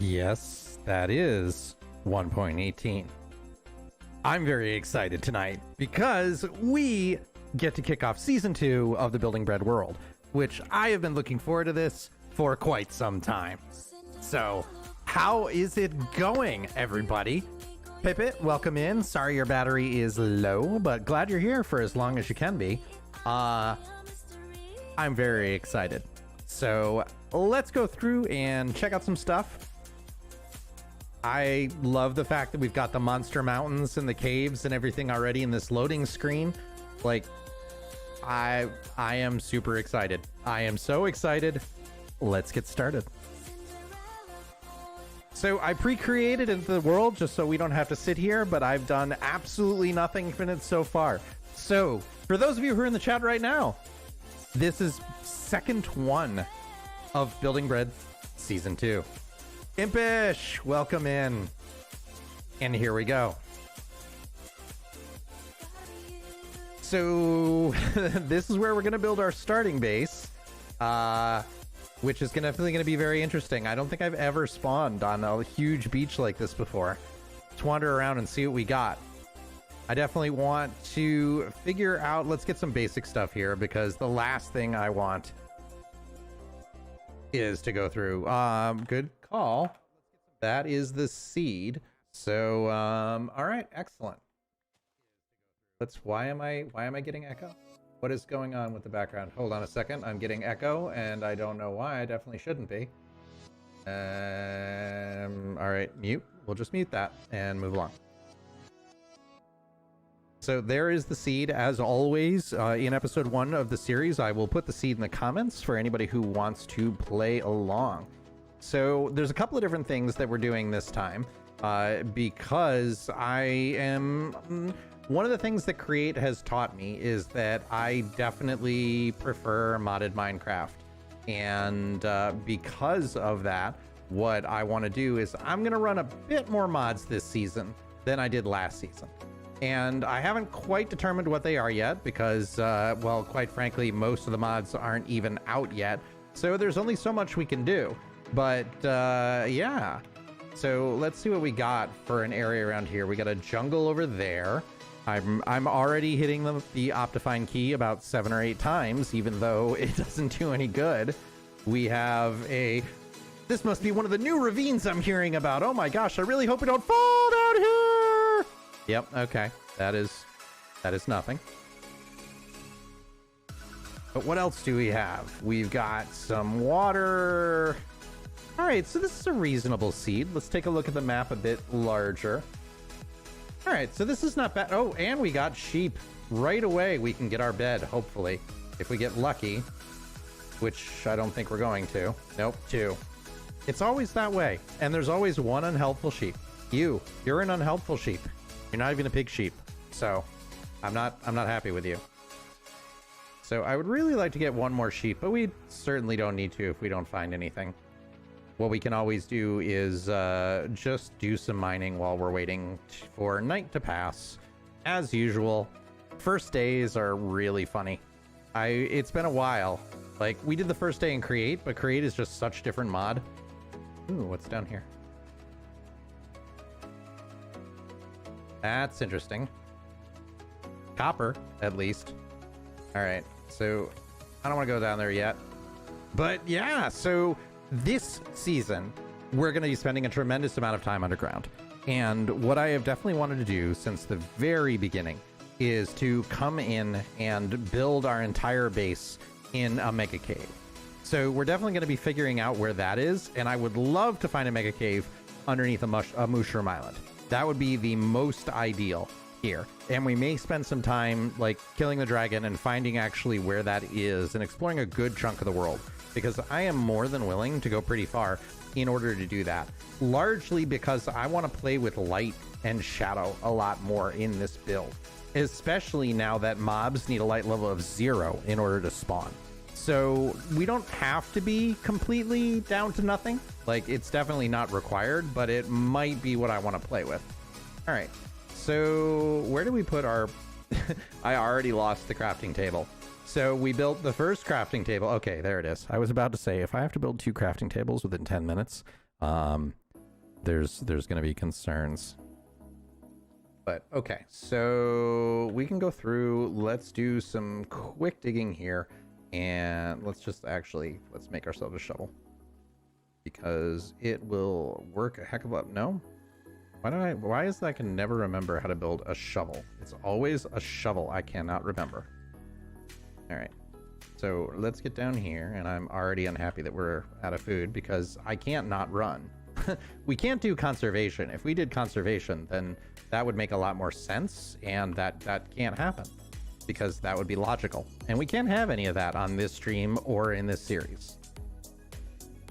Yes, that is 1.18. I'm very excited tonight because we get to kick off season 2 of the Building Bread world, which I have been looking forward to this for quite some time. So, how is it going, everybody? Pipit, welcome in. Sorry your battery is low, but glad you're here for as long as you can be. I'm very excited. So, let's go through and check out some stuff. I love the fact that we've got the monster mountains and the caves and everything already in this loading screen. Like, I am super excited. I am so excited. Let's get started. So I pre-created into the world just so we don't have to sit here, but I've done absolutely nothing in it so far. So for those of you who are in the chat right now, this is second one of Building Bread Season 2. Impish, welcome in. And here we go. So this is where we're going to build our starting base, which is definitely going to be very interesting. I don't think I've ever spawned on a huge beach like this before. Let's wander around and see what we got. I definitely want to figure out, let's get some basic stuff here because the last thing I want is to go through. Good call. That is the seed. So, all right, excellent. Why am I getting echo? What is going on with the background? Hold on a second. I'm getting echo and I don't know why. I definitely shouldn't be. All right, mute. We'll just mute that and move along. So there is the seed, as always. In episode 1 of the series, I will put the seed in the comments for anybody who wants to play along. So there's a couple of different things that we're doing this time because I am... One of the things that Create has taught me is that I definitely prefer modded Minecraft. And because of that, what I want to do is I'm going to run a bit more mods this season than I did last season. And I haven't quite determined what they are yet because, well, quite frankly, most of the mods aren't even out yet. So there's only so much we can do. But yeah, so let's see what we got for an area around here. We got a jungle over there. I'm already hitting the Optifine key about 7 or 8 times, even though it doesn't do any good. We have this must be one of the new ravines I'm hearing about. Oh my gosh, I really hope we don't fall down here. Yep, okay. That is nothing. But what else do we have? We've got some water. All right, so this is a reasonable seed. Let's take a look at the map a bit larger. All right, so this is not bad. Oh, and we got sheep. Right away, we can get our bed, hopefully, if we get lucky, which I don't think we're going to. Nope, 2. It's always that way, and there's always one unhelpful sheep. You're an unhelpful sheep. You're not even a pig sheep, so I'm not happy with you. So I would really like to get one more sheep, but we certainly don't need to if we don't find anything. What we can always do is just do some mining while we're waiting for night to pass. As usual, first days are really funny. It's been a while. Like, we did the first day in Create, but Create is just such different mod. Ooh, what's down here? That's interesting. Copper, at least. All right, so I don't want to go down there yet. But yeah, so this season, we're going to be spending a tremendous amount of time underground. And what I have definitely wanted to do since the very beginning is to come in and build our entire base in a mega cave. So we're definitely going to be figuring out where that is. And I would love to find a mega cave underneath a mushroom island. That would be the most ideal here. And we may spend some time like killing the dragon and finding actually where that is and exploring a good chunk of the world, because I am more than willing to go pretty far in order to do that. Largely because I want to play with light and shadow a lot more in this build, especially now that mobs need a light level of 0 in order to spawn. So we don't have to be completely down to nothing. Like, it's definitely not required, but it might be what I want to play with. All right, so where do we put our... I already lost the crafting table. So we built the first crafting table. Okay, there it is. I was about to say, if I have to build 2 crafting tables within 10 minutes, there's going to be concerns. But okay, so we can go through. Let's do some quick digging here, and let's make ourselves a shovel, because it will work a heck of a lot. No, why is that I can never remember how to build a shovel? It's always a shovel I cannot remember. All right, so let's get down here, and I'm already unhappy that we're out of food because I can't not run. We can't do conservation. If we did conservation, then that would make a lot more sense, and that can't happen because that would be logical, and we can't have any of that on this stream or in this series.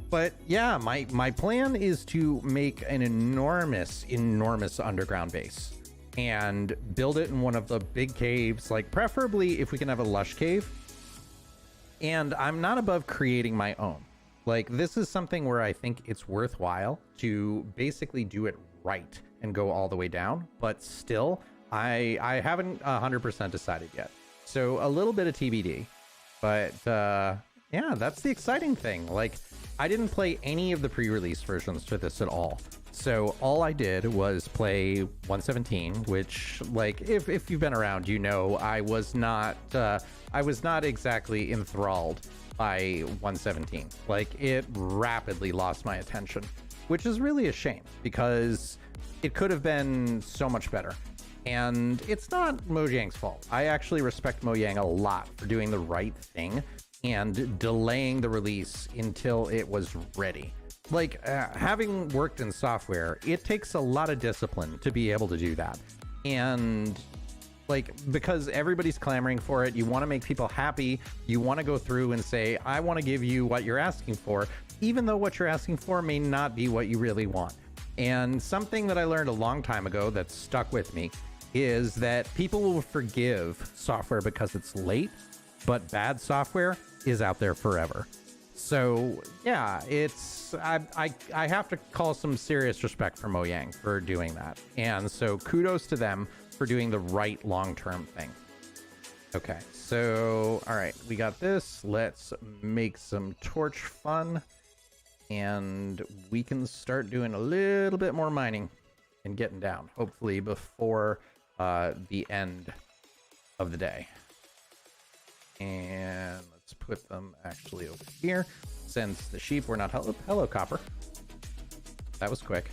But yeah, my plan is to make an enormous underground base and build it in one of the big caves, like preferably if we can have a lush cave. And I'm not above creating my own. Like, this is something where I think it's worthwhile to basically do it right and go all the way down, but still I haven't 100% decided yet, so a little bit of TBD. But yeah, that's the exciting thing. Like, I didn't play any of the pre-release versions for this at all, so all I did was play 117, which, like, if you've been around, you know I was not exactly enthralled by 117. Like, it rapidly lost my attention, which is really a shame because it could have been so much better. And it's not Mojang's fault. I actually respect Mojang a lot for doing the right thing and delaying the release until it was ready. Like, having worked in software, it takes a lot of discipline to be able to do that. And like, because everybody's clamoring for it, you want to make people happy, you want to go through and say, I want to give you what you're asking for, even though what you're asking for may not be what you really want. And something that I learned a long time ago that stuck with me is that people will forgive software because it's late, but bad software is out there forever. So yeah, I have to call some serious respect for Mojang for doing that. And so kudos to them for doing the right long-term thing. Okay, so all right, we got this. Let's make some torch fun, and we can start doing a little bit more mining and getting down, hopefully before the end of the day. And let's put them actually over here, since the sheep were not hello copper. That was quick.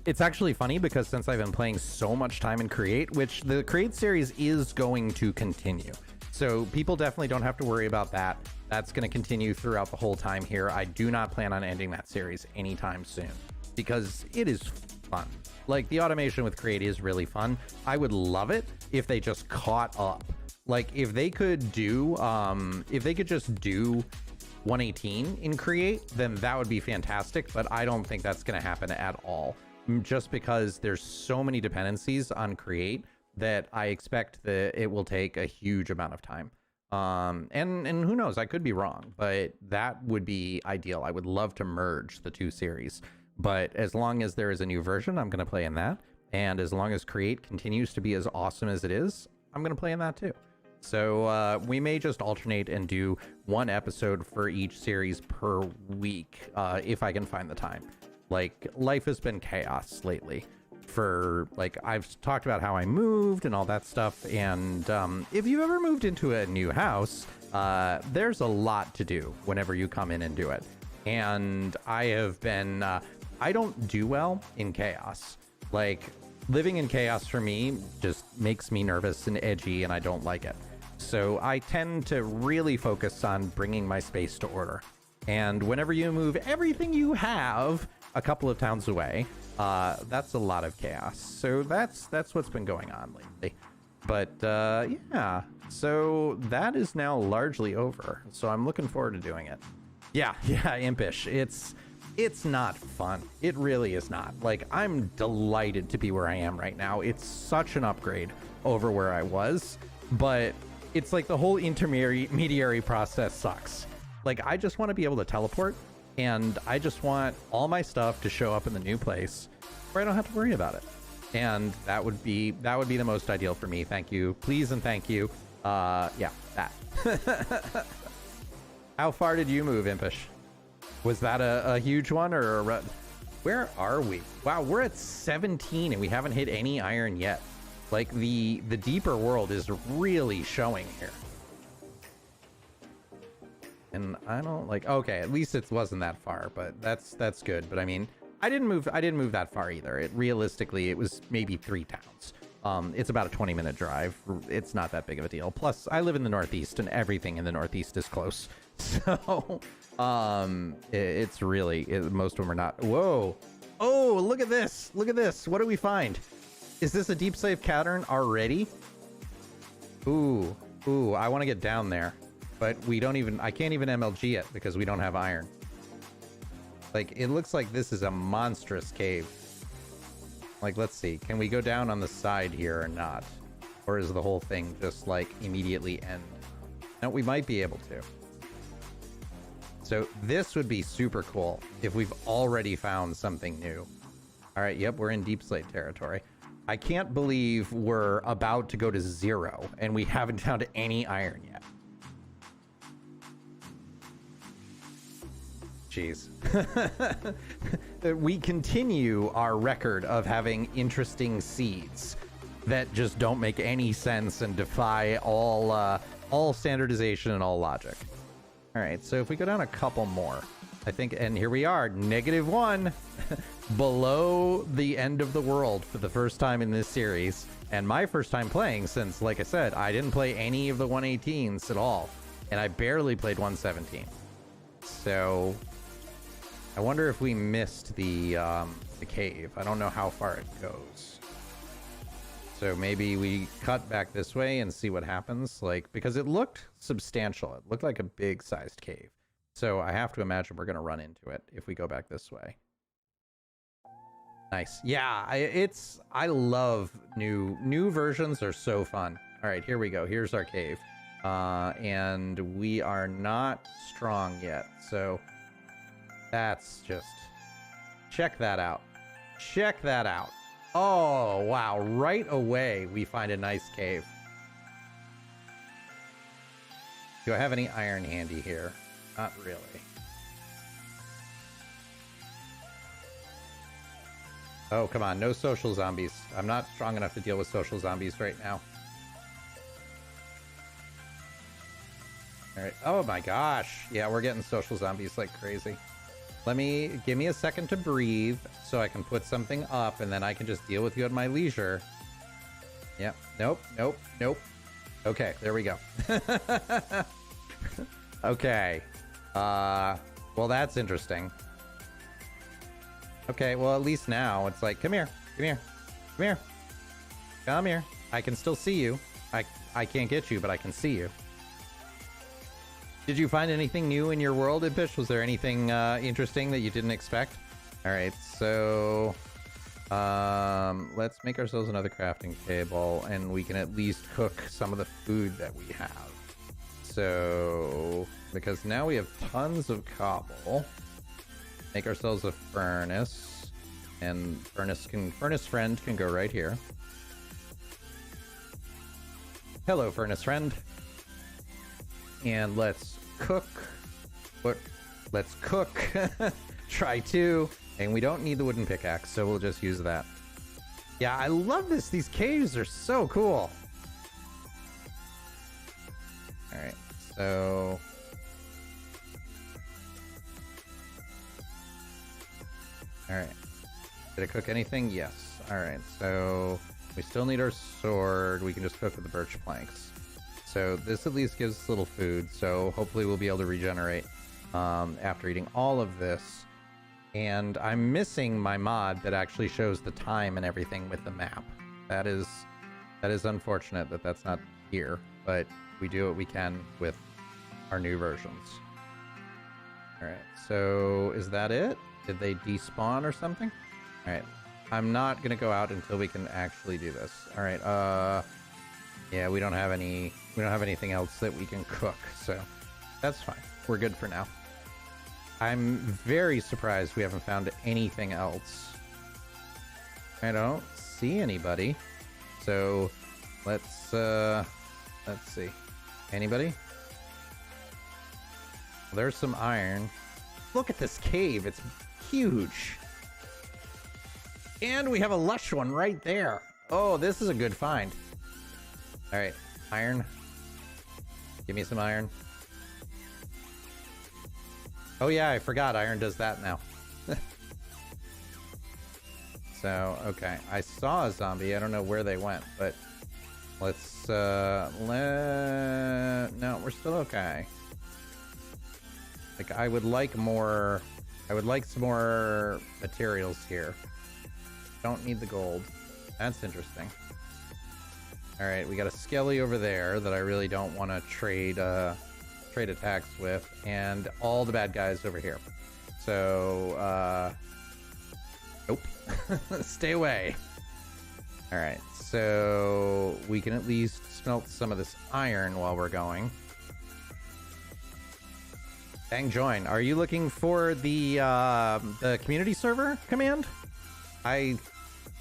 It's actually funny because since I've been playing so much time in Create, which the Create series is going to continue, so people definitely don't have to worry about that. That's going to continue throughout the whole time here. I do not plan on ending that series anytime soon because it is fun. Like, the automation with Create is really fun. I would love it if they just caught up. Like, if they could just do 118 in Create, then that would be fantastic, but I don't think that's going to happen at all, just because there's so many dependencies on Create that I expect that it will take a huge amount of time. And who knows, I could be wrong, but that would be ideal. I would love to merge the two series, but as long as there is a new version, I'm going to play in that. And as long as Create continues to be as awesome as it is, I'm going to play in that too. So we may just alternate and do one episode for each series per week, if I can find the time. Like, life has been chaos lately. For, like, I've talked about how I moved and all that stuff, and if you've ever moved into a new house, there's a lot to do whenever you come in and do it. And I have been I don't do well in chaos. Like, living in chaos for me just makes me nervous and edgy, and I don't like it. So I tend to really focus on bringing my space to order. And whenever you move everything you have a couple of towns away, that's a lot of chaos. So that's what's been going on lately. But yeah, so that is now largely over. So I'm looking forward to doing it. Yeah, Impish. It's not fun. It really is not. Like, I'm delighted to be where I am right now. It's such an upgrade over where I was, but it's like the whole intermediary process sucks. Like, I just want to be able to teleport, and I just want all my stuff to show up in the new place where I don't have to worry about it. And that would be the most ideal for me. Thank you. Please and thank you. Yeah, that. How far did you move, Impish? Was that a huge one or where are we? Wow, we're at 17 and we haven't hit any iron yet. Like the deeper world is really showing here. And I don't like, okay, at least it wasn't that far, but that's good. But I mean, I didn't move that far either. Realistically, it was maybe 3 towns. It's about a 20-minute drive. It's not that big of a deal. Plus, I live in the Northeast and everything in the Northeast is close. So, it's really, most of them are not. Whoa. Oh, look at this. Look at this. What do we find? Is this a deep safe cavern already? Ooh, I want to get down there. But I can't even MLG it because we don't have iron. Like, it looks like this is a monstrous cave. Like, let's see. Can we go down on the side here or not? Or is the whole thing just, like, immediately end? No, we might be able to. So this would be super cool if we've already found something new. All right, yep, we're in Deep Slate territory. I can't believe we're about to go to 0 and we haven't found any iron yet. Jeez. We continue our record of having interesting seeds that just don't make any sense and defy all standardization and all logic. All right, so if we go down a couple more, I think, and here we are, -1, below the end of the world for the first time in this series, and my first time playing since, like I said, I didn't play any of the 118s at all, and I barely played 117. So I wonder if we missed the cave. I don't know how far it goes. So maybe we cut back this way and see what happens. Like, because it looked substantial. It looked like a big sized cave. So I have to imagine we're going to run into it if we go back this way. Nice. Yeah, I love new versions are so fun. All right, here we go. Here's our cave. And we are not strong yet. So that's just, check that out. Check that out. Oh, wow. Right away, we find a nice cave. Do I have any iron handy here? Not really. Oh, come on. No social zombies. I'm not strong enough to deal with social zombies right now. All right. Oh, my gosh. Yeah, we're getting social zombies like crazy. Give me a second to breathe so I can put something up and then I can just deal with you at my leisure. Yep. Nope. Okay, there we go. Okay. Well, that's interesting. Okay, well, at least now it's like, come here. I can still see you. I can't get you, but I can see you. Did you find anything new in your world, Impish? Was there anything interesting that you didn't expect? All right, so let's make ourselves another crafting table, and we can at least cook some of the food that we have. So, because now we have tons of cobble, make ourselves a furnace, and furnace friend can go right here. Hello, furnace friend. And let's cook. Let's cook. Try to. And we don't need the wooden pickaxe, so we'll just use that. Yeah, I love this. These caves are so cool. All right, so all right. Did I cook anything? Yes. All right, so we still need our sword. We can just cook with the birch planks. So this at least gives us a little food, so hopefully we'll be able to regenerate after eating all of this. And I'm missing my mod that actually shows the time and everything with the map. That is unfortunate that that's not here, but we do what we can with our new versions. All right, so is that it? Did they despawn or something? All right, I'm not gonna go out until we can actually do this. All right, yeah, we don't have anything else that we can cook, so that's fine. We're good for now. I'm very surprised we haven't found anything else. I don't see anybody. So let's see. Anybody? Well, there's some iron. Look at this cave. It's huge. And we have a lush one right there. Oh, this is a good find. All right, iron. Give me some iron. Oh yeah, I forgot iron does that now. So, okay. I saw a zombie. I don't know where they went, but let's, no, we're still okay. Like, I would like some more materials here. Don't need the gold. That's interesting. All right, we got a skelly over there that I really don't want to trade attacks with, and all the bad guys over here. So, nope. Stay away. All right, so we can at least smelt some of this iron while we're going. Bang join. Are you looking for the community server command? I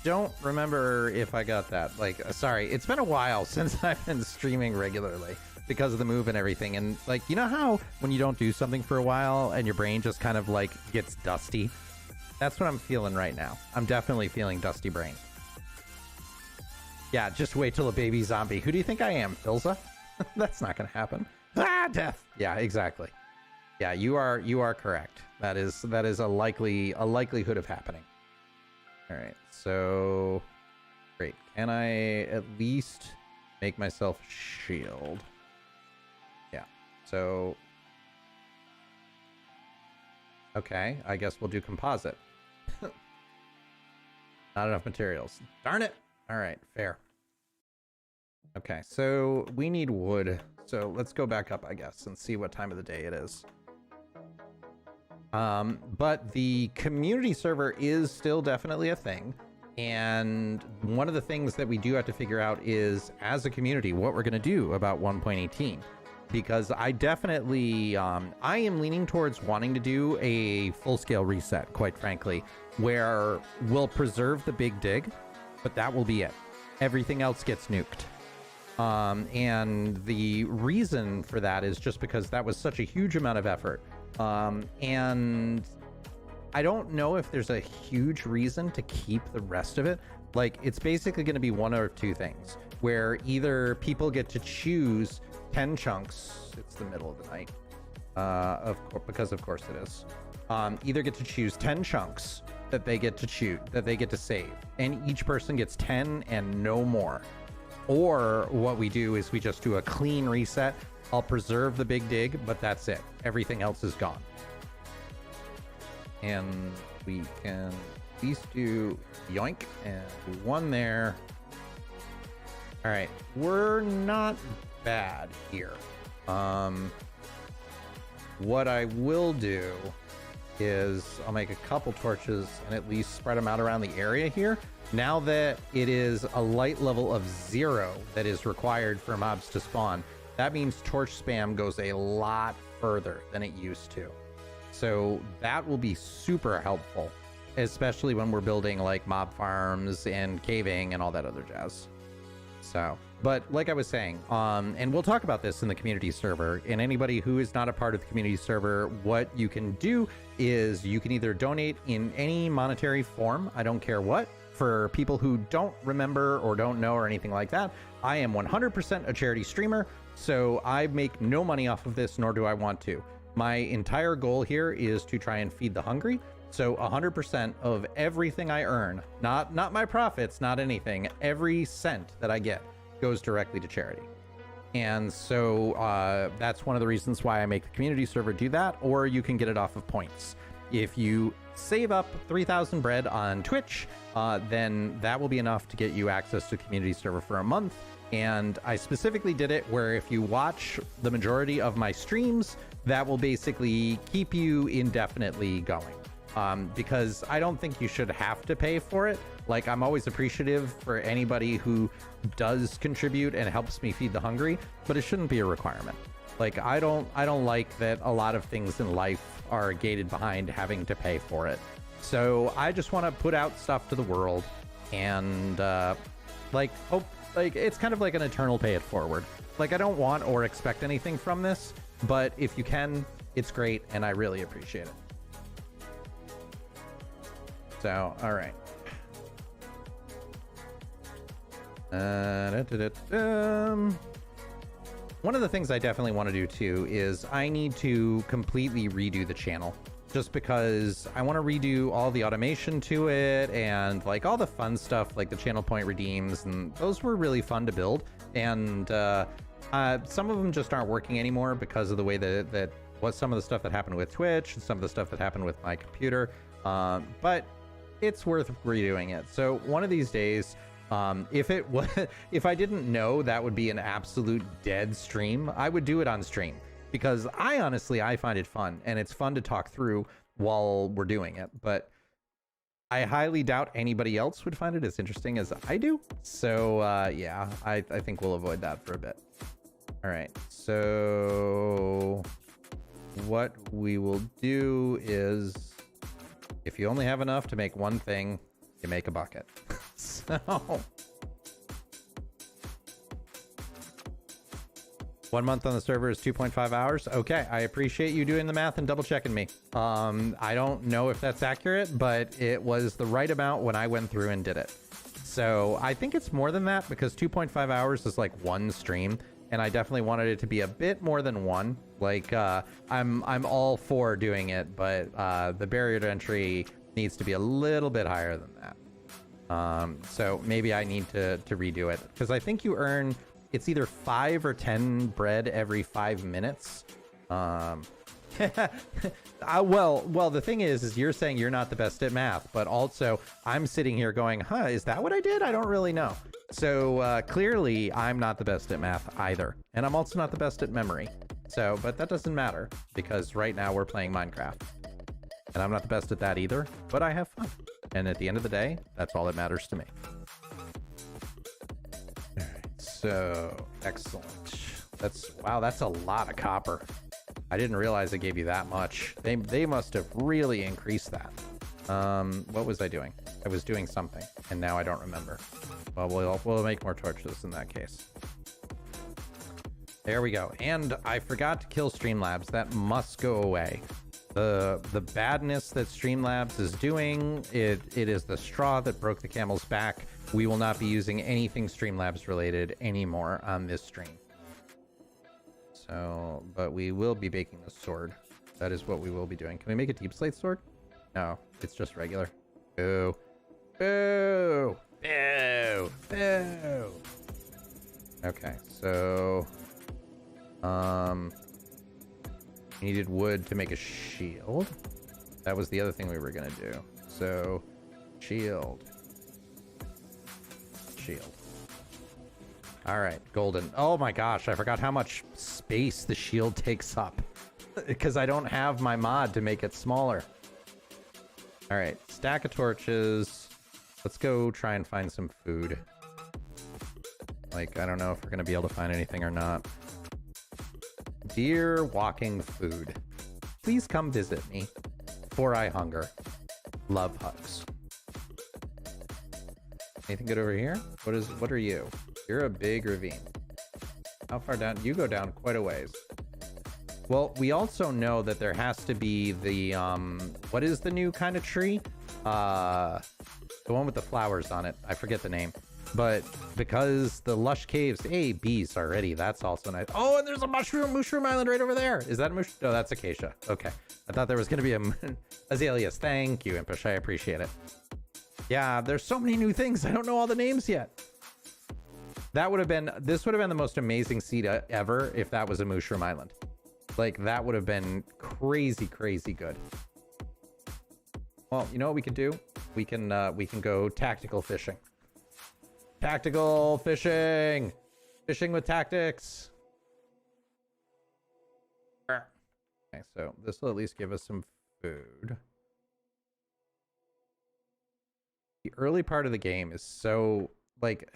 don't remember if I got that. Like, sorry, it's been a while since I've been streaming regularly because of the move and everything. And like, you know how when you don't do something for a while and your brain just kind of like gets dusty? That's what I'm feeling right now. I'm definitely feeling dusty brain. Yeah, just wait till a baby zombie. Who do you think I am, Filza? That's not gonna happen. Ah, death. Yeah, exactly. Yeah, you are correct. That is a likelihood of happening. All right, so great. Can I at least make myself a shield? Yeah. So okay, I guess we'll do composite. Not enough materials. Darn it. All right, fair. Okay, so we need wood. So let's go back up, I guess, and see what time of the day it is. But the community server is still definitely a thing. And one of the things that we do have to figure out is, as a community, what we're going to do about 1.18. Because I definitely, I am leaning towards wanting to do a full-scale reset, quite frankly, where we'll preserve the big dig, but that will be it. Everything else gets nuked. And the reason for that is just because that was such a huge amount of effort. And I don't know if there's a huge reason to keep the rest of it. Like, it's basically going to be one or two things, where either people get to choose 10 chunks. It's the middle of the night, because of course it is. Either get to choose 10 chunks that they get to save, and each person gets 10 and no more. Or what we do is we just do a clean reset. I'll preserve the big dig, but that's it. Everything else is gone. And we can at least do yoink and do one there. All right, we're not bad here. What I will do is I'll make a couple torches and at least spread them out around the area here. Now that it is a light level of 0 that is required for mobs to spawn, that means torch spam goes a lot further than it used to. So that will be super helpful, especially when we're building like mob farms and caving and all that other jazz. So, but like I was saying, and we'll talk about this in the community server, and anybody who is not a part of the community server, what you can do is you can either donate in any monetary form, I don't care what. For people who don't remember or don't know or anything like that, I am 100% a charity streamer, so I make no money off of this, nor do I want to. My entire goal here is to try and feed the hungry. So 100% of everything I earn, not my profits, not anything, every cent that I get goes directly to charity. And so that's one of the reasons why I make the community server do that, or you can get it off of points. If you save up 3,000 bread on Twitch, then that will be enough to get you access to the community server for a month. And I specifically did it where if you watch the majority of my streams, that will basically keep you indefinitely going. Because I don't think you should have to pay for it. Like, I'm always appreciative for anybody who does contribute and helps me feed the hungry, but it shouldn't be a requirement. Like, I don't like that a lot of things in life are gated behind having to pay for it. So I just want to put out stuff to the world and hope, like, it's kind of like an eternal pay it forward. Like, I don't want or expect anything from this, but if you can, it's great and I really appreciate it. So, all right. One of the things I definitely want to do too is I need to completely redo the channel, just because I want to redo all the automation to it and like all the fun stuff like the channel point redeems, and those were really fun to build. And some of them just aren't working anymore because of the way that was some of the stuff that happened with Twitch and some of the stuff that happened with my computer. But it's worth redoing it. So one of these days, if I didn't know that would be an absolute dead stream, I would do it on stream, because I find it fun, and it's fun to talk through while we're doing it. But I highly doubt anybody else would find it as interesting as I do. So yeah, I think we'll avoid that for a bit. All right, so what we will do is, if you only have enough to make one thing, you make a bucket. So 1 month on the server is 2.5 hours. Okay, I appreciate you doing the math and double checking me. I don't know if that's accurate, but it was the right amount when I went through and did it. So I think it's more than that, because 2.5 hours is like one stream, and I definitely wanted it to be a bit more than one. Like I'm all for doing it, but the barrier to entry needs to be a little bit higher than that. So maybe I need to redo it, because I think you earn, it's either 5 or 10 bread every 5 minutes. Well, the thing is you're saying you're not the best at math, but also I'm sitting here going, huh, is that what I did? I don't really know. So clearly I'm not the best at math either. And I'm also not the best at memory. So, but that doesn't matter, because right now we're playing Minecraft. And I'm not the best at that either, but I have fun. And at the end of the day, that's all that matters to me. All right, so excellent. Wow, that's a lot of copper. I didn't realize they gave you that much. They must have really increased that. What was I doing? I was doing something, and now I don't remember. Well, we'll make more torches in that case. There we go. And I forgot to kill Streamlabs. That must go away. The badness that Streamlabs is doing, it is the straw that broke the camel's back. We will not be using anything Streamlabs related anymore on this stream. So, but we will be making a sword. That is what we will be doing. Can we make a deep slate sword? No, it's just regular. Boo. Boo. Boo. Boo. Okay, so needed wood to make a shield. That was the other thing we were gonna do. So shield. All right, golden. Oh my gosh, I forgot how much space the shield takes up because I don't have my mod to make it smaller. All right, stack of torches. Let's go try and find some food. Like, I don't know if we're gonna be able to find anything or not. Dear walking food, please come visit me, for I hunger. Love, hugs. Anything good over here? What are you? You're a big ravine. How far down? You go down quite a ways. Well, we also know that there has to be the what is the new kind of tree? The one with the flowers on it. I forget the name. But because the lush caves, bees already, that's also nice. Oh, and there's a mushroom island right over there. Is that a mushroom? No, that's acacia. Okay. I thought there was going to be a azaleas. Thank you, Impish. I appreciate it. Yeah, there's so many new things. I don't know all the names yet. This would have been the most amazing seed ever if that was a mushroom island. Like, that would have been crazy, crazy good. Well, you know what we can do? We can go tactical fishing. Tactical fishing. Fishing with tactics. Okay, so this will at least give us some food. The early part of the game is so, like,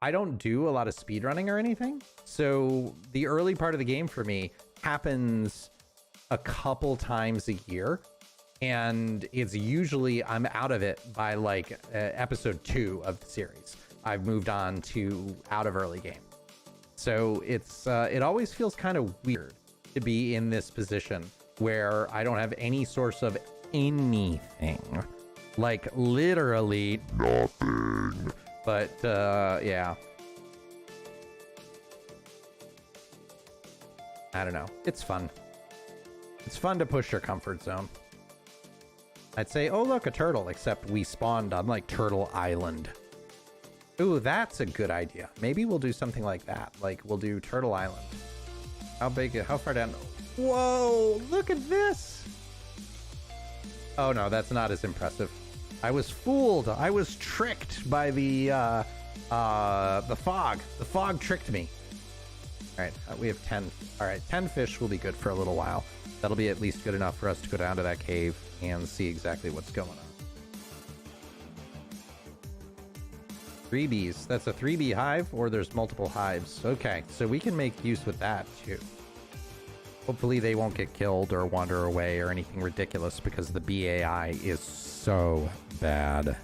I don't do a lot of speedrunning or anything. So the early part of the game for me happens a couple times a year. And it's usually, I'm out of it by like episode 2 of the series. I've moved on to out of early game. So it always feels kind of weird to be in this position where I don't have any source of anything Like, literally nothing. But, yeah. I don't know. It's fun. It's fun to push your comfort zone. I'd say, oh, look, a turtle, except we spawned on, like, Turtle Island. Ooh, that's a good idea. Maybe we'll do something like that. Like, we'll do Turtle Island. How big, how far down? Whoa, look at this. Oh, no, that's not as impressive. I was fooled. I was tricked by the fog. The fog tricked me. All right, we have 10. All right, 10 fish will be good for a little while. That'll be at least good enough for us to go down to that cave and see exactly what's going on. 3 bees. That's a 3 bee hive, or there's multiple hives. Okay, so we can make use with that too. Hopefully they won't get killed or wander away or anything ridiculous, because the BAI is so bad.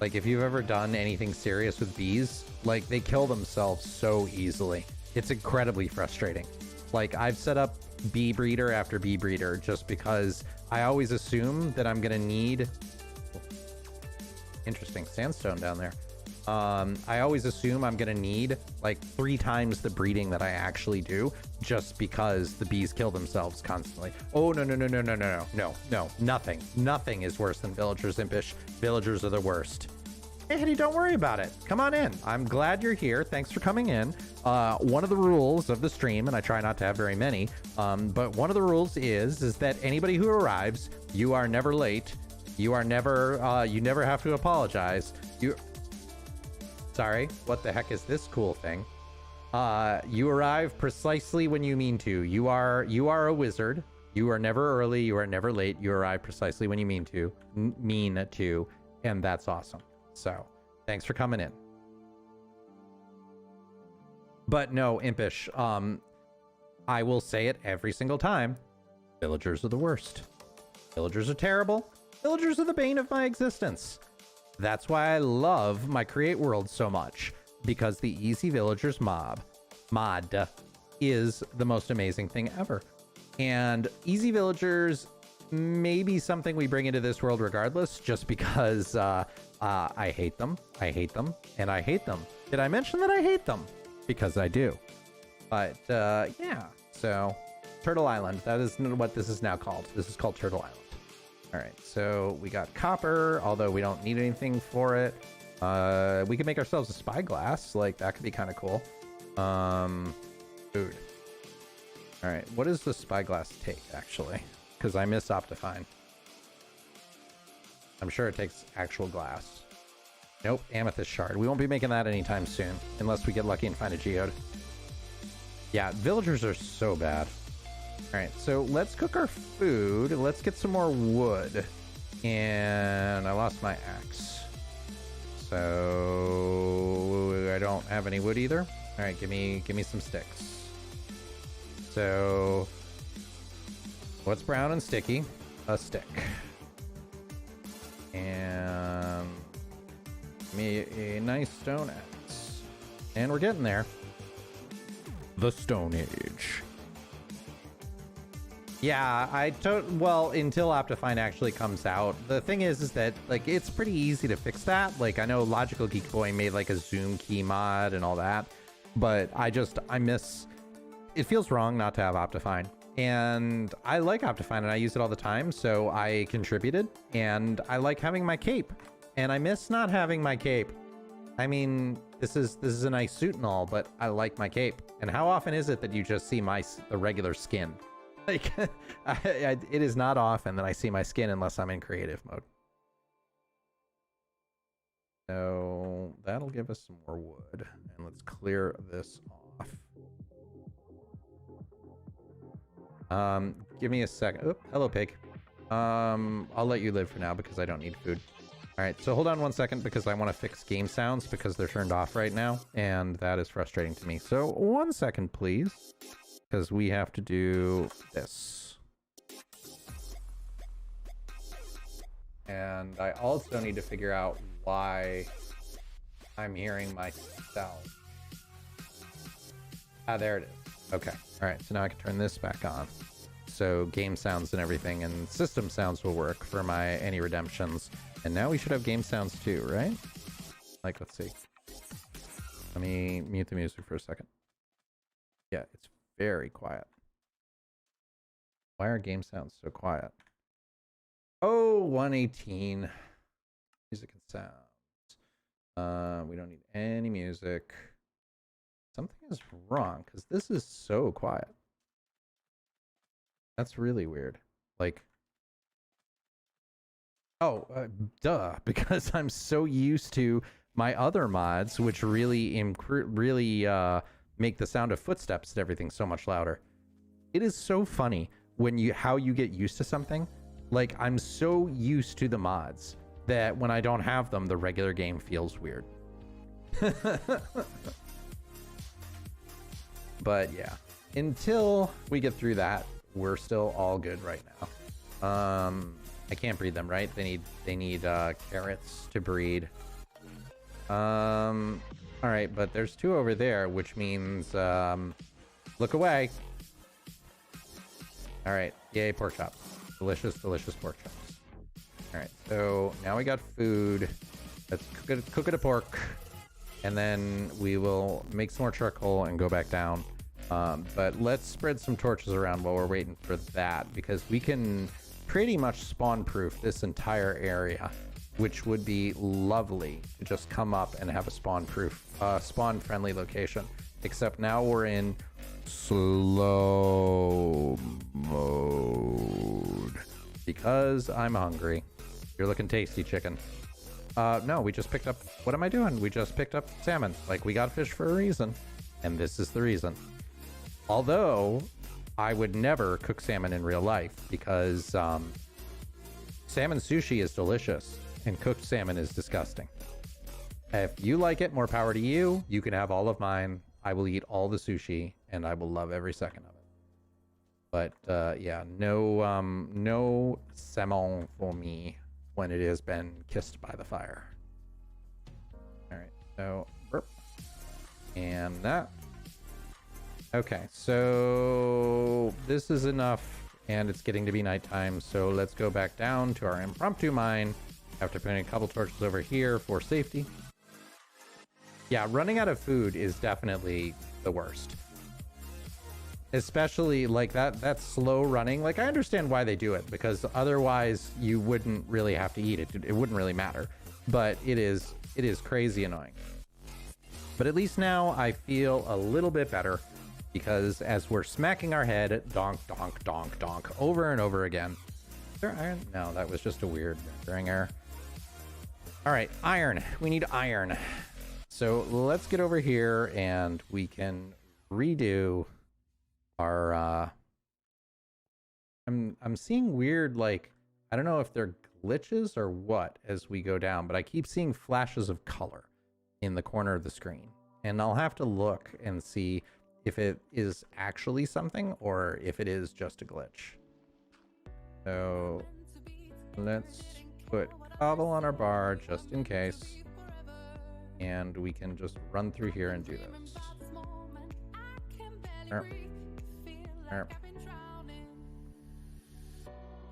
Like, if you've ever done anything serious with bees, like, they kill themselves so easily. It's incredibly frustrating. Like, I've set up bee breeder after bee breeder just because I always assume that I'm gonna need... Interesting sandstone down there. I always assume I'm gonna need like 3 times the breeding that I actually do, just because the bees kill themselves constantly. Oh, no, nothing is worse than villagers, Impish. Villagers are the worst. Hey, Hetty, don't worry about it. Come on in. I'm glad you're here. Thanks for coming in. One of the rules of the stream, and I try not to have very many, but one of the rules is that anybody who arrives, you are never late. You are never, you never have to apologize. Sorry, what the heck is this cool thing? You arrive precisely when you mean to. You are a wizard. You are never early. You are never late. You arrive precisely when you mean to, and that's awesome. So, thanks for coming in. But no, Impish, I will say it every single time. Villagers are the worst. Villagers are terrible. Villagers are the bane of my existence. That's why I love my Create World so much, because the Easy Villagers mod is the most amazing thing ever. And Easy Villagers may be something we bring into this world regardless, just because I hate them, and I hate them. Did I mention that I hate them? Because I do. But yeah, so Turtle Island, that is what this is now called. This is called Turtle Island. All right, so we got copper, although we don't need anything for it. We can make ourselves a spyglass, like that could be kind of cool. Food. All right, what does the spyglass take actually? Because I miss Optifine. I'm sure it takes actual glass. Nope, amethyst shard. We won't be making that anytime soon, unless we get lucky and find a geode. Yeah, villagers are so bad. All right, so let's cook our food. Let's get some more wood. And I lost my axe. So I don't have any wood either. All right, give me some sticks. So what's brown and sticky? A stick. And give me a nice stone axe. And we're getting there. The Stone Age. Yeah, well, until Optifine actually comes out. The thing is that, like, it's pretty easy to fix that. Like, I know Logical Geek Boy made, like, a zoom key mod and all that. But I miss... It feels wrong not to have Optifine. And I like Optifine, and I use it all the time, so I contributed. And I like having my cape. And I miss not having my cape. I mean, this is a nice suit and all, but I like my cape. And how often is it that you just see the regular skin? Like, it is not often that I see my skin unless I'm in creative mode. So that'll give us some more wood. And let's clear this off. Give me a second. Oop, hello, pig. I'll let you live for now because I don't need food. All right, so hold on 1 second because I want to fix game sounds because they're turned off right now. And that is frustrating to me. So 1 second, please. Because we have to do this. And I also need to figure out why I'm hearing myself. Ah, there it is. Okay. All right. So now I can turn this back on. so game sounds and everything and system sounds will work for my any redemptions. And now we should have game sounds too, right? Like, let's see. Let me mute the music for a second. Yeah, it's very quiet. Why are game sounds so quiet? Oh, 118. Music and sounds. We don't need any music. Something is wrong because this is so quiet. That's really weird. Like, oh, duh, because I'm so used to my other mods, which really make the sound of footsteps and everything so much louder. It is so funny when how you get used to something. Like, I'm so used to the mods that when I don't have them, the regular game feels weird. But yeah, until we get through that, we're still all good right now. I can't breed them, right? They need carrots to breed. All right, but there's 2 over there, which means look away. All right, yay, pork chops. Delicious, delicious pork chops. All right, so now we got food. Let's cook it a pork, and then we will make some more charcoal and go back down. But let's spread some torches around while we're waiting for that, because we can pretty much spawn proof this entire area, which would be lovely to just come up and have a spawn friendly location. Except now we're in slow mode because I'm hungry. You're looking tasty, chicken. No, we just picked up, what am I doing? We just picked up salmon. Like, we got fish for a reason, and this is the reason. Although I would never cook salmon in real life because salmon sushi is delicious and cooked salmon is disgusting. If you like it, more power to you. You can have all of mine. I will eat all the sushi and I will love every second of it. But yeah, no salmon for me when it has been kissed by the fire. All right, so burp. And that. Okay, so this is enough and it's getting to be nighttime, so let's go back down to our impromptu mine after putting a couple torches over here for safety. Yeah, running out of food is definitely the worst. Especially like that slow running. Like, I understand why they do it, because otherwise you wouldn't really have to eat it. It wouldn't really matter. But it is crazy annoying. But at least now I feel a little bit better, because as we're smacking our head donk, donk, donk, donk over and over again. Is there iron? No, that was just a weird rendering error. All right, iron. We need iron. So let's get over here and we can redo our I'm seeing weird, like, I don't know if they're glitches or what as we go down, but I keep seeing flashes of color in the corner of the screen. And I'll have to look and see if it is actually something or if it is just a glitch. So let's put cobble on our bar just in case. And we can just run through here and do this.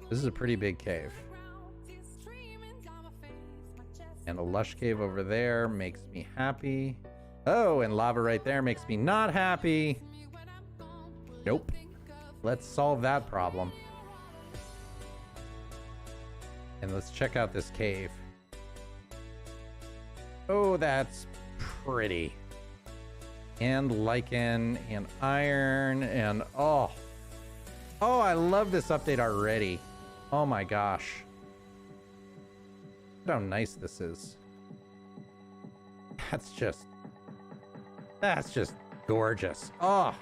This is a pretty big cave. And a lush cave over there makes me happy. Oh, and lava right there makes me not happy. Nope. Let's solve that problem. And let's check out this cave. Oh, that's pretty. And lichen and iron and oh, I love this update already. Oh my gosh. Look how nice this is. That's just gorgeous. Oh.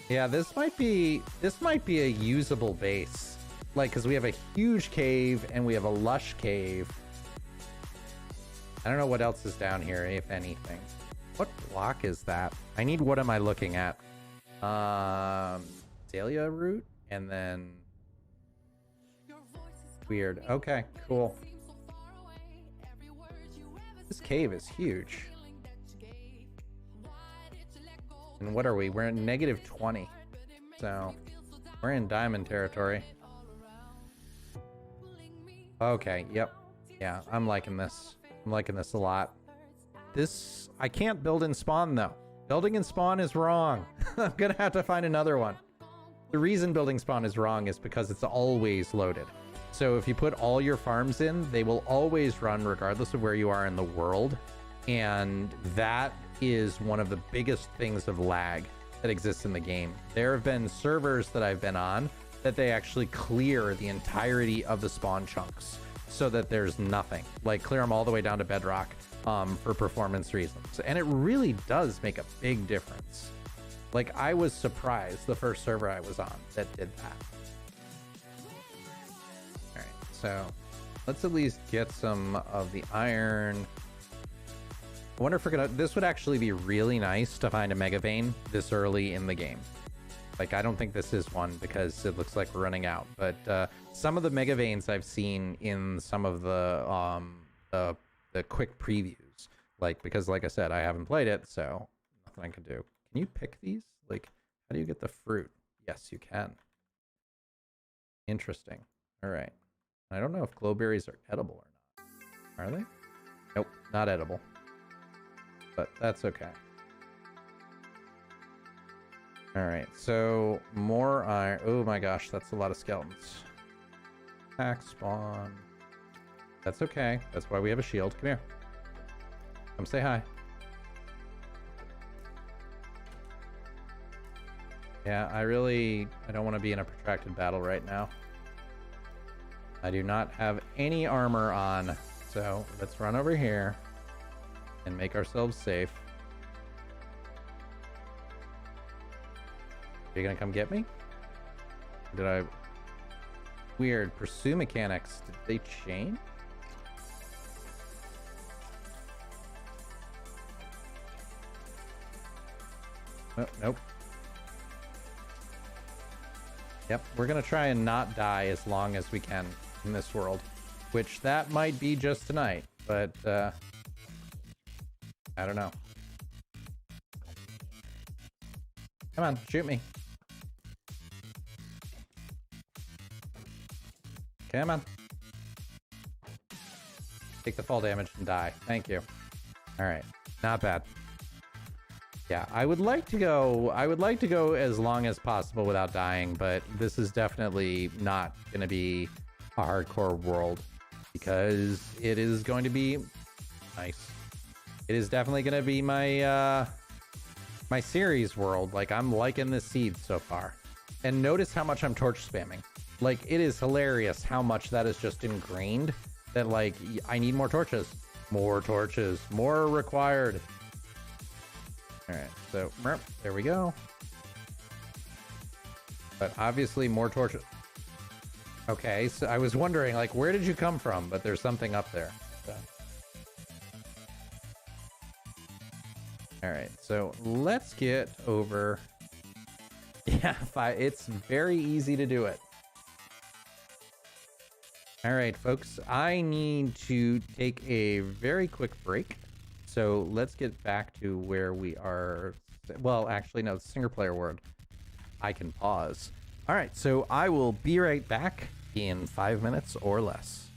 Yeah, this might be a usable base. Like, because we have a huge cave and we have a lush cave. I don't know what else is down here, if anything. What block is that? I need, what am I looking at? Dahlia root and then weird. Okay, cool. This cave is huge. And what are we? We're at negative 20. So we're in diamond territory. Okay, yep. Yeah, I'm liking this. I'm liking this a lot. This, I can't build and spawn though. Building and spawn is wrong. I'm gonna have to find another one. The reason building spawn is wrong is because it's always loaded. So if you put all your farms in, they will always run regardless of where you are in the world. And that is one of the biggest things of lag that exists in the game. There have been servers that I've been on that they actually clear the entirety of the spawn chunks so that there's nothing. Like clear them all the way down to bedrock for performance reasons. And it really does make a big difference. Like I was surprised the first server I was on that did that. All right, so let's at least get some of the iron. I wonder if we're gonna, this would actually be really nice to find a mega vein this early in the game. Like, I don't think this is one because it looks like we're running out, but some of the mega veins I've seen in some of the quick previews, like, because like I said, I haven't played it, so nothing I can do. Can you pick these? Like, how do you get the fruit? Yes, you can. Interesting. All right. I don't know if glowberries are edible or not. Are they? Nope, not edible. But that's okay. All right, so more iron. Oh my gosh, that's a lot of skeletons. Pack spawn. That's okay. That's why we have a shield. Come here. Come say hi. Yeah, I don't want to be in a protracted battle right now. I do not have any armor on, so let's run over here and make ourselves safe. Are you gonna come get me? Did I? Weird. Pursue mechanics. Did they change? Oh, nope. Yep, we're gonna try and not die as long as we can in this world, which that might be just tonight, but I don't know. Come on, shoot me. Come on. Take the fall damage and die. Thank you. All right, not bad. Yeah, I would like to go as long as possible without dying, but this is definitely not going to be a hardcore world because it is going to be nice. It is definitely going to be my my series world. Like, I'm liking this seed so far. And notice how much I'm torch spamming. Like, it is hilarious how much that is just ingrained that, like, I need more torches. More torches. More required. All right, so there we go. But obviously more torches. Okay, so I was wondering, like, where did you come from? But there's something up there. So. All right, so let's get over. Yeah, it's very easy to do it. All right, folks, I need to take a very quick break. So let's get back to where we are. Well, actually, no, single player world. I can pause. All right, so I will be right back in 5 minutes or less.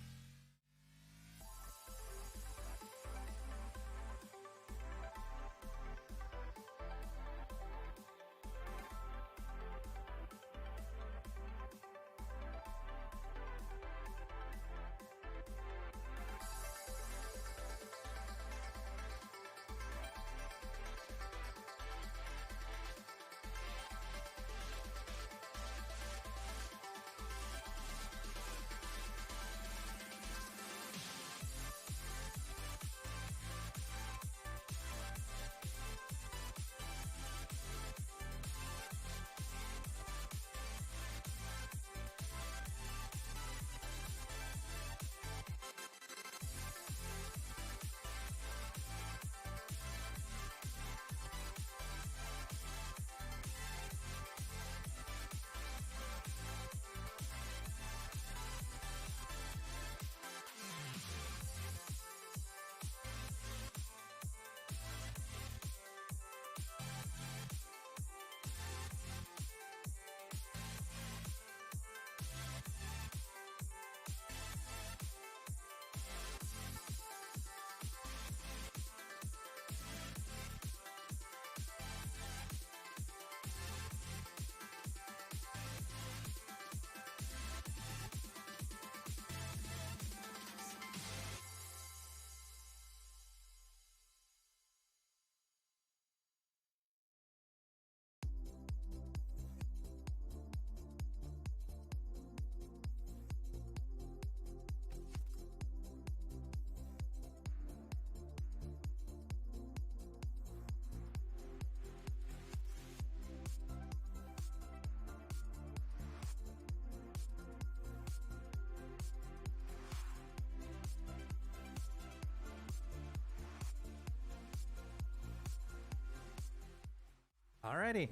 Alrighty.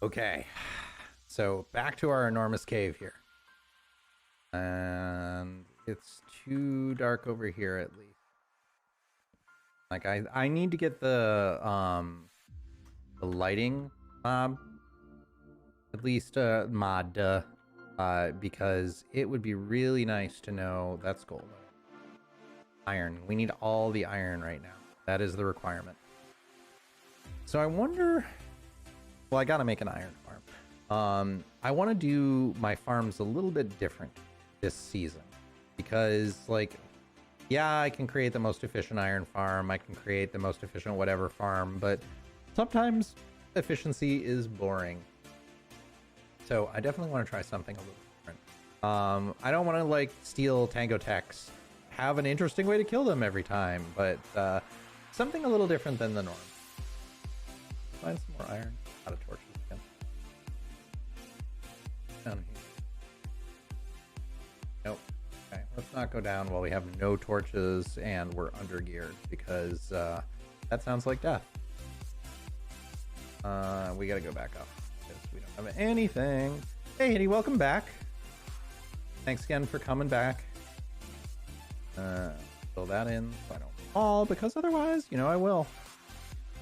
Okay. So back to our enormous cave here. And it's too dark over here at least. Like I need to get the lighting at least mod because it would be really nice to know that's gold. Iron. We need all the iron right now. That is the requirement. So I wonder, well, I gotta make an iron farm. I want to do my farms a little bit different this season because, like, yeah, I can create the most efficient iron farm, I can create the most efficient whatever farm, but sometimes efficiency is boring. So I definitely want to try something a little different. I don't want to like steal Tango Techs, have an interesting way to kill them every time, but something a little different than the norm. Find some more iron. Out of torches again. Down here. Nope. Okay, let's not go down while we have no torches and we're under geared because that sounds like death. We gotta go back up because we don't have anything. Hey, Hitty, welcome back. Thanks again for coming back. Fill that in so I don't fall because otherwise, you know, I will.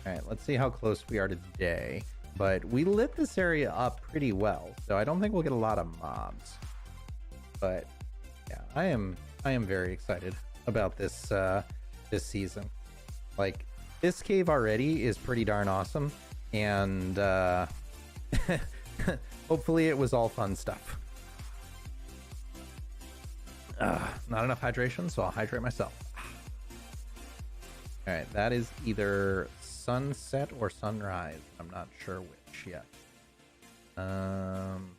All right, let's see how close we are today. But we lit this area up pretty well, so I don't think we'll get a lot of mobs. But yeah, I am very excited about this this season. Like, this cave already is pretty darn awesome, and hopefully it was all fun stuff. Not enough hydration, so I'll hydrate myself. All right, that is either sunset or sunrise. I'm not sure which yet. And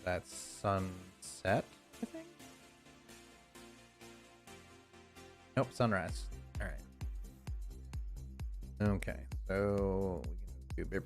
that's sunset, I think. Nope, sunrise. All right. Okay, so we can do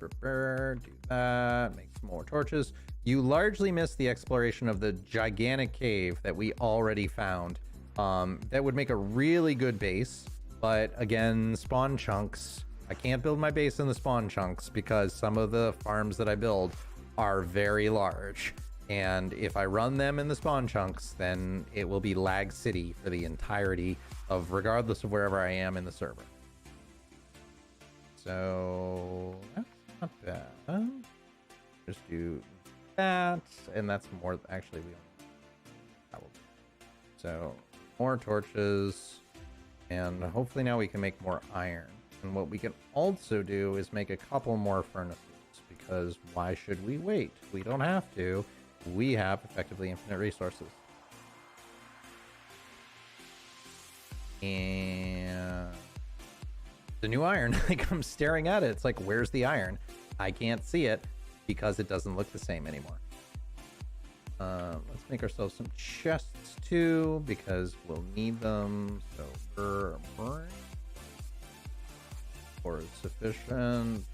that. Make some more torches. You largely missed the exploration of the gigantic cave that we already found. That would make a really good base. But again, spawn chunks. I can't build my base in the spawn chunks because some of the farms that I build are very large. And if I run them in the spawn chunks, then it will be lag city for the entirety of regardless of wherever I am in the server. So that's not bad. Just do that. And that's more, actually, we don't. So more torches. And hopefully now we can make more iron. And what we can also do is make a couple more furnaces, because why should we wait? We don't have to. We have effectively infinite resources. And the new iron, like, I'm staring at it. It's like, where's the iron? I can't see it because it doesn't look the same anymore. Let's make ourselves some chests too, because we'll need them. So or sufficient.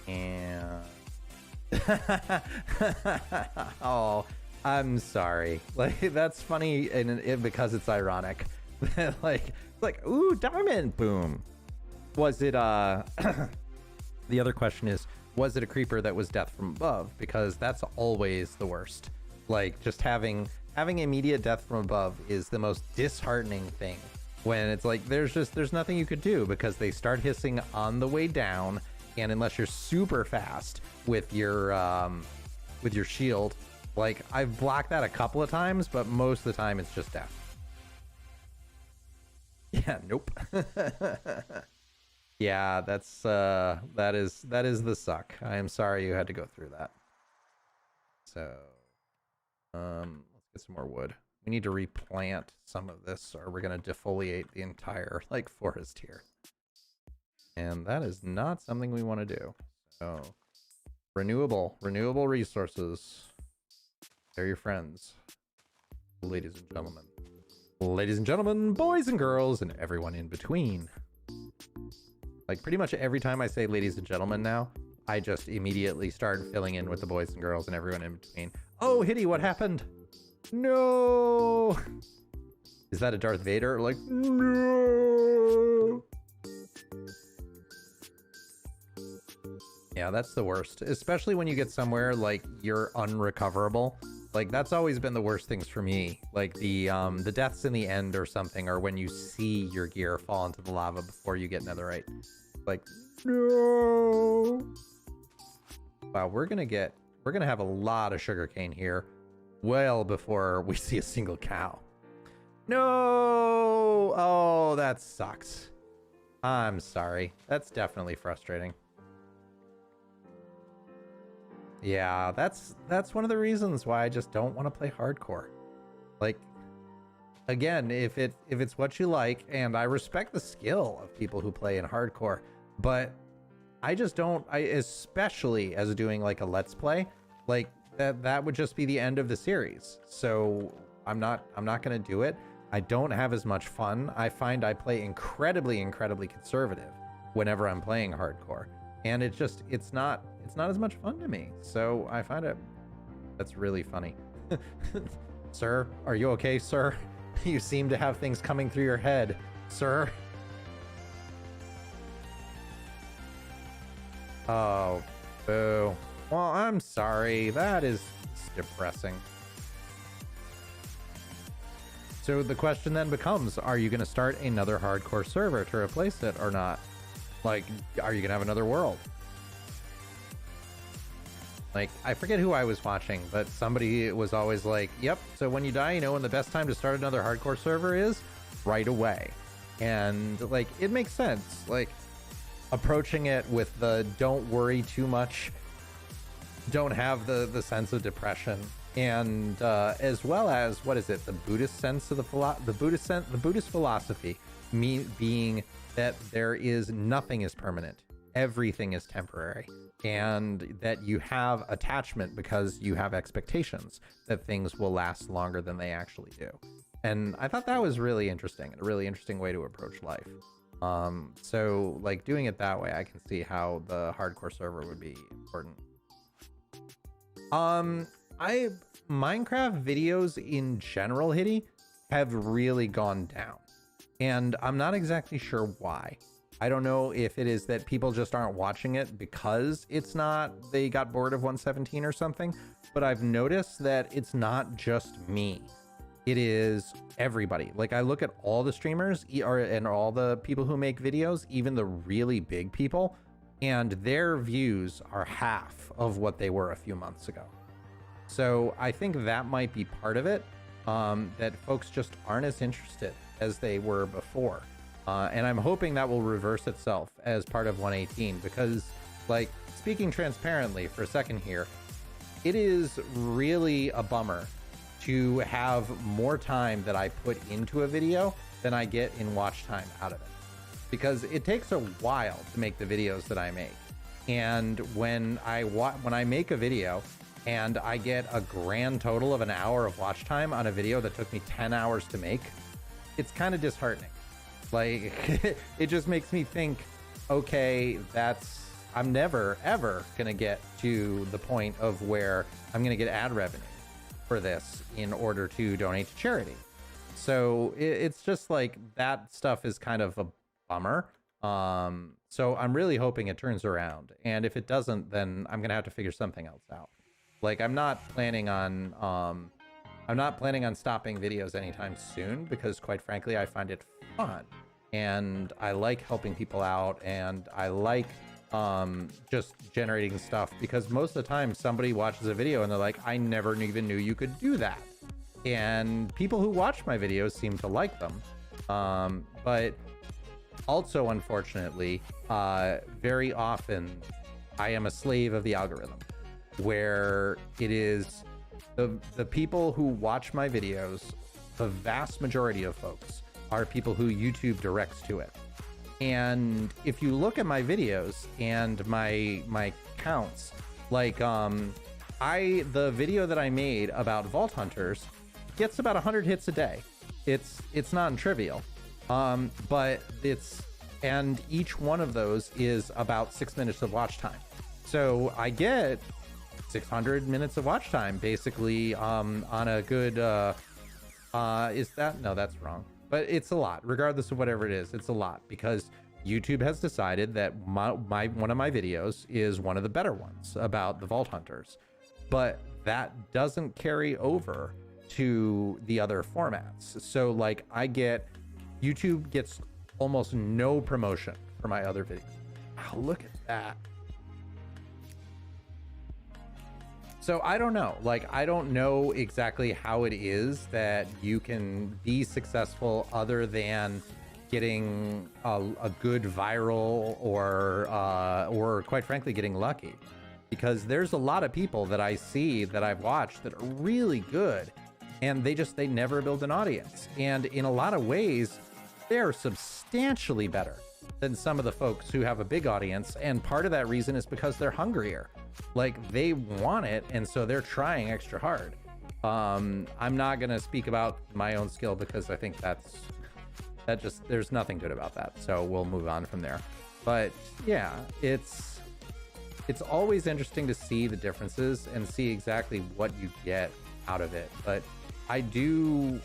And oh, I'm sorry. Like, that's funny, and because it's ironic. like, ooh, diamond, boom. Was it the other question is, was it a creeper that was death from above? Because that's always the worst. Like, just having immediate death from above is the most disheartening thing, when it's like there's nothing you could do because they start hissing on the way down, and unless you're super fast with your shield, like, I've blocked that a couple of times, but most of the time it's just death. Yeah, nope. Yeah, that's that is the suck. I am sorry you had to go through that. So let's get some more wood. We need to replant some of this, or we're gonna defoliate the entire, like, forest here. And that is not something we want to do. So renewable resources. They're your friends. Ladies and gentlemen. Ladies and gentlemen, boys and girls, and everyone in between. Like, pretty much every time I say ladies and gentlemen now, I just immediately start filling in with the boys and girls and everyone in between. Oh, Hitty, what happened? No! Is that a Darth Vader? Like, no! Yeah, that's the worst, especially when you get somewhere like you're unrecoverable. Like that's always been the worst things for me. Like the deaths in the end or something, or when you see your gear fall into the lava before you get netherite. Like, no. Wow, we're gonna have a lot of sugarcane here well before we see a single cow. No! Oh, that sucks. I'm sorry. That's definitely frustrating. Yeah, that's one of the reasons why I just don't want to play hardcore. Like, again, if it's what you like, and I respect the skill of people who play in hardcore, but I just don't. Especially as doing like a let's play, like that would just be the end of the series. So I'm not gonna do it. I don't have as much fun. I find I play incredibly conservative whenever I'm playing hardcore, and it's not as much fun to me. So I find that's really funny. Sir, are you okay, sir? You seem to have things coming through your head, sir. Oh, boo. Well, I'm sorry. That is depressing. So the question then becomes, are you going to start another hardcore server to replace it or not? Like, are you going to have another world? Like, I forget who I was watching, but somebody was always like, yep, so when you die, you know when the best time to start another hardcore server is? Right away. And, like, it makes sense. Like, approaching it with the don't worry too much, don't have the sense of depression, and as well as, what is it, the Buddhist sense of the Buddhist philosophy, being that nothing is permanent, everything is temporary, and that you have attachment because you have expectations that things will last longer than they actually do. And I thought that was really interesting, and a really interesting way to approach life. So like doing it that way, I can see how the hardcore server would be important. Minecraft videos in general, Hitty, have really gone down, and I'm not exactly sure why. I don't know if it is that people just aren't watching it because they got bored of 117 or something, but I've noticed that it's not just me. It is everybody. Like, I look at all the streamers and all the people who make videos, even the really big people, and their views are half of what they were a few months ago. So I think that might be part of it, that folks just aren't as interested as they were before. And I'm hoping that will reverse itself as part of 118, because, like, speaking transparently for a second here, it is really a bummer to have more time that I put into a video than I get in watch time out of it, because it takes a while to make the videos that I make. And when I make a video and I get a grand total of an hour of watch time on a video that took me 10 hours to make, it's kind of disheartening. Like, it just makes me think, okay, I'm never ever gonna get to the point of where I'm gonna get ad revenue for this in order to donate to charity. So it's just like, that stuff is kind of a bummer. So I'm really hoping it turns around, and if it doesn't, then I'm gonna have to figure something else out. Like, I'm not planning on stopping videos anytime soon, because quite frankly, I find it fun, and I like helping people out, and I like just generating stuff, because most of the time somebody watches a video and they're like, I never even knew you could do that. And people who watch my videos seem to like them. But also, unfortunately, very often I am a slave of the algorithm, where it is the people who watch my videos, the vast majority of folks are people who YouTube directs to it. And if you look at my videos and my counts, like the video that I made about Vault Hunters gets about 100 hits a day. It's non-trivial, but and each one of those is about 6 minutes of watch time. So I get 600 minutes of watch time basically on a good no, that's wrong, but it's a lot. Regardless of whatever it is, it's a lot, because YouTube has decided that one of my videos is one of the better ones about the Vault Hunters, but that doesn't carry over to the other formats. So like YouTube gets almost no promotion for my other videos. Wow, look at that. So I don't know, like, I don't know exactly how it is that you can be successful other than getting a good viral or quite frankly, getting lucky. Because there's a lot of people that I see that I've watched that are really good, and they never build an audience. And in a lot of ways, they're substantially better than some of the folks who have a big audience. And part of that reason is because they're hungrier. Like, they want it, and so they're trying extra hard. I'm not gonna speak about my own skill because I think there's nothing good about that. So we'll move on from there. But yeah, it's always interesting to see the differences and see exactly what you get out of it. But I do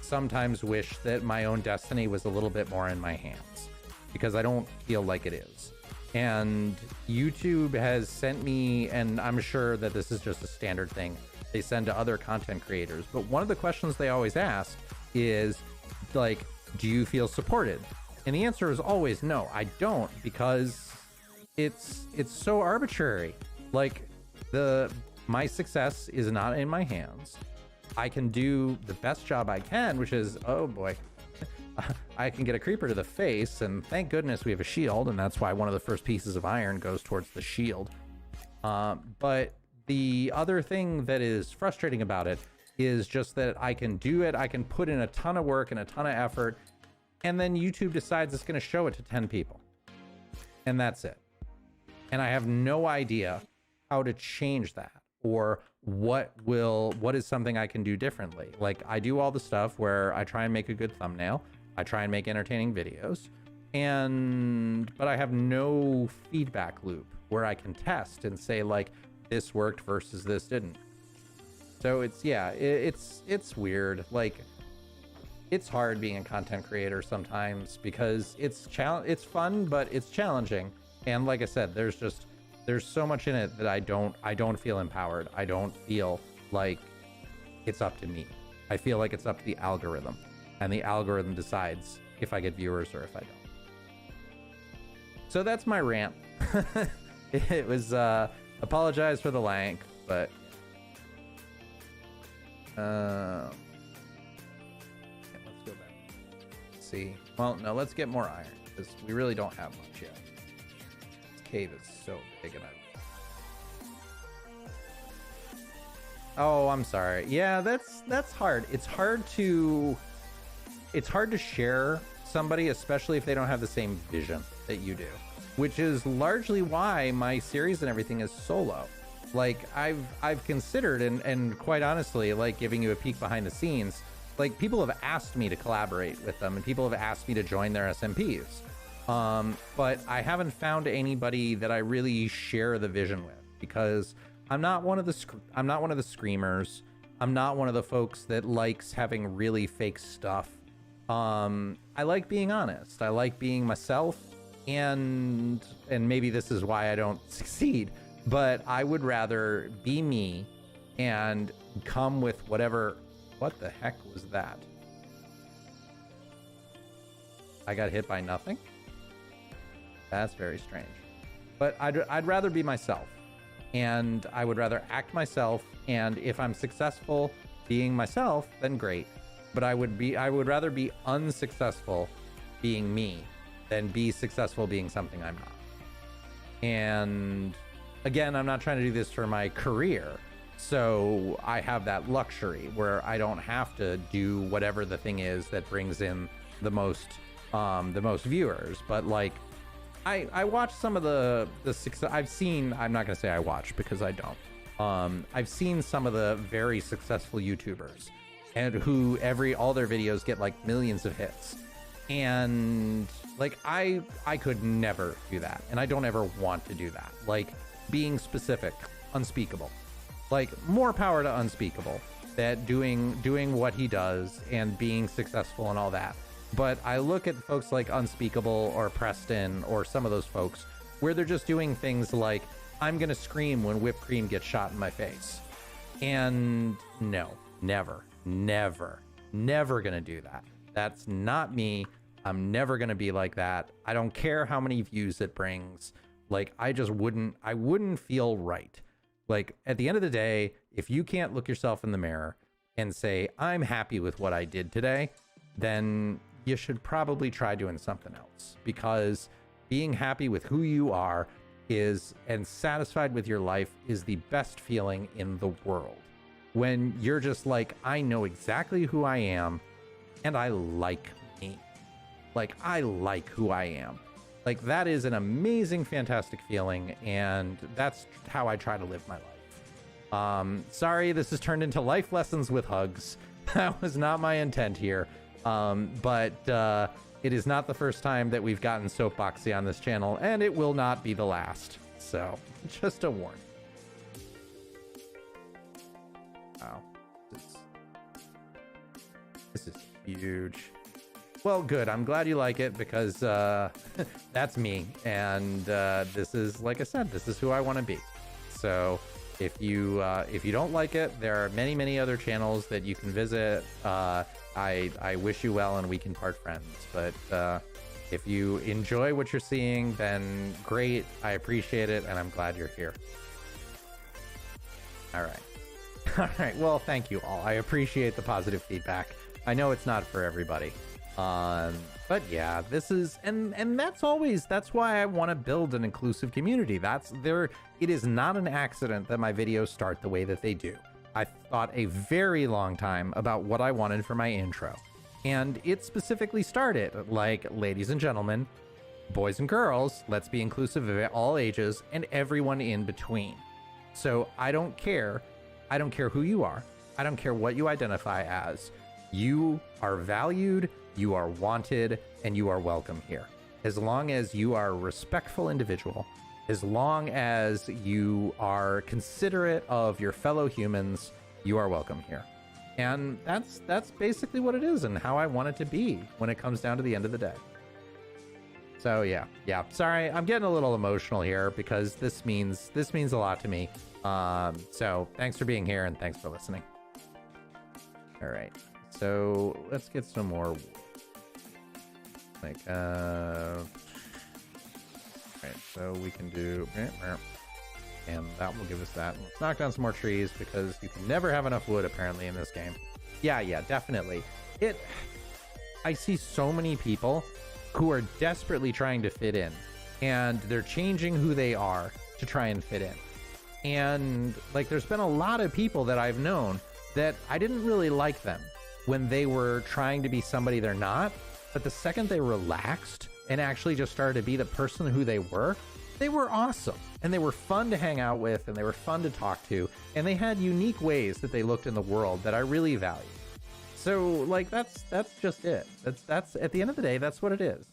sometimes wish that my own destiny was a little bit more in my hands, because I don't feel like it is. And YouTube has sent me, and I'm sure that this is just a standard thing they send to other content creators, but one of the questions they always ask is like, do you feel supported? And the answer is always no, I don't, because it's so arbitrary. Like, my success is not in my hands. I can do the best job I can, which is, oh boy, I can get a creeper to the face, and thank goodness we have a shield, and that's why one of the first pieces of iron goes towards the shield. But the other thing that is frustrating about it is just that I can do it, I can put in a ton of work and a ton of effort, and then YouTube decides it's going to show it to 10 people. And that's it. And I have no idea how to change that, or what is something I can do differently. Like, I do all the stuff where I try and make a good thumbnail, I try and make entertaining videos, but I have no feedback loop where I can test and say, like, this worked versus this didn't. So it's weird. Like, it's hard being a content creator sometimes because it's fun, but it's challenging. And like I said, there's so much in it that I don't feel empowered. I don't feel like it's up to me. I feel like it's up to the algorithm, and the algorithm decides if I get viewers or if I don't. So that's my rant. It was apologize for the length, but let's go back. Let's see. Well, no, let's get more iron because we really don't have much yet. This cave is so big, and oh, I'm sorry. Yeah, that's hard. It's hard to share somebody, especially if they don't have the same vision that you do, which is largely why my series and everything is solo. Like, I've considered, and quite honestly, like, giving you a peek behind the scenes, like, people have asked me to collaborate with them, and people have asked me to join their SMPs. But I haven't found anybody that I really share the vision with, because I'm not one of the screamers. I'm not one of the folks that likes having really fake stuff. I like being honest. I like being myself, and maybe this is why I don't succeed, but I would rather be me and come with whatever. What the heck was that? I got hit by nothing? That's very strange. But I'd rather be myself, and I would rather act myself, and if I'm successful being myself, then great. But I would rather be unsuccessful being me than be successful being something I'm not. And again, I'm not trying to do this for my career, so I have that luxury where I don't have to do whatever the thing is that brings in the most viewers. But like, I watch some of the success I've seen. I'm not gonna say I watch because I don't. I've seen some of the very successful YouTubers, and who all their videos get like millions of hits, and like I could never do that, and I don't ever want to do that. Like, being specific, Unspeakable, like, more power to Unspeakable, that doing what he does and being successful and all that. But I look at folks like Unspeakable or Preston or some of those folks where they're just doing things like, I'm going to scream when whipped cream gets shot in my face. And no, never going to do that. That's not me. I'm never going to be like that. I don't care how many views it brings. Like, I wouldn't feel right. Like, at the end of the day, if you can't look yourself in the mirror and say, I'm happy with what I did today, then you should probably try doing something else, because being happy with who you are and satisfied with your life is the best feeling in the world. When you're just like, I know exactly who I am and I like me. Like, I like who I am. Like, that is an amazing, fantastic feeling, and that's how I try to live my life. Sorry, this has turned into life lessons with hugs. That was not my intent here. But it is not the first time that we've gotten soapboxy on this channel, and it will not be the last. So, just a warning. Wow. This is huge. Well, good. I'm glad you like it, because that's me. And this is, like I said, this is who I want to be. So if you don't like it, there are many, many other channels that you can visit. I wish you well, and we can part friends. But if you enjoy what you're seeing, then great. I appreciate it, and I'm glad you're here. All right. All right. Well, thank you all. I appreciate the positive feedback. I know it's not for everybody. But yeah, this is, and that's why I want to build an inclusive community. It is not an accident that my videos start the way that they do. I thought a very long time about what I wanted for my intro, and it specifically started like, ladies and gentlemen, boys and girls, let's be inclusive of all ages and everyone in between. So I don't care who you are. I don't care what you identify as. You are valued, you are wanted, and you are welcome here. As long as you are a respectful individual, as long as you are considerate of your fellow humans, you are welcome here. And that's basically what it is, and how I want it to be when it comes down to the end of the day. So yeah. Sorry, I'm getting a little emotional here, because this means a lot to me. So thanks for being here, and thanks for listening. All right. So let's get some more. Like, all right, so we can do, and that will give us that. Let's knock down some more trees, because you can never have enough wood apparently in this game. Yeah, definitely. I see so many people who are desperately trying to fit in, and they're changing who they are to try and fit in. And like, there's been a lot of people that I've known that I didn't really like them when they were trying to be somebody they're not. But the second they relaxed and actually just started to be the person who they were awesome. And they were fun to hang out with, and they were fun to talk to. And they had unique ways that they looked in the world that I really value. So like, that's just it. That's at the end of the day, that's what it is.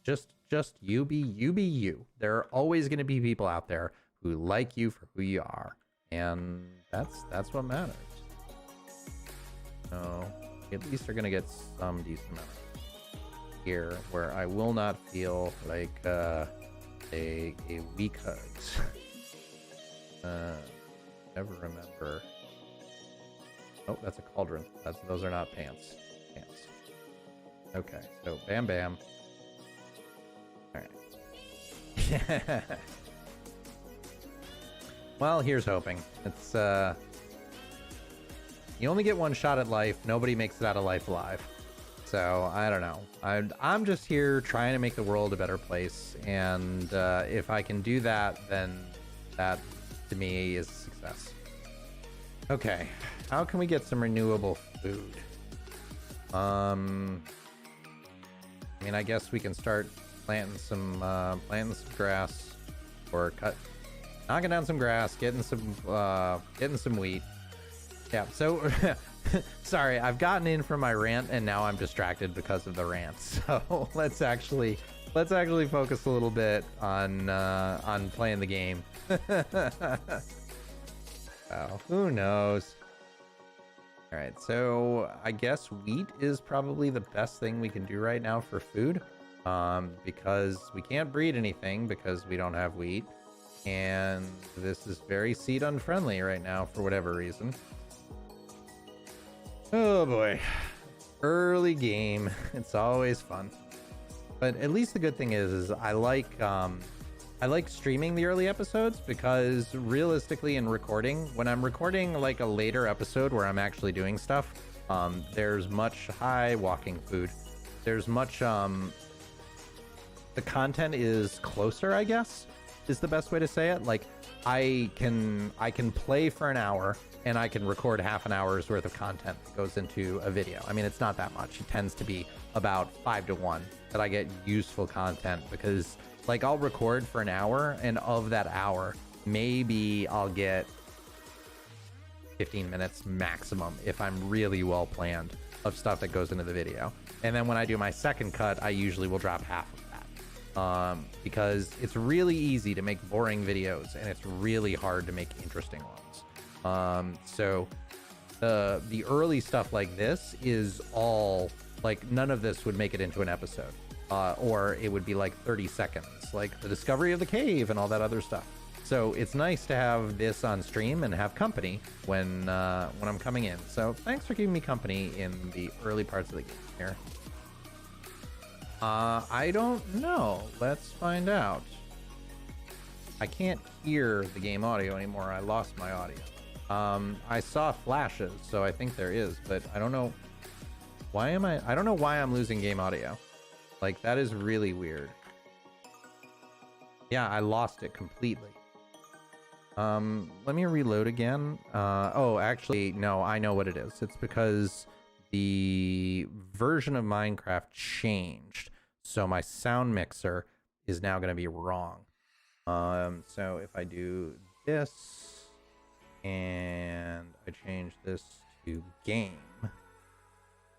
Just you be you. There are always going to be people out there who like you for who you are. And that's what matters. So at least they're going to get some decent amount here, where I will not feel like a weak hugs. Never remember. Oh, that's a cauldron. Those are not pants. Okay, so bam. All right. Well, here's hoping. It's you only get one shot at life. Nobody makes it out of life alive. So I don't know. I'm just here trying to make the world a better place, and if I can do that, then that to me is a success. Okay, how can we get some renewable food? I mean, I guess we can start planting some grass, or knocking down some grass, getting some wheat. Yeah. So. Sorry, I've gotten in from my rant, and now I'm distracted because of the rant. So let's actually focus a little bit on playing the game. Oh, who knows? All right, so I guess wheat is probably the best thing we can do right now for food, because we can't breed anything because we don't have wheat, and this is very seed unfriendly right now for whatever reason. Oh boy, early game. It's always fun, but at least the good thing is I like streaming the early episodes, because realistically in recording, when I'm recording like a later episode where I'm actually doing stuff, there's much high walking food. There's much, the content is closer, I guess, is the best way to say it. Like I can play for an hour and I can record half an hour's worth of content that goes into a video. I mean, it's not that much. It tends to be about 5 to 1 that I get useful content, because like I'll record for an hour, and of that hour, maybe I'll get 15 minutes maximum if I'm really well planned of stuff that goes into the video. And then when I do my second cut, I usually will drop half of that, because it's really easy to make boring videos and it's really hard to make interesting ones. So the early stuff like this is all like, none of this would make it into an episode. Or it would be like 30 seconds, like the discovery of the cave and all that other stuff. So it's nice to have this on stream and have company when I'm coming in. So thanks for keeping me company in the early parts of the game here. I don't know. Let's find out. I can't hear the game audio anymore. I lost my audio. I saw flashes, so I think there is, but I don't know. I don't know why I'm losing game audio. Like, that is really weird. Yeah, I lost it completely. Let me reload again. Oh, actually, no, I know what it is. It's because the version of Minecraft changed. So my sound mixer is now going to be wrong. So if I do this and I change this to game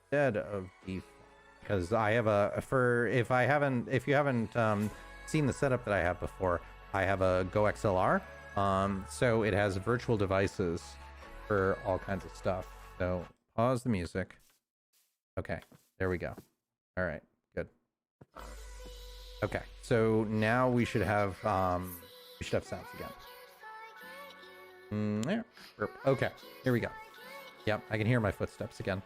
instead of default, because I have if you haven't seen the setup that I have before, I have a Go XLR, so it has virtual devices for all kinds of stuff. So pause the music. Okay, there we go. All right, good. Okay, so now we should have sounds again. There. Okay, here we go. Yep, I can hear my footsteps again.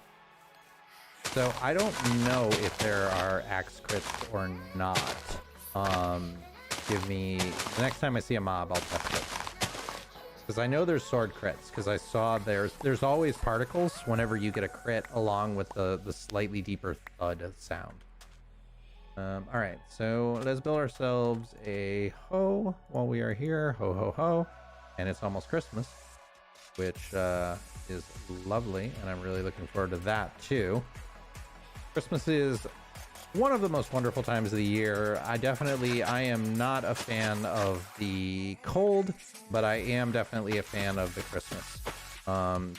So I don't know if there are axe crits or not. Give me the next time I see a mob, I'll test it. Because I know there's sword crits, because I saw there's always particles whenever you get a crit, along with the slightly deeper thud sound. All right, so let's build ourselves a hoe while we are here. Ho ho ho, and it's almost Christmas, which is lovely, and I'm really looking forward to that too. Christmas is one of the most wonderful times of the year. I am not a fan of the cold, but I am definitely a fan of the Christmas. And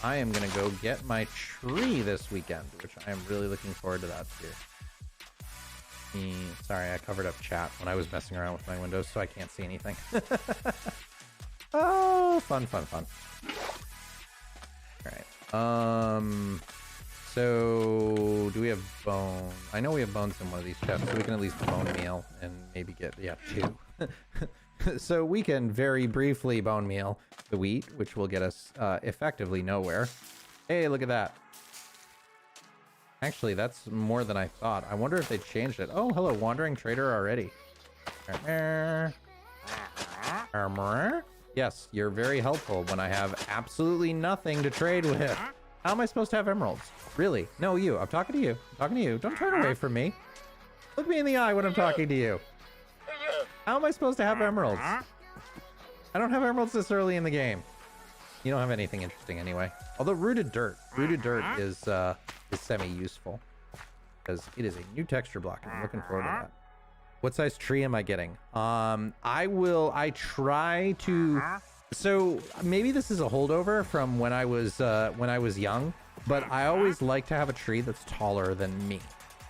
I am gonna go get my tree this weekend, which I am really looking forward to that too. Sorry, I covered up chat when I was messing around with my windows, so I can't see anything. Oh, fun. All right. So do we have bone? I know we have bones in one of these chests, so we can at least bone meal and maybe get 2. So we can very briefly bone meal the wheat, which will get us effectively nowhere. Hey, look at that. Actually, that's more than I thought. I wonder if they changed it. Oh, hello, wandering trader already. Yes, you're very helpful when I have absolutely nothing to trade with. How am I supposed to have emeralds? Really? No, you. I'm talking to you. Don't turn away from me. Look me in the eye when I'm talking to you. How am I supposed to have emeralds? I don't have emeralds this early in the game. You don't have anything interesting anyway. Although rooted dirt is semi-useful, because it is a new texture block, and I'm looking forward to that. What size tree am I getting? I try to. So maybe this is a holdover from when I was young, but I always like to have a tree that's taller than me.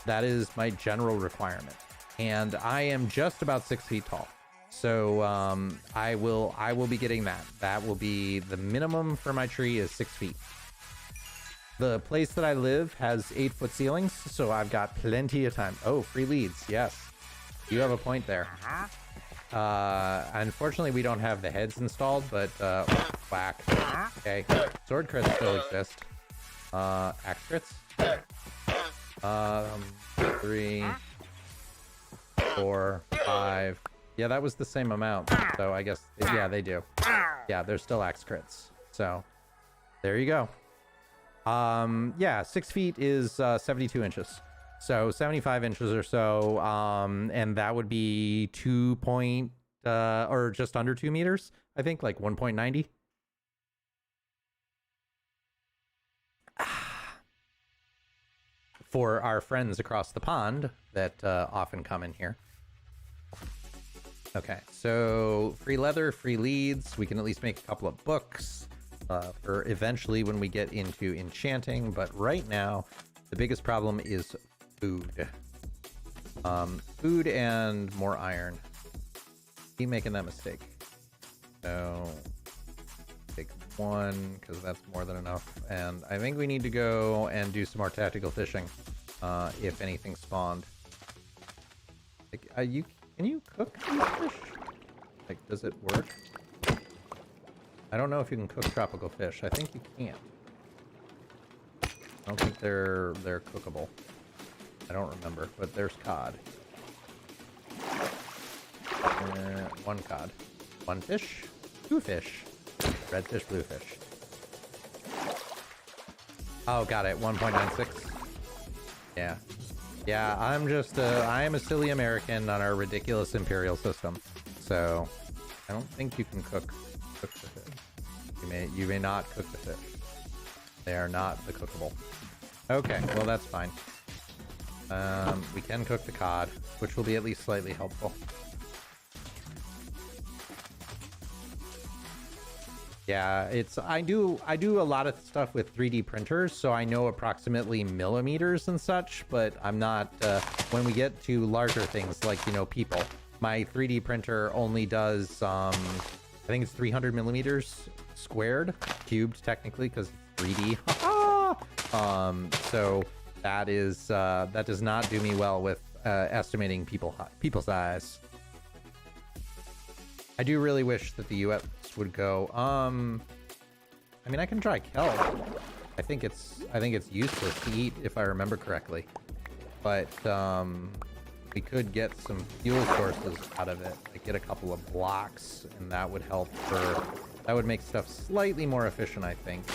That is my general requirement, and I am just about 6 feet tall. So I will be getting that. That will be the minimum for my tree is 6 feet. The place that I live has 8-foot ceilings, so I've got plenty of time. Oh, free leads. Yes. You have a point there. Unfortunately, we don't have the heads installed, but whack. Okay. Sword crits still exist. Axe crits. 3, 4, 5. Yeah, that was the same amount. So I guess, yeah, they do. Yeah, there's still axe crits. So there you go. Yeah, 6 feet is 72 inches. So 75 inches or so. And that would be 2 point, or just under 2 meters, I think, like 1.90. For our friends across the pond that often come in here. Okay, so free leather, free leads. We can at least make a couple of books for eventually when we get into enchanting. But right now, the biggest problem is food. Food and more iron. Keep making that mistake. So take 1 because that's more than enough. And I think we need to go and do some more tactical fishing if anything spawned. Like, can you cook these fish? Like, does it work? I don't know if you can cook tropical fish. I think you can. I don't think they're cookable. I don't remember, but there's cod. 1 cod. 1 fish. 2 fish. Red fish, blue fish. Oh, got it. 1.96. Yeah. Yeah, I am a silly American on our ridiculous imperial system. So, I don't think you can cook the fish. You may not cook the fish. They are not the cookable. Okay, well that's fine. We can cook the cod, which will be at least slightly helpful. Yeah, I do a lot of stuff with 3D printers, so I know approximately millimeters and such, but I'm not, when we get to larger things like, people, my 3D printer only does, I think it's 300 millimeters squared, cubed technically, because it's 3D. So that does not do me well with estimating people's eyes. I do really wish that the US would go. I mean, I can try kelp. I think it's useless to eat if I remember correctly, but we could get some fuel sources out of it. Like get a couple of blocks, and that would help that would make stuff slightly more efficient, I think.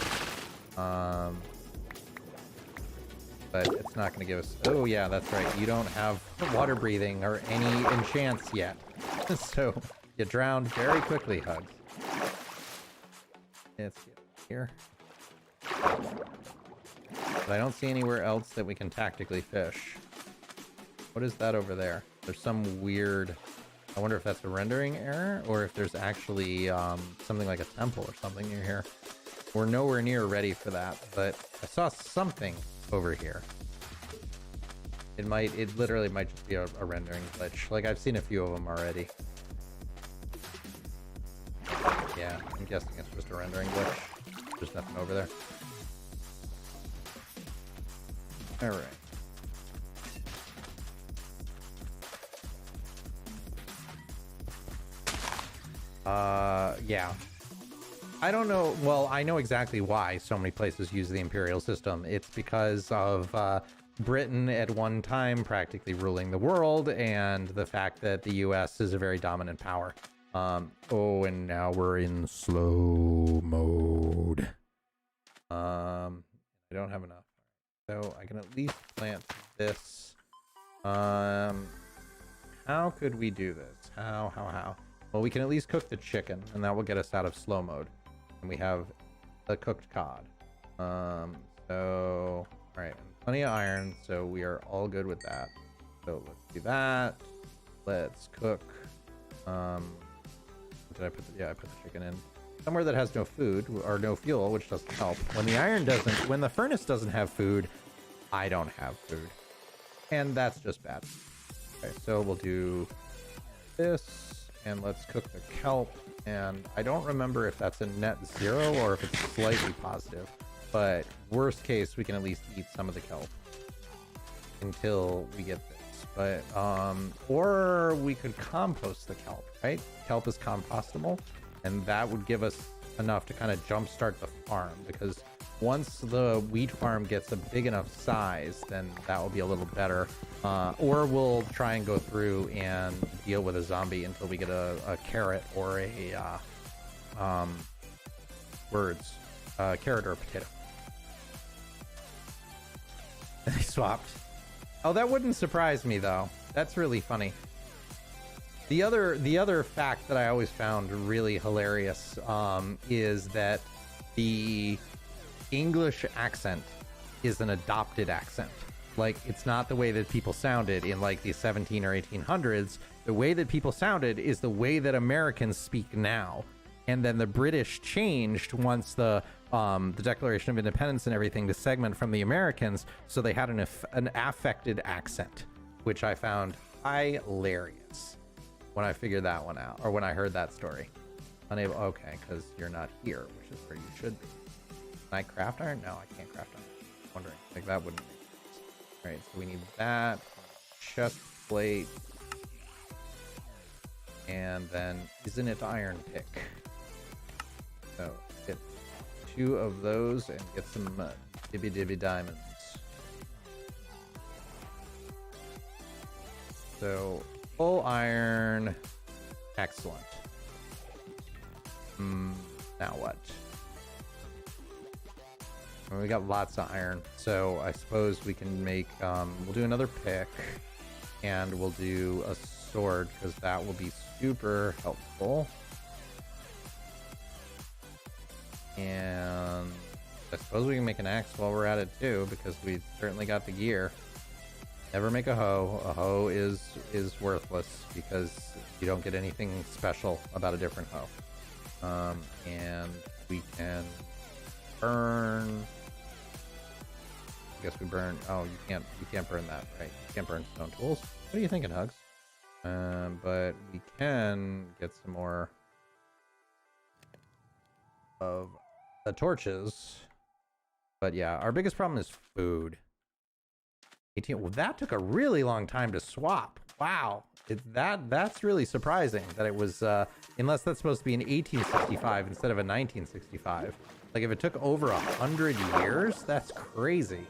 But it's not going to give us. Oh yeah, that's right. You don't have water breathing or any enchants yet, so. You drowned very quickly, Hugs. Let's get here. But I don't see anywhere else that we can tactically fish. What is that over there? There's some weird... I wonder if that's a rendering error, or if there's actually something like a temple or something near here. We're nowhere near ready for that, but I saw something over here. It literally might just be a rendering glitch. Like, I've seen a few of them already. Yeah, I'm guessing it's just a rendering glitch. There's nothing over there. Alright. Yeah. I don't know. Well, I know exactly why so many places use the imperial system. It's because of Britain at one time practically ruling the world, and the fact that the US is a very dominant power. Oh, and now we're in slow mode. I don't have enough. So I can at least plant this. How could we do this? How? Well, we can at least cook the chicken, and that will get us out of slow mode. And we have the cooked cod. So, alright, plenty of iron, so we are all good with that. So let's do that. Let's cook. Did I put I put the chicken in somewhere that has no food or no fuel, which doesn't help. When the furnace doesn't have food, I don't have food, and that's just bad. Okay, so we'll do this, and let's cook the kelp. And I don't remember if that's a net 0 or if it's slightly positive. but worst case, we can at least eat some of the kelp until we get this. But or we could compost the kelp, right? Kelp is compostable, and that would give us enough to kind of jumpstart the farm, because once the wheat farm gets a big enough size, then that will be a little better. Or we'll try and go through and deal with a zombie until we get a carrot or a carrot or a potato. They swapped. Oh, that wouldn't surprise me though. That's really funny. The other fact that I always found really hilarious is that the English accent is an adopted accent. Like, it's not the way that people sounded in like the 17 or 1800s. The way that people sounded is the way that Americans speak now. And then the British changed once the Declaration of Independence and everything to segment from the Americans, so they had an affected accent, which I found hilarious when I figured that one out, or when I heard that story. Unable, okay, because you're not here, which is where you should be. Can I craft iron? No, I can't craft iron. I'm wondering, like, that wouldn't make sense. All right, so we need that, chest plate, and then isn't it iron pick? So get 2 of those and get some dibby dibby diamonds. So full iron, excellent. Now what? Well, we got lots of iron, so I suppose we can make we'll do another pick, and we'll do a sword, because that will be super helpful. And I suppose we can make an axe while we're at it too, because we certainly got the gear. Never make a hoe. A hoe is worthless because you don't get anything special about a different hoe. And we can burn. I guess we burn. Oh, you can't burn that, right? You can't burn stone tools. What are you thinking, Hugs? But we can get some more of the torches. But yeah, our biggest problem is food. 18. Well, that took a really long time to swap. Wow. That's really surprising that it was unless that's supposed to be an 1865 instead of a 1965. Like, if it took over 100 years, that's crazy.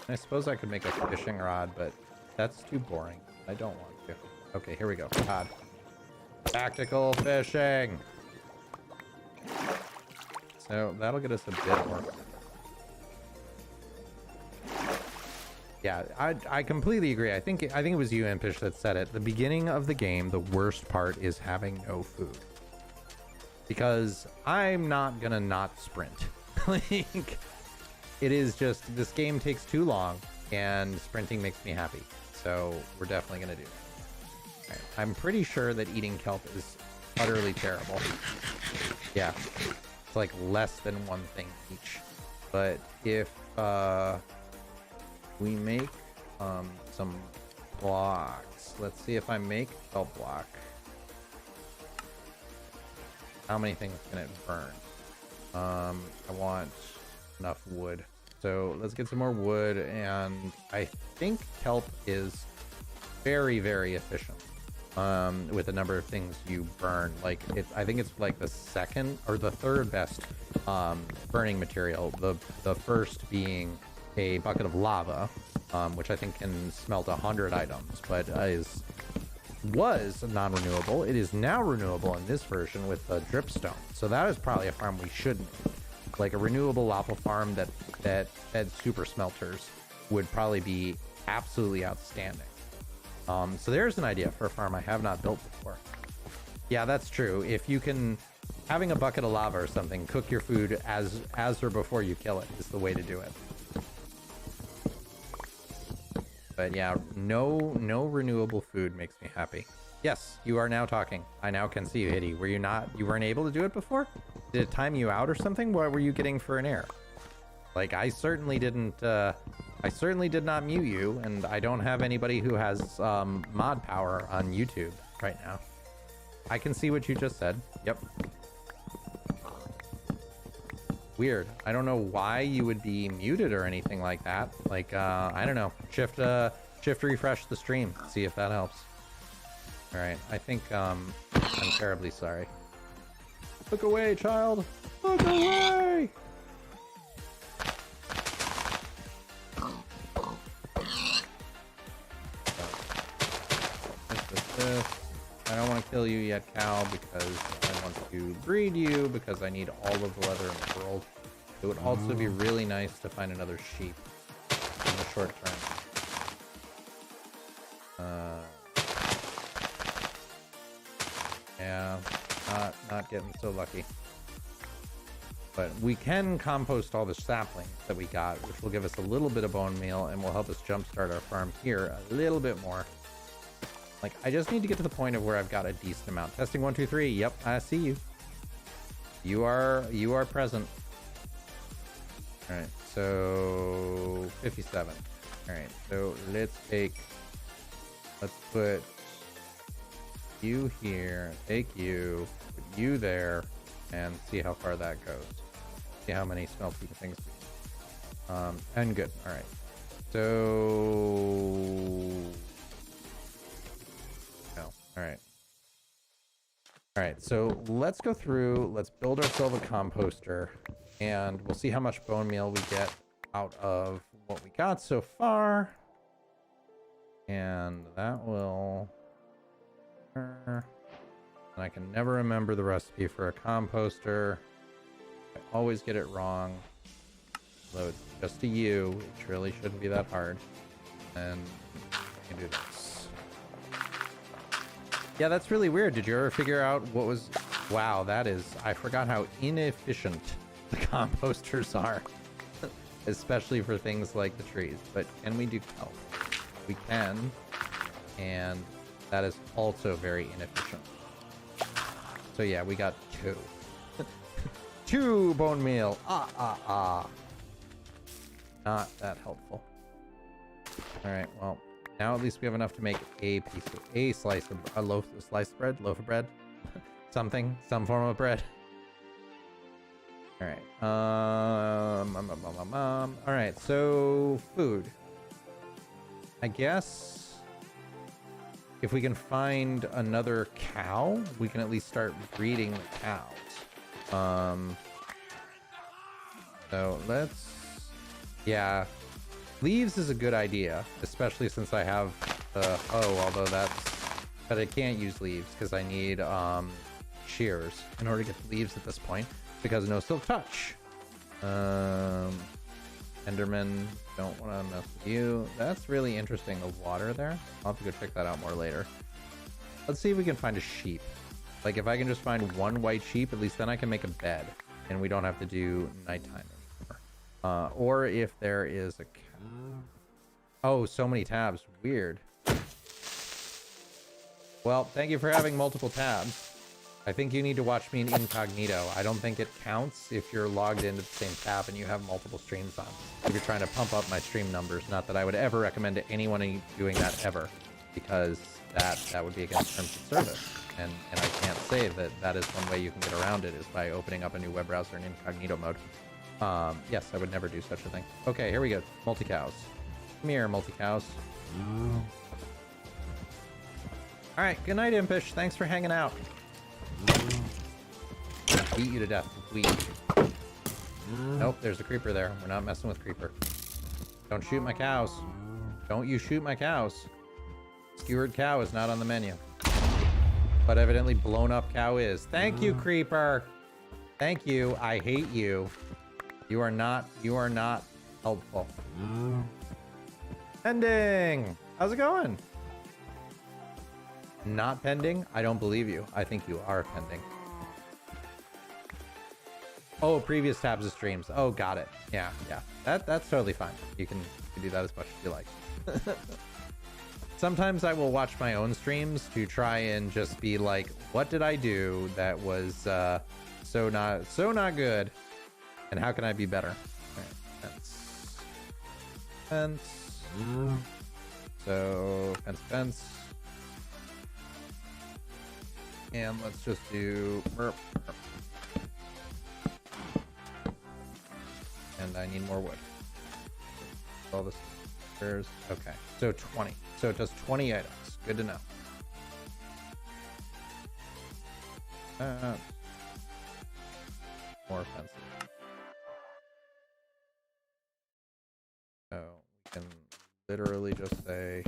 I suppose I could make a fishing rod, but that's too boring. I don't want to. Okay, here we go. God. Tactical fishing. So that'll get us a bit more. Yeah, I completely agree. I think it was you, Impish, that said it. The beginning of the game, the worst part is having no food. Because I'm not gonna not sprint. Like, it is just, this game takes too long, and sprinting makes me happy. So we're definitely gonna do it. Right. I'm pretty sure that eating kelp is utterly terrible. Yeah, it's like less than one thing each. But if we make some blocks, let's see if I make kelp block. How many things can it burn? I want enough wood. So let's get some more wood, and I think kelp is very, very efficient with the number of things you burn. Like, I think it's like the second or the third best burning material. The first being a bucket of lava, which I think can smelt 100 items, but was non-renewable. It is now renewable in this version with the dripstone. So that is probably a farm we should make. Like, a renewable lava farm that fed super smelters would probably be absolutely outstanding. So there's an idea for a farm I have not built before. Yeah, that's true. If you can, having a bucket of lava or something, cook your food as or before you kill it is the way to do it. But yeah, no renewable food makes me happy. Yes, you are now talking. I now can see you, Hitty. Were you not? You weren't able to do it before? Did it time you out or something? What were you getting for an error? Like, I certainly didn't. I certainly did not mute you, and I don't have anybody who has mod power on YouTube right now. I can see what you just said. Yep. Weird. I don't know why you would be muted or anything like that. Like, I don't know. Shift refresh the stream. See if that helps. All right. I think I'm terribly sorry. Look away, child. Look away. This. I don't want to kill you yet, cow, because I want to breed you, because I need all of the leather in the world. It would also be really nice to find another sheep in the short term. Yeah, not getting so lucky. But we can compost all the saplings that we got, which will give us a little bit of bone meal and will help us jumpstart our farm here a little bit more. Like, I just need to get to the point of where I've got a decent amount. Testing 1, 2, 3. Yep, I see you. You are present. All right, so 57. All right, so let's put you here, take you, put you there, and see how far that goes. See how many smelting things we can. And good. All right. So no. All right. All right. So let's go through. Let's build ourselves a composter, and we'll see how much bone meal we get out of what we got so far. And that will. And I can never remember the recipe for a composter. I always get it wrong. Though it's just a U, it really shouldn't be that hard. And you do this. Yeah, that's really weird. Did you ever figure out what was... Wow, that is... I forgot how inefficient the composters are. Especially for things like the trees. But can we do kelp? We can. And that is also very inefficient. So yeah, we got 2. 2 bone meal. Not that helpful. All right, well, now at least we have enough to make a slice of loaf of bread, some form of bread. All right. All right, so food. I guess if we can find another cow, we can at least start breeding the cows. So let's, yeah, leaves is a good idea, especially since I have the hoe, although but I can't use leaves because I need shears in order to get the leaves at this point, because no silk touch. Enderman, don't want to mess with you. That's really interesting, the water there. I'll have to go check that out more later. Let's see if we can find a sheep. Like, if I can just find one white sheep, at least then I can make a bed, and we don't have to do nighttime anymore. Or if there is a... Oh, so many tabs. Weird. Well, thank you for having multiple tabs. I think you need to watch me in incognito. I don't think it counts if you're logged into the same tab and you have multiple streams on. If you're trying to pump up my stream numbers, not that I would ever recommend to anyone doing that ever, because that would be against terms of service. And I can't say that is one way you can get around it, is by opening up a new web browser in incognito mode. Yes, I would never do such a thing. Okay, here we go. Multi-cows. Come here, multi-cows. All right, good night, Impish. Thanks for hanging out. Beat you to death with weed. Nope, there's a creeper there. We're not messing with creeper. Don't shoot my cows. Don't you shoot my cows. Skewered cow is not on the menu. But evidently blown up cow is. Thank you, creeper. Thank you. I hate you. You are not helpful. Pending. How's it going? Not pending? I don't believe you. I think you are pending. Oh, previous tabs of streams. Oh, got it. Yeah. That's totally fine. You can do that as much as you like. Sometimes I will watch my own streams to try and just be like, what did I do that was so not good, and how can I be better? All right, fence. So fence. And let's just do burp. And I need more wood. All this. Okay, so 20. So it does 20 items. Good to know. More offensive. So we can literally just say,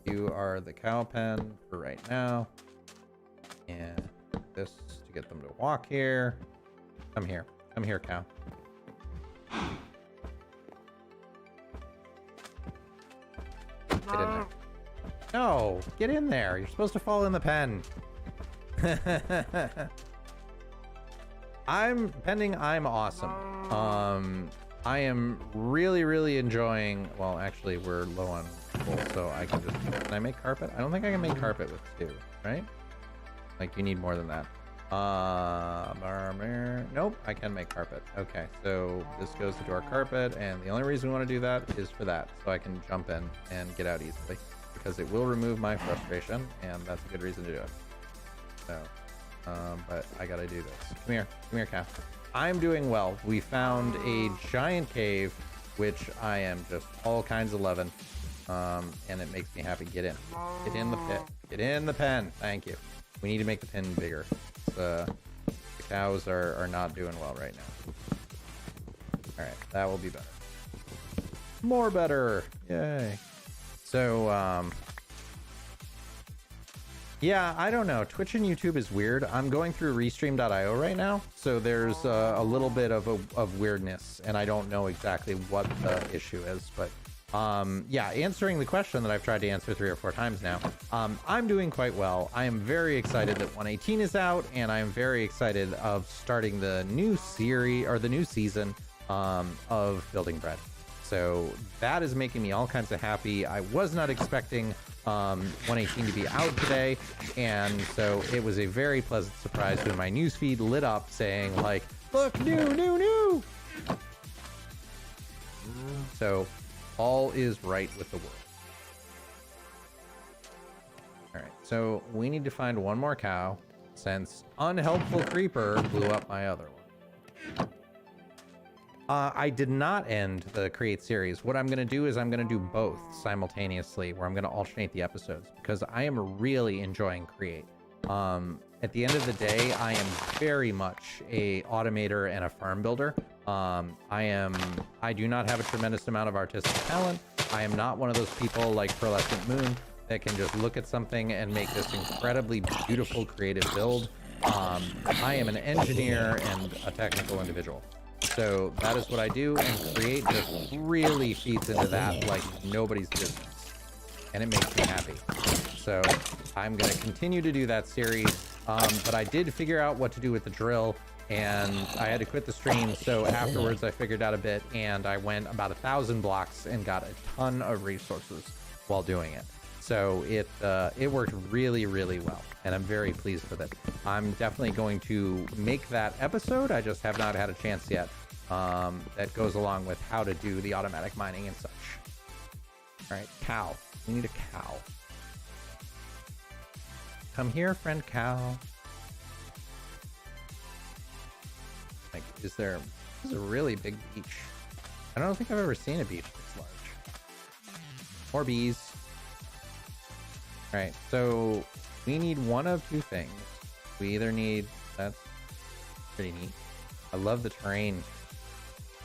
you are the cow pen for right now. And this to get them to walk here. Come here. Come here, cow. Get in there. No, get in there. You're supposed to fall in the pen. I'm awesome. I am really enjoying, well, actually we're low on wool, so I can can I make carpet? I don't think I can make carpet with 2, right? Like you need more than that. Nope, I can make carpet. Okay, so this goes into our carpet, and the only reason we want to do that is for that, so I can jump in and get out easily, because it will remove my frustration, and that's a good reason to do it. So, but I gotta do this. Come here, cow. I'm doing well. We found a giant cave, which I am just all kinds of loving, and it makes me happy. Get in the pit, get in the pen. Thank you. We need to make the pen bigger. The cows are not doing well right now. All right, that will be better. More better. Yay. So, yeah, I don't know. Twitch and YouTube is weird. I'm going through Restream.io right now, so there's a little bit of weirdness, and I don't know exactly what the issue is, but yeah, answering the question that I've tried to answer 3 or 4 times now, I'm doing quite well. I am very excited that 118 is out, and I am very excited of starting the new series or the new season of Building Bread. So that is making me all kinds of happy. I was not expecting 118 to be out today, and so it was a very pleasant surprise when my newsfeed lit up saying like, look, new. So all is right with the world. All right, so we need to find one more cow since unhelpful creeper blew up my other one. I did not end the create series. What I'm going to do is I'm going to do both simultaneously, where I'm going to alternate the episodes, because I am really enjoying create. At the end of the day, I am very much a automator and a farm builder. I do not have a tremendous amount of artistic talent. I am not one of those people like Pearlescent Moon that can just look at something and make this incredibly beautiful creative build. I am an engineer and a technical individual. So that is what I do, and create just really feeds into that like nobody's business, and it makes me happy. So I'm going to continue to do that series, but I did figure out what to do with the drill, and I had to quit the stream, so afterwards I figured out a bit, and I went about 1,000 blocks and got a ton of resources while doing it. So it worked really well, and I'm very pleased with it. I'm definitely going to make that episode. I just have not had a chance yet. That goes along with how to do the automatic mining and such. All right, cow. We need a cow. Come here, friend cow. Like, this is a really big beach. I don't think I've ever seen a beach this large. More bees. All right, so we need one of 2 things. We either need, that's pretty neat. I love the terrain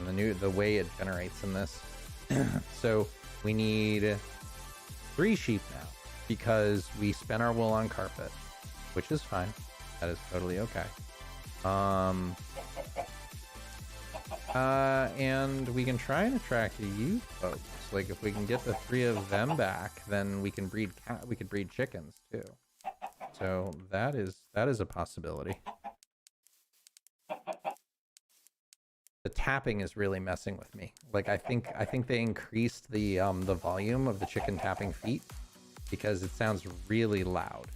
and the way it generates in this. So we need 3 sheep now, because we spent our wool on carpet, which is fine. That is totally okay. And we can try and attract you folks. Like, if we can get the 3 of them back, then we can breed chickens too. So that is a possibility. The tapping is really messing with me. Like, I think they increased the volume of the chicken tapping feet, because it sounds really loud.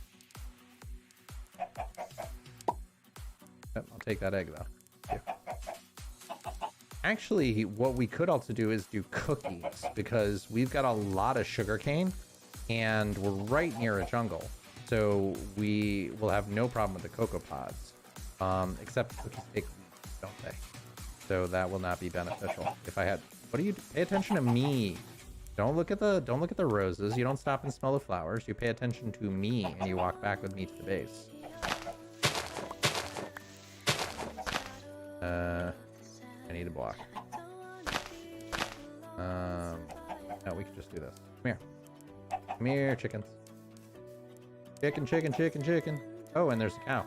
Yep, I'll take that egg though. Thank you. Actually, what we could also do is do cookies, because we've got a lot of sugarcane and we're right near a jungle. So we will have no problem with the cocoa pods. Except cookies take weeks, don't they? So that will not be beneficial. If I had, what do you pay attention to me? Don't look at the roses. You don't stop and smell the flowers. You pay attention to me and you walk back with me to the base. I need a block. No, we can just do this. Come here. Come here, chickens. Chicken, chicken, chicken, chicken. Oh, and there's a cow.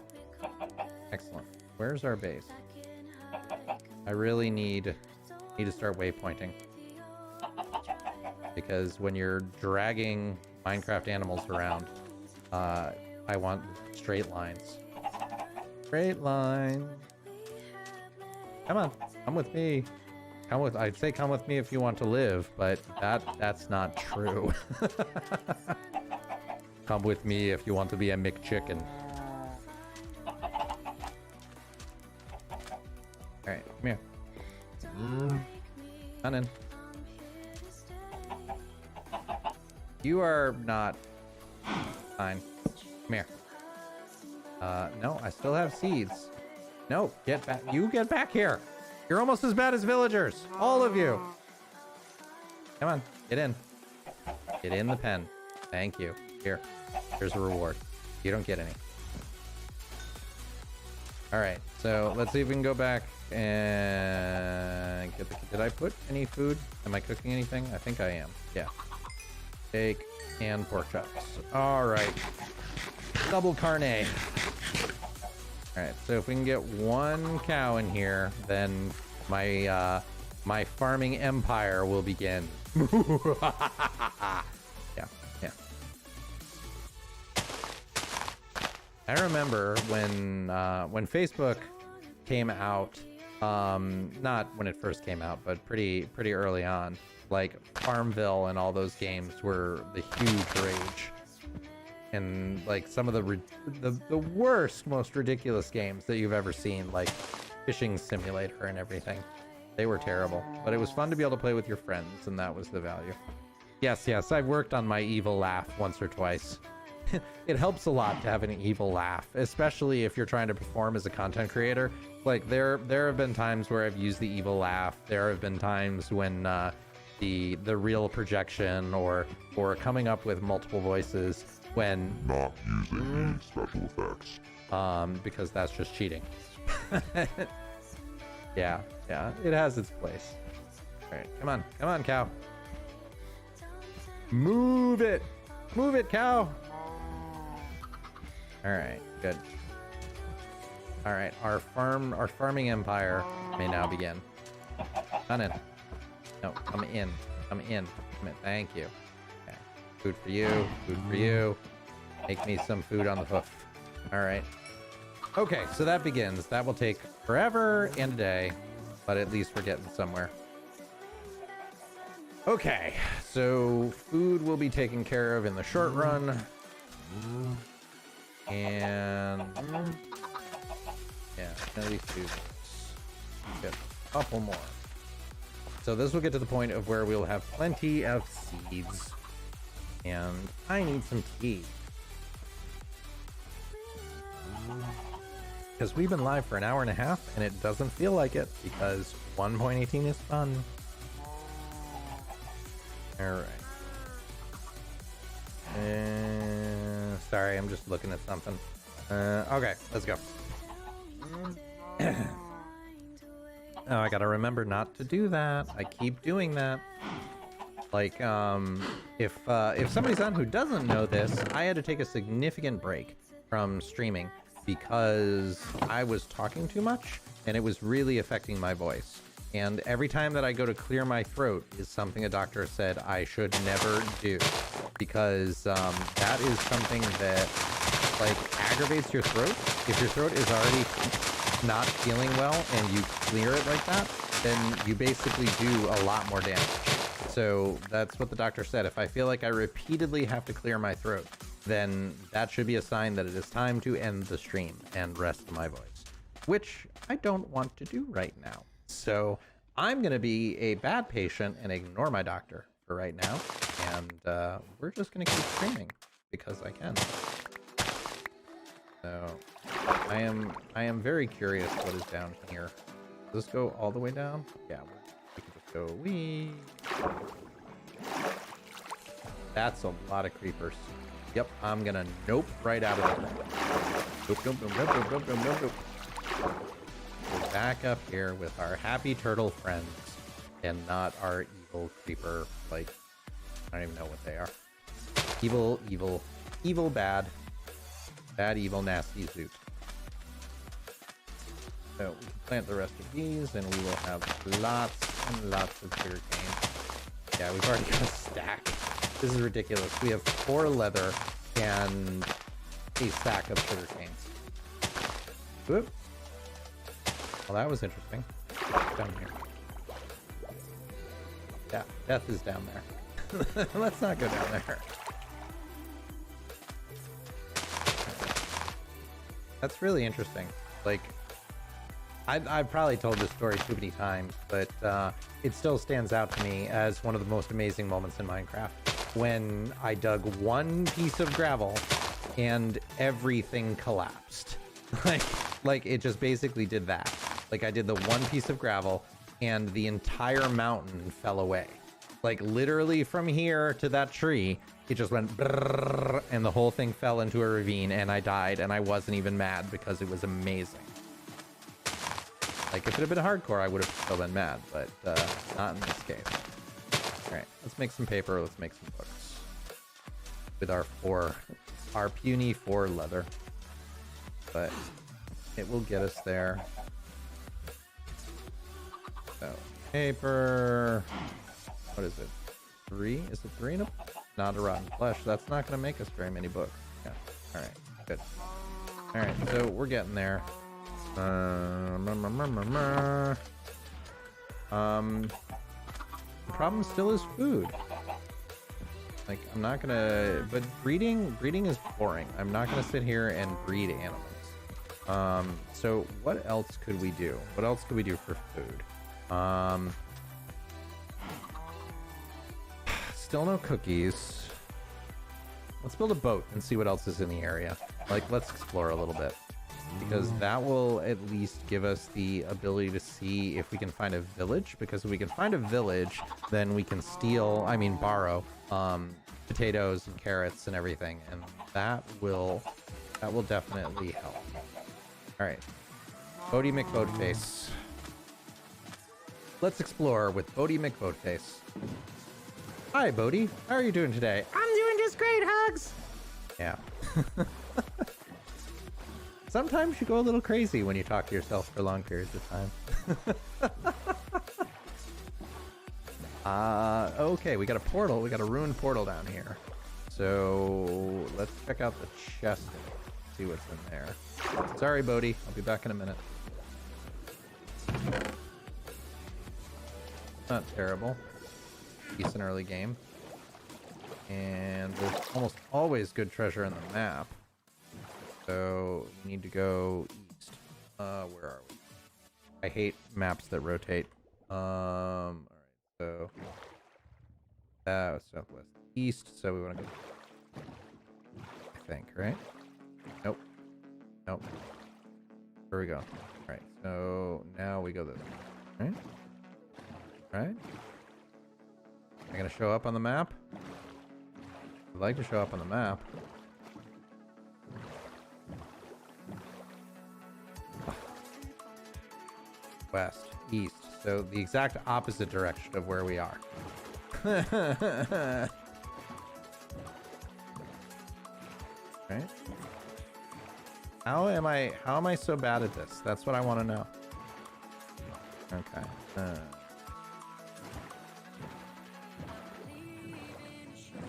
Excellent. Where's our base? I really need to start waypointing. Because when you're dragging Minecraft animals around, I want straight lines. Straight line. Come on, come with me. I'd say come with me if you want to live, but that's not true. Come with me if you want to be a McChicken. Alright, come here. Come in. You are not fine. Come here. No, I still have seeds. No, get back. You get back here. You're almost as bad as villagers. All of you. Come on, get in. Get in the pen. Thank you. Here, here's a reward. You don't get any. All right, so let's see if we can go back and get the, did I put any food? Am I cooking anything? I think I am. Yeah. Steak and pork chops. All right. Double carne. All right, so if we can get one cow in here, then my my farming empire will begin. Yeah. I remember when Facebook came out, not when it first came out, but pretty early on. Like Farmville and all those games were the huge rage. And like some of the worst, most ridiculous games that you've ever seen, like Fishing Simulator and everything. They were terrible, but it was fun to be able to play with your friends, and that was the value. Yes, I've worked on my evil laugh once or twice. It helps a lot to have an evil laugh, especially if you're trying to perform as a content creator. Like there have been times where I've used the evil laugh. There have been times when the real projection or coming up with multiple voices when not using any special effects. Because that's just cheating. Yeah, it has its place. All right, come on, cow. Move it, cow. All right, good. All right, our farming empire may now begin. Come in. No, come in. Thank you. Okay. Food for you. Make me some food on the hoof. All right. Okay, so that begins. That will take forever and a day, but at least we're getting somewhere. Okay, so food will be taken care of in the short run. And yeah, at least do this. Get a couple more. So this will get to the point of where we'll have plenty of seeds. And I need some tea. Because we've been live for an hour and a half, and it doesn't feel like it, because 1.18 is fun. Alright. Sorry, I'm just looking at something. Okay, let's go. Oh, I gotta remember not to do that. I keep doing that. Like, if somebody's on who doesn't know this, I had to take a significant break from streaming because I was talking too much and it was really affecting my voice. And every time that I go to clear my throat is something a doctor said I should never do, because that is something that like aggravates your throat. If your throat is already not feeling well and you clear it like that, then you basically do a lot more damage. So that's what the doctor said. If I feel like I repeatedly have to clear my throat, then that should be a sign that it is time to end the stream and rest my voice, which I don't want to do right now. So I'm going to be a bad patient and ignore my doctor for right now. And we're just going to keep streaming because I can. So I am very curious what is down here. Does this go all the way down? Yeah, we can just go wee. That's a lot of creepers. Yep, I'm gonna nope right out of there. Nope, nope, nope, nope, nope, nope, nope, nope. We're back up here with our happy turtle friends and not our evil creeper, like, I don't even know what they are. Evil, evil, evil, bad. Bad, evil, nasty zoot. So we can plant the rest of these and we will have lots and lots of sugar cane. Yeah, we've already got a stack. This is ridiculous. We have 4 leather and a stack of sugar canes. Whoop. Well, that was interesting. Down here. Yeah, death is down there. Let's not go down there. That's really interesting. Like, I've probably told this story too many times, but it still stands out to me as one of the most amazing moments in Minecraft. When I dug one piece of gravel and everything collapsed. like it just basically did that. Like I did the one piece of gravel and the entire mountain fell away. Like literally from here to that tree, it just went brrrr, and the whole thing fell into a ravine and I died and I wasn't even mad because it was amazing. Like if it had been hardcore, I would have still been mad, but not in this case. All right, let's make some paper. Let's make some books with our puny 4 leather, but it will get us there. So paper. What is it? 3? Is it 3 in a? Not a rotten flesh. That's not going to make us very many books. Yeah. All right. Good. All right. So we're getting there. The problem still is food. Like I'm not gonna, but breeding is boring. I'm not gonna sit here and breed animals. So what else could we do? What else could we do for food? Still no cookies. Let's build a boat and see what else is in the area. Like let's explore a little bit. Because that will at least give us the ability to see if we can find a village. Because if we can find a village, then we can borrow potatoes and carrots and everything, and that will definitely help. All right, Bodie McBoatface. Let's explore with Bodie McBoatface. Hi, Bodie. How are you doing today? I'm doing just great. Hugs. Yeah. Sometimes you go a little crazy when you talk to yourself for long periods of time. Okay, we got a portal. We got a ruined portal down here. So let's check out the chest and see what's in there. Sorry, Bodhi. I'll be back in a minute. Not terrible. Decent early game. And there's almost always good treasure in the map. So we need to go east. Where are we? I hate maps that rotate. All right. So that was southwest east. So we want to go. I think, right? Nope. Nope. Here we go. All right. So now we go this way. Right? Right? Am I gonna show up on the map? I'd like to show up on the map. West, east, so the exact opposite direction of where we are. Right? How am I so bad at this? That's what I want to know. Okay.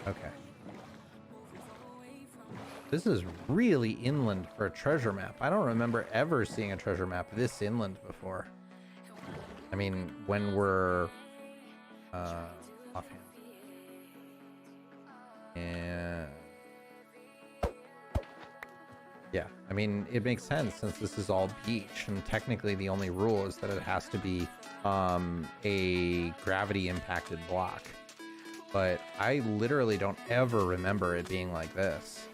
Okay. This is really inland for a treasure map. I don't remember ever seeing a treasure map this inland before. I mean, when we're offhand. And yeah, I mean, it makes sense since this is all beach, and technically the only rule is that it has to be a gravity impacted block. But I literally don't ever remember it being like this.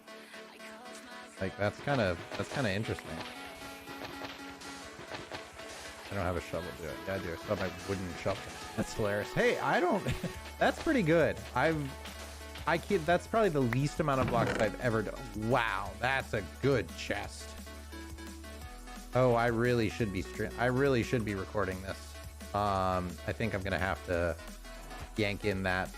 Like that's kind of interesting. I don't have a shovel, do I? Yeah, I do. I still have my wooden shovel. That's hilarious. Hey, I don't... That's pretty good. I can't... That's probably the least amount of blocks I've ever done. Wow, that's a good chest. Oh, I really should be recording this. I think I'm gonna have to yank in that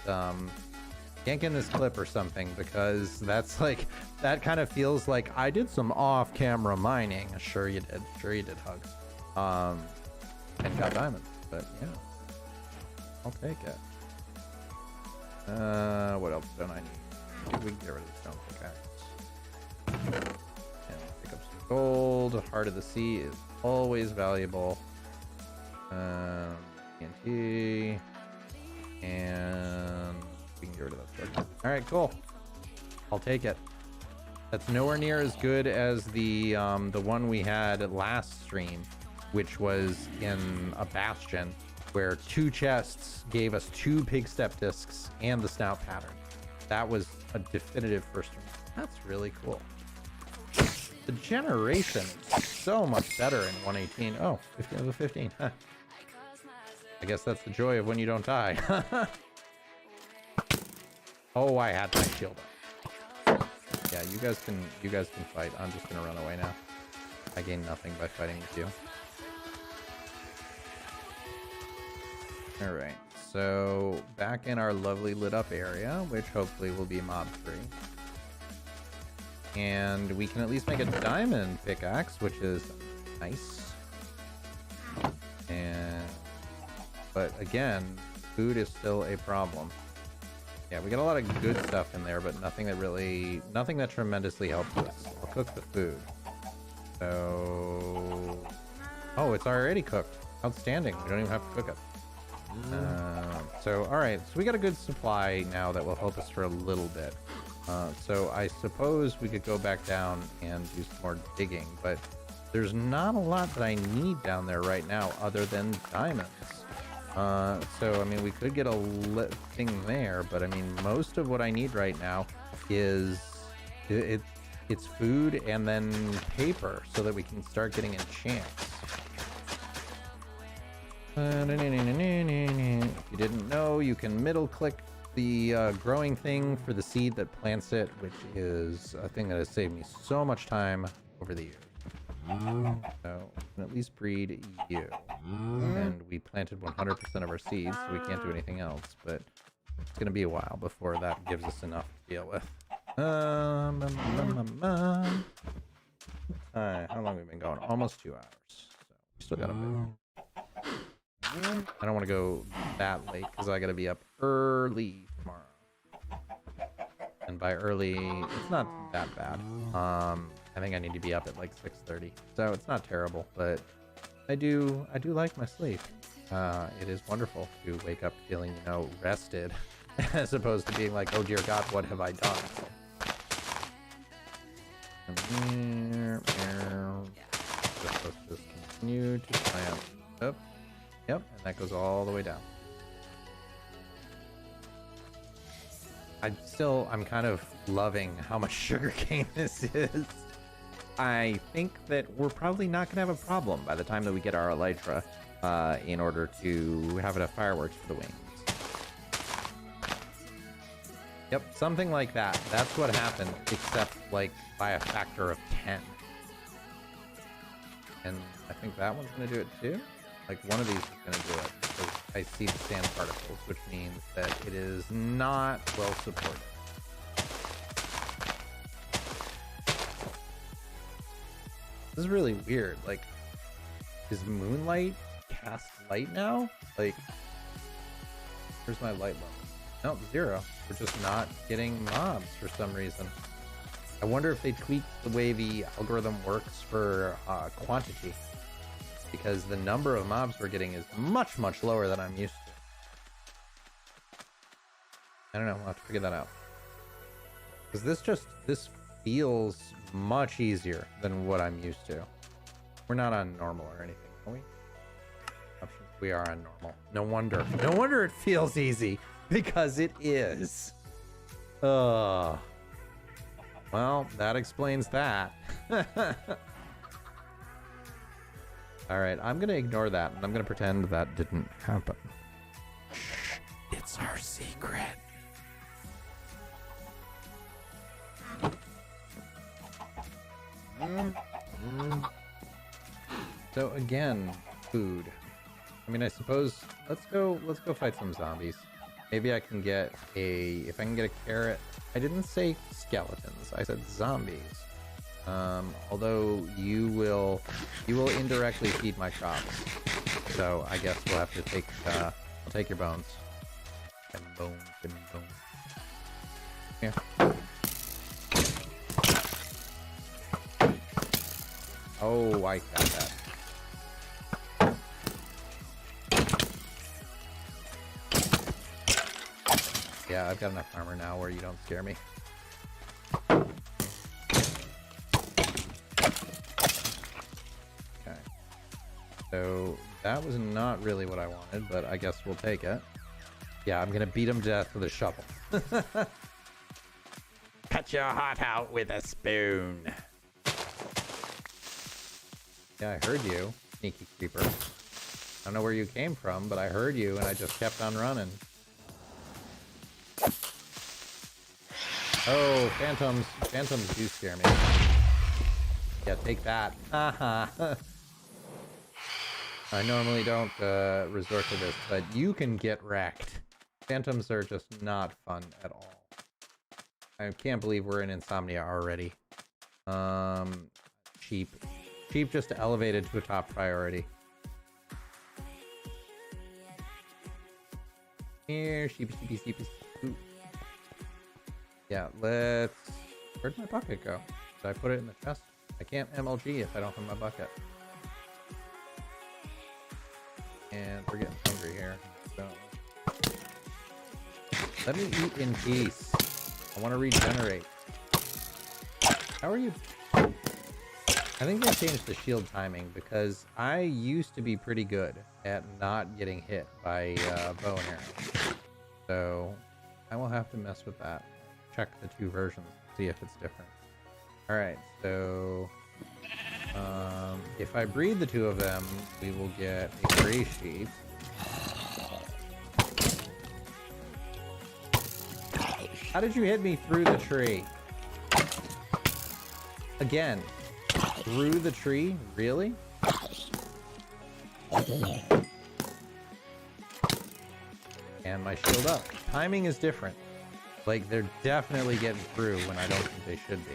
yank in this clip or something, because that's like, that kind of feels like I did some off-camera mining. Sure you did, Hugs. And got diamonds, but yeah, I'll take it. What else don't I need? We can get rid of the stone pickaxe and pick up some gold. Heart of the Sea is always valuable. TNT, and we can get rid of that stuff. All right, cool. I'll take it. That's nowhere near as good as the one we had last stream, which was in a bastion, where 2 chests gave us 2 pig step discs and the snout pattern. That was a definitive first one. That's really cool. The generation is so much better in 118. Oh, 15 of 15. Huh. I guess that's the joy of when you don't die. Oh, I had my shield up. Yeah, you guys can fight. I'm just gonna run away now. I gain nothing by fighting with you. All right, so back in our lovely lit up area, which hopefully will be mob free. And we can at least make a diamond pickaxe, which is nice. But again, food is still a problem. Yeah, we got a lot of good stuff in there, but nothing that tremendously helps us. I'll cook the food. So, oh, it's already cooked. Outstanding. We don't even have to cook it. So, all right. So we got a good supply now that will help us for a little bit. So I suppose we could go back down and do some more digging, but there's not a lot that I need down there right now other than diamonds. So I mean, we could get a thing there, but I mean, most of what I need right now is it's food and then paper, so that we can start getting enchants. If you didn't know, you can middle click the growing thing for the seed that plants it, which is a thing that has saved me so much time over the years. So we can at least breed you. And we planted 100% of our seeds, so we can't do anything else, but it's going to be a while before that gives us enough to deal with. How long have we been going? Almost 2 hours. So we still got a bit. I don't want to go that late because I got to be up early tomorrow. And by early, it's not that bad. I think I need to be up at like 6:30, so it's not terrible. But I do like my sleep. It is wonderful to wake up feeling, you know, rested, as opposed to being like, oh dear God, what have I done? Let's just continue to plant. Yep, and that goes all the way down. I'm kind of loving how much sugarcane this is. I think that we're probably not gonna have a problem by the time that we get our elytra, in order to have enough fireworks for the wings. Yep, something like that. That's what happened, except like by a factor of 10. And I think that one's gonna do it too. Like one of these is gonna do it, because I see the sand particles, which means that it is not well supported. This is really weird. Like, is Moonlight cast light now? Like, where's my light level? No, 0. We're just not getting mobs for some reason. I wonder if they tweaked the way the algorithm works for quantity, because the number of mobs we're getting is much, much lower than I'm used to. I don't know. I'll have to figure that out. Because this feels much easier than what I'm used to. We're not on normal or anything, are we? Options. We are on normal. No wonder it feels easy, because it is. Well, that explains that. All right, I'm gonna ignore that, and I'm gonna pretend that didn't happen. Shh, it's our secret. So again, food. I mean, I suppose let's go fight some zombies. Maybe I can get if I can get a carrot. I didn't say skeletons. I said zombies. Although you will indirectly feed my crops. So I guess we'll have to take I'll take your bones. And bones and bones. Yeah. Oh, I got that. Yeah, I've got enough armor now where you don't scare me. Okay. So that was not really what I wanted, but I guess we'll take it. Yeah, I'm gonna beat him to death with a shovel. Cut your heart out with a spoon. Yeah, I heard you, sneaky creeper. I don't know where you came from, but I heard you and I just kept on running. Oh, phantoms. Phantoms do scare me. Yeah, take that. Haha. I normally don't resort to this, but you can get wrecked. Phantoms are just not fun at all. I can't believe we're in Insomnia already. Sheep. Sheep just elevated to a top priority. Here, sheepy, sheepy, sheepy. Ooh. Yeah, let's... Where'd my bucket go? Did I put it in the chest? I can't MLG if I don't have my bucket. And we're getting hungry here, so... Let me eat in peace. I want to regenerate. How are you? I think they changed the shield timing because I used to be pretty good at not getting hit by bow and arrow. So I will have to mess with that. Check the two versions, see if it's different. All right, so if I breed the two of them, we will get a gray sheep. How did you hit me through the tree? Again, through the tree? Really? And my shield up. Timing is different. Like, they're definitely getting through when I don't think they should be.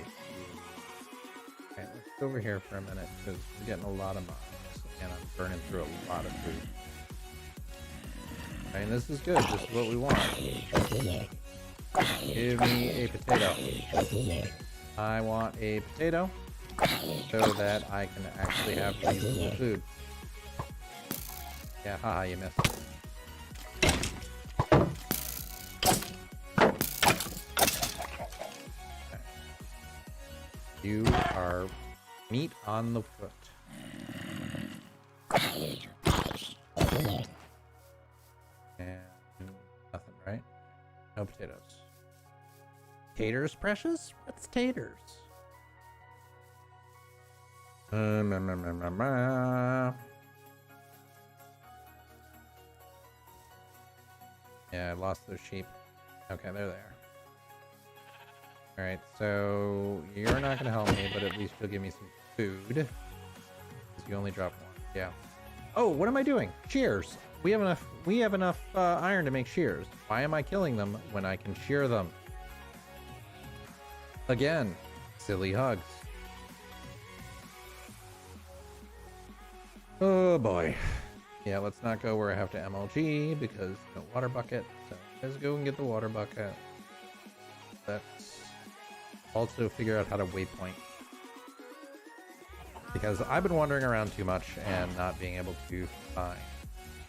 Okay, let's go over here for a minute, because we're getting a lot of mobs, and I'm burning through a lot of food. I mean, this is good. This is what we want. Give me a potato. I want a potato so that I can actually have reasonable food. Yeah, haha, you missed. Okay. You are meat on the foot. And nothing, right? No potatoes. Taters, precious? What's taters? Yeah, I lost those sheep. Okay, they're there. Alright, so you're not gonna help me, but at least you'll give me some food. Because you only dropped one. Yeah. Oh, what am I doing? Shears! We have enough iron to make shears. Why am I killing them when I can shear them? Again, silly hugs. Oh boy. Yeah, let's not go where I have to MLG because no water bucket. So let's go and get the water bucket. Let's also figure out how to waypoint. Because I've been wandering around too much and not being able to find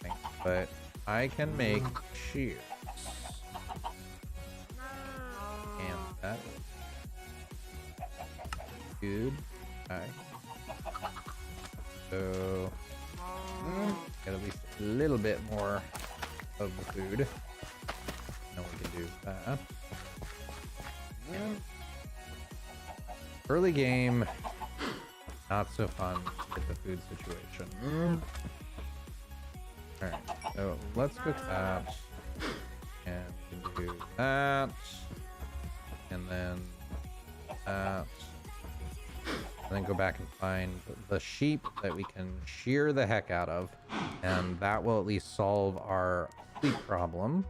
things. But I can make shears. And that is good. Okay. So get at least a little bit more of the food. Then we can do that. Early game, not so fun with the food situation. Alright, so let's cook that. And we can do that. And then that. And then go back and find the sheep that we can shear the heck out of. And that will at least solve our sleep problem.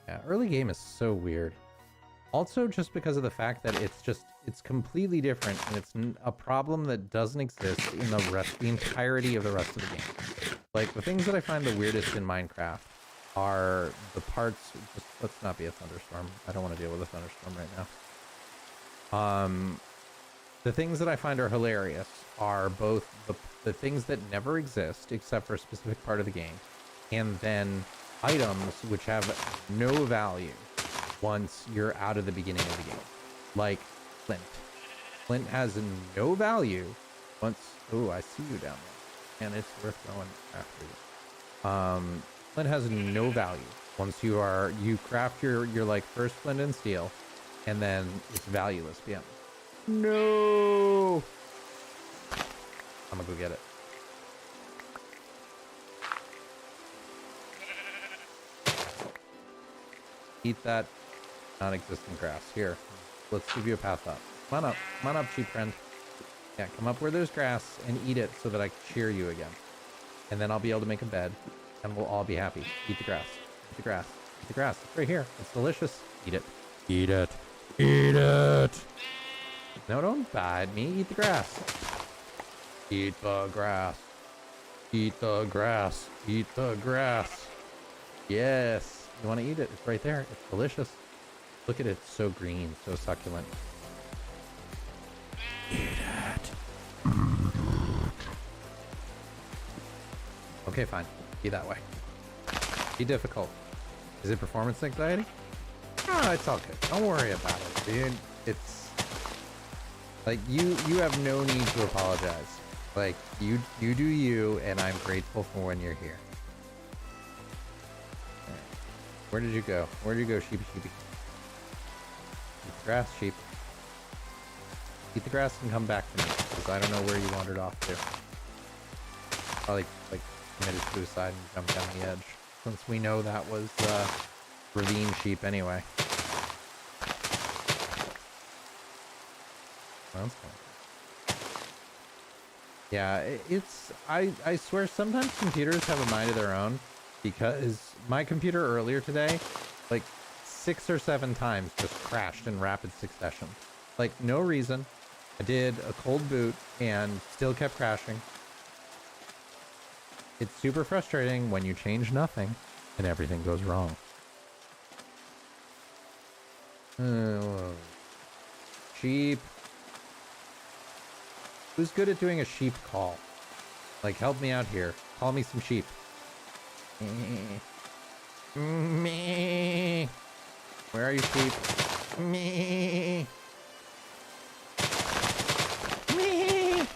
Yeah, early game is so weird. Also, just because of the fact that it's completely different, and it's a problem that doesn't exist in the entirety of the rest of the game. Like, the things that I find the weirdest in Minecraft are the parts. Just let's not be a thunderstorm. I don't want to deal with a thunderstorm right now. The things that I find are hilarious are both the things that never exist except for a specific part of the game, and then items which have no value once you're out of the beginning of the game, like flint. Flint has no value once. Oh, I see you down there, and it's worth going after you. Flint has no value once you craft your like first flint and steel, and then it's valueless beyond. No, I'm gonna go get it. Eat that non-existent grass. Here, let's give you a path up. Come on up, sheep friend. Yeah, come up where there's grass and eat it so that I can cheer you again. And then I'll be able to make a bed, and we'll all be happy. Eat the grass. Eat the grass. Eat the grass. It's right here. It's delicious. Eat it. Eat it. Eat it. No, don't bite me. Eat the grass. Eat the grass. Eat the grass. Eat the grass. Yes. You want to eat it? It's right there. It's delicious. Look at it. It's so green. So succulent. Eat it. Okay, fine. Be that way. Be difficult. Is it performance anxiety? Oh, it's all good. Don't worry about it, dude. It's like you have no need to apologize. Like you do you, and I'm grateful for when you're here. Right. Where did you go? Where did you go, sheepy? Eat the grass, sheep. Eat the grass and come back to me, because I don't know where you wandered off to. Probably like committed suicide and jumped down the edge. Since we know that was ravine sheep anyway. Well, that's cool. Yeah, it's I swear sometimes computers have a mind of their own, because my computer earlier today, like 6 or 7 times just crashed in rapid succession. Like no reason. I did a cold boot and still kept crashing. It's super frustrating when you change nothing and everything goes wrong. Sheep. Who's good at doing a sheep call? Like, help me out here. Call me some sheep. Me. Where are you, sheep? Me. Me.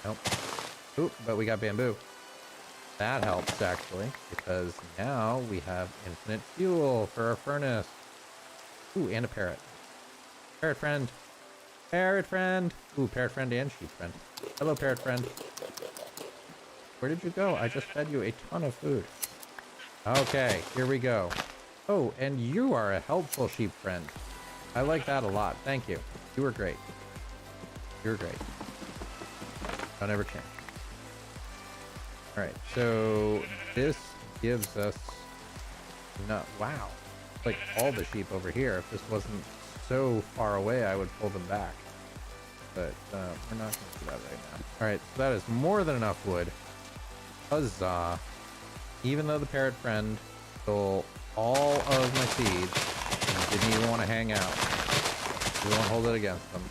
Nope. Oop, but we got bamboo. That helps, actually, because now we have infinite fuel for our furnace. Ooh, and a parrot. Parrot friend. Parrot friend. Ooh, parrot friend and sheep friend. Hello, parrot friend. Where did you go? I just fed you a ton of food. Okay, here we go. Oh, and you are a helpful sheep friend. I like that a lot. Thank you. You were great. You were great. Don't ever change. Alright, so this gives us wow. Like all the sheep over here. If this wasn't so far away, I would pull them back. But we're not going to do that right now. Alright, so that is more than enough wood. Huzzah. Even though the parrot friend stole all of my seeds and didn't even want to hang out, we won't hold it against them.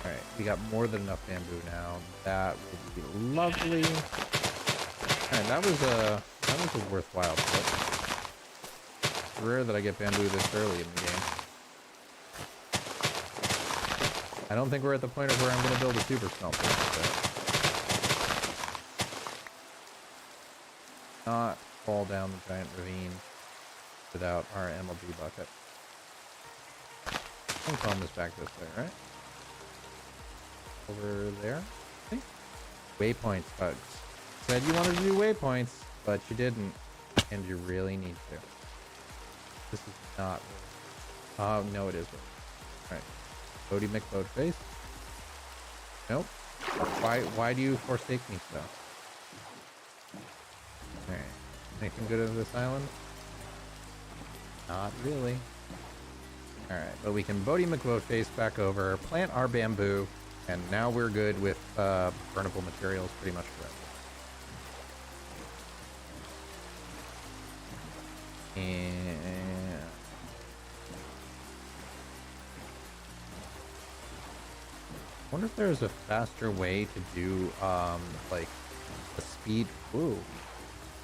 Alright, we got more than enough bamboo now. That will be lovely. Alright, that was a worthwhile trip. It's rare that I get bamboo this early in the game. I don't think we're at the point of where I'm going to build a super smelter. But not fall down the giant ravine without our MLG bucket. Comb is back this way, right? Over there. I think. Waypoints, bugs. Said you wanted to do waypoints, but you didn't, and you really need to. This is not. Oh no, it is. All right, Bodie McBoatface. Nope. Why do you forsake me so? All right. Anything good on this island? Not really. All right, but we can Bodie McBoatface back over, plant our bamboo, and now we're good with burnable materials pretty much forever. And I wonder if there's a faster way to do like a speed. Ooh,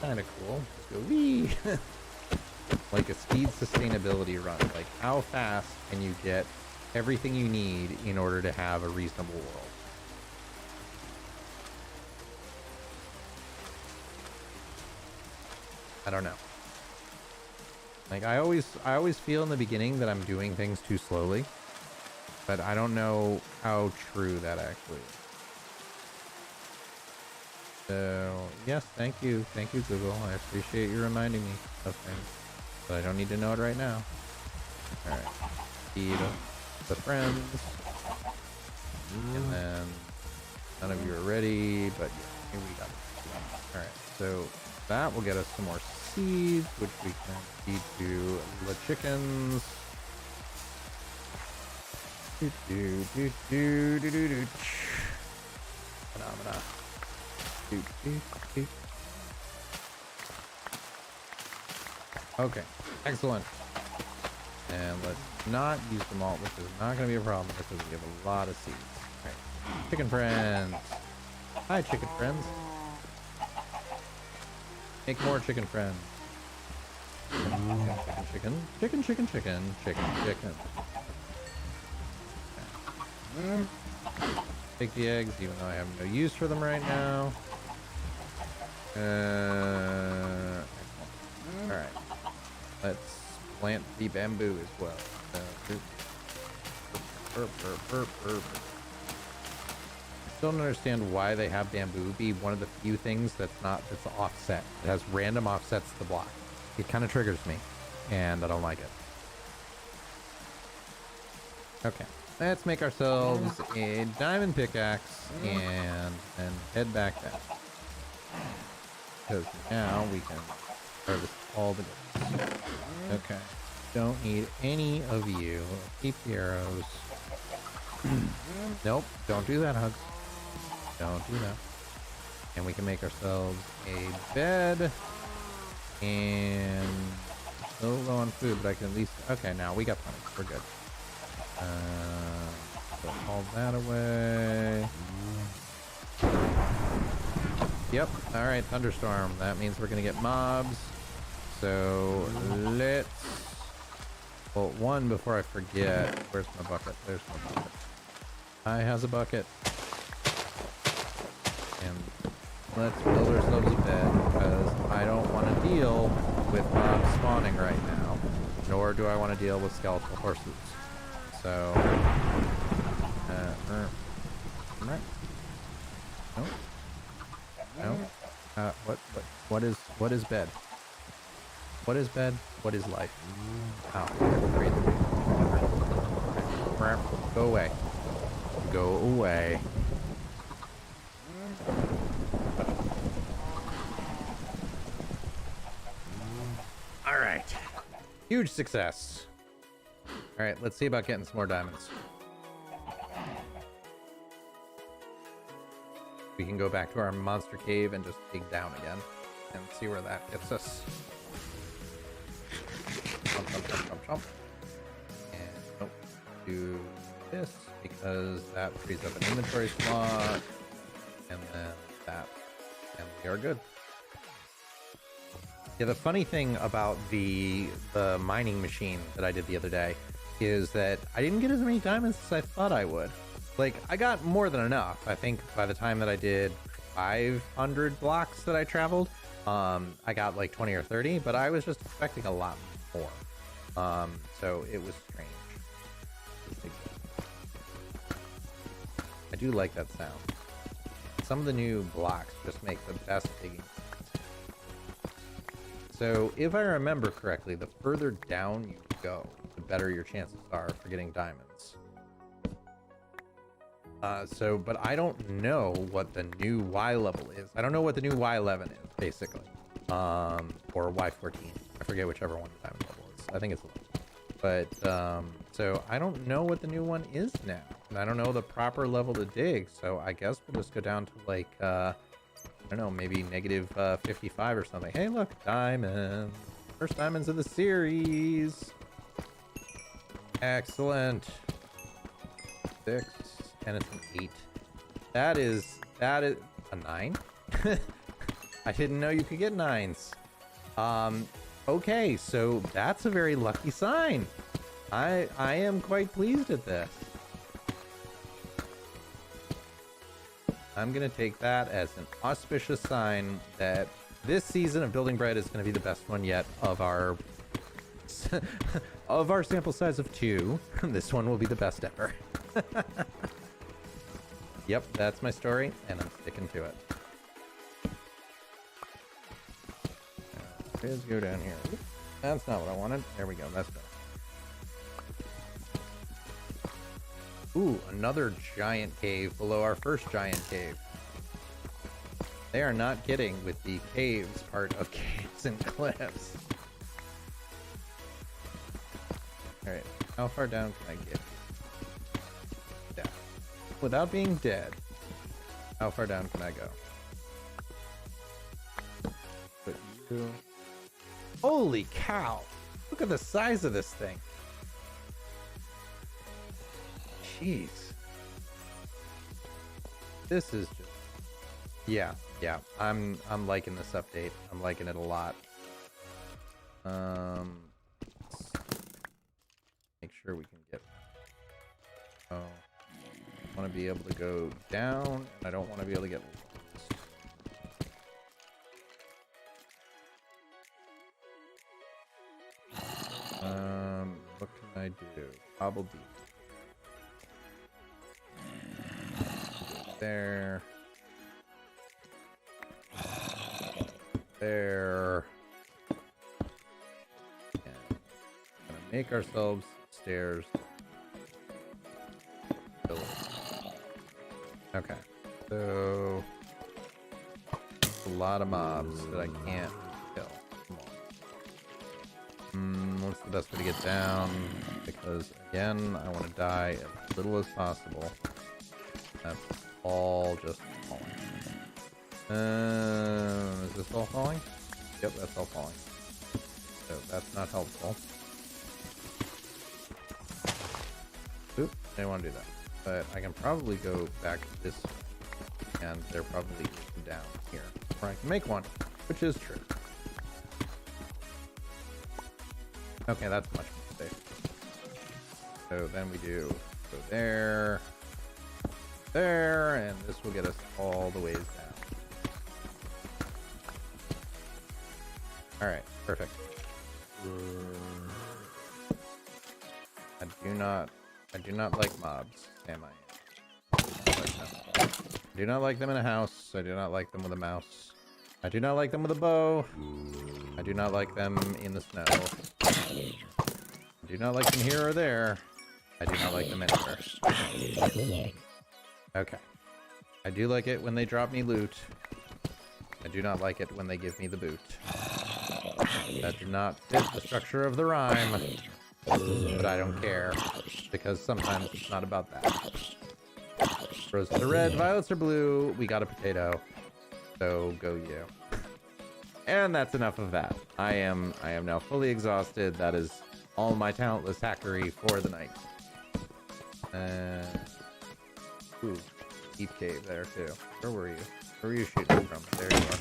kind of cool. Let's go wee. Like a speed sustainability run. Like how fast can you get everything you need in order to have a reasonable world? I don't know. Like I always feel in the beginning that I'm doing things too slowly, but I don't know how true that actually is. So yes, thank you Google. I appreciate you reminding me of things, but I don't need to know it right now. All right, feed the friends, and then none of you are ready, but yeah, here we got it. All right, so that will get us some more seeds, which we can feed to the chickens. Phenomena. Okay, excellent. And let's not use the malt, which is not going to be a problem because we have a lot of seeds. All right, chicken friends. Hi, chicken friends. Make more chicken friends. Chicken. Okay. Take the eggs, even though I have no use for them right now. Alright. Let's plant the bamboo as well. I still don't understand why they have bamboo be one of the few things that's offset. It has random offsets to the block. It kind of triggers me, and I don't like it. Okay, let's make ourselves a diamond pickaxe and then head back down. Because now we can harvest all the goods. Okay, don't need any of you. Keep the arrows. Nope, don't do that, Hugs. Don't do that. And we can make ourselves a bed. And still low on food, but I can at least... Okay, now we got plenty. We're good. Put all that away. Yep. Alright, thunderstorm. That means we're going to get mobs. So let's... Well, one, before I forget... Where's my bucket? There's my bucket. I has a bucket. And let's build ourselves a bed, because I don't want to deal with mobs spawning right now, nor do I want to deal with skeletal horses. So, right? No. What is bed? What is bed? What is life? Oh, breathe. Go away. Go away. Alright. Huge success. Alright, let's see about getting some more diamonds. We can go back to our monster cave and just dig down again and see where that gets us. Jump. And nope. Do this because that frees up an inventory slot. And then that. And we are good. Yeah, the funny thing about the mining machine that I did the other day is that I didn't get as many diamonds as I thought I would. Like, I got more than enough. I think by the time that I did 500 blocks that I traveled, I got like 20 or 30, but I was just expecting a lot more. So it was strange. do like that sound. Some of the new blocks just make the best digging. So if I remember correctly, the further down you go, the better your chances are for getting diamonds. But I don't know what the new Y level is. I don't know what the new Y11 is, basically. Or Y14. I forget whichever one the diamond level is. I think it's 11. But, so I don't know what the new one is now. And I don't know the proper level to dig. So I guess we'll just go down to like, I don't know, maybe negative 55 or something. Hey, look, diamonds. First diamonds of the series. Excellent. 6. And it's an 8. That is a 9. I didn't know you could get 9s. Okay, so that's a very lucky sign. I am quite pleased at this. I'm gonna take that as an auspicious sign that this season of Building Bread is gonna be the best one yet of our of our sample size of 2. This one will be the best ever. Yep, that's my story, and I'm sticking to it. Let's go down here. That's not what I wanted. There we go. That's better. Ooh, another giant cave below our first giant cave. They are not kidding with the caves part of caves and cliffs. Alright, how far down can I get? Down. Without being dead, how far down can I go? Put you... Holy cow! Look at the size of this thing. Jeez. This is just... Yeah. I'm liking this update. I'm liking it a lot. Let's make sure we can get... Oh. I want to be able to go down, and I don't want to be able to get... What can I do? Cobble deep. There. There. And gonna make ourselves stairs. Okay. So a lot of mobs that I can't kill. What's the best way to get down? Because again, I want to die as little as possible. That's all just falling. Is this all falling? Yep, that's all falling. So that's not helpful. Oop, I didn't want to do that. But I can probably go back this way. And they're probably down here. Or I can make one, which is true. Okay, that's much more safe. So then we do go there, there, and this will get us all the ways down. Alright, perfect. I do not like mobs, am I? I do not like them in a house. I do not like them with a mouse. I do not like them with a bow. I do not like them in the snow. I do not like them here or there. I do not like them anywhere. Okay. I do like it when they drop me loot. I do not like it when they give me the boot. That did not fit the structure of the rhyme. But I don't care. Because sometimes it's not about that. Roses are red, violets are blue. We got a potato. So go you. And that's enough of that. I am now fully exhausted. That is all my talentless hackery for the night. Ooh, deep cave there too. Where were you? Where were you shooting from? There you are.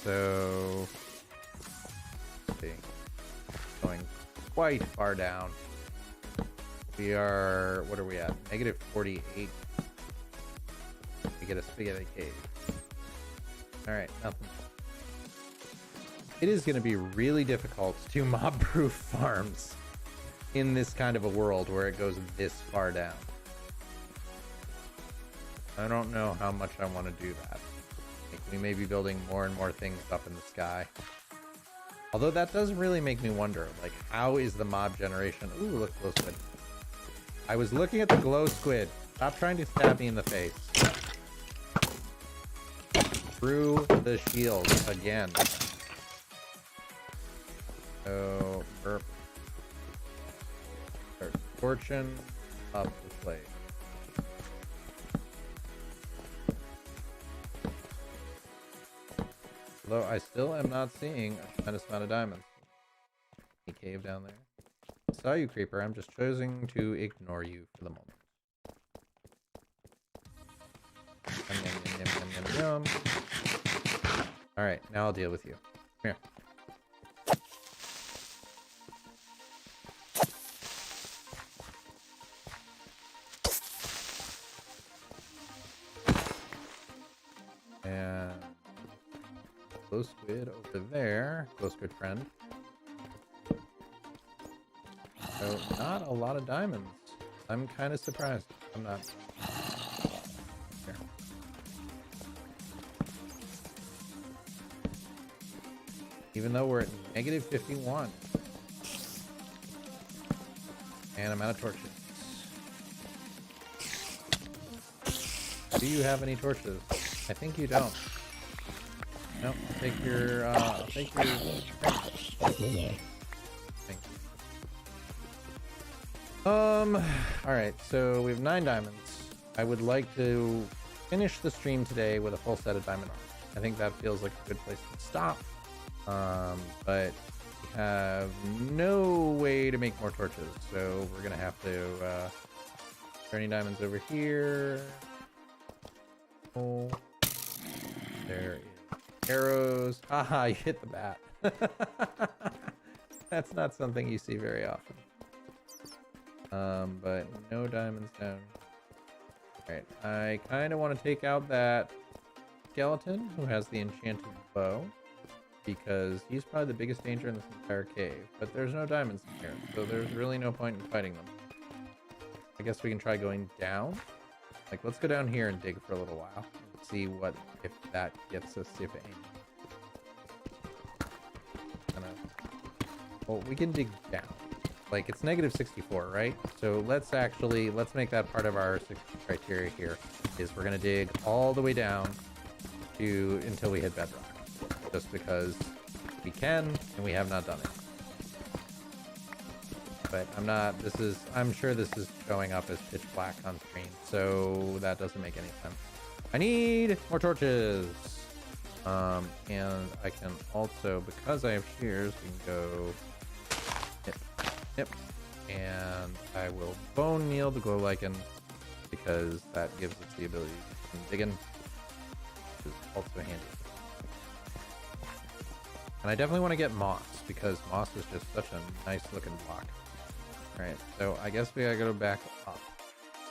So, let's see. Going quite far down. We are, what are we at? Negative 48. We get a spaghetti cave. Alright, nothing. It is going to be really difficult to mob-proof farms. in this kind of a world where it goes this far down. I don't know how much I want to do that. Like, we may be building more and more things up in the sky. Although that does really make me wonder, like, how is the mob generation? Ooh, look, glow squid. I was looking at the glow squid. Stop trying to stab me in the face. Through the shield again. So, burp. Start torching up the plate. Although I still am not seeing a tremendous amount of diamonds. A cave down there. I saw you, creeper. I'm just choosing to ignore you for the moment. Yum, yum, yum, yum, yum, yum. Alright, now I'll deal with you. Come here. And glow squid over there. Glow squid friend. So, not a lot of diamonds. I'm kind of surprised. I'm not. Here. Even though we're at negative 51. And I'm out of torches. Do you have any torches? I think you don't. Nope, I'll take your, Thank you. Alright, so we have 9 diamonds. I would like to finish the stream today with a full set of diamond armor. I think that feels like a good place to stop. But we have no way to make more torches, so we're gonna have to, turn diamonds over here. Oh, there is arrows. Haha, you hit the bat. That's not something you see very often. But no diamonds down. Alright, I kind of want to take out that skeleton who has the enchanted bow, because he's probably the biggest danger in this entire cave. But there's no diamonds in here, so there's really no point in fighting them. I guess we can try going down. Like, let's go down here and dig for a little while and see what, if that gets us, if any. Well, we can dig down. Like, it's negative 64, right? So let's make that part of our criteria here, is we're gonna dig all the way down to until we hit bedrock, just because we can and we have not done it. But I'm sure this is showing up as pitch black on screen, so that doesn't make any sense. I need more torches. And I can also, because I have shears, we can go Yep. And I will bone meal the glow lichen, because that gives us the ability to do some digging, which is also handy. And I definitely want to get moss, because moss is just such a nice looking block. Alright, so I guess we gotta go back up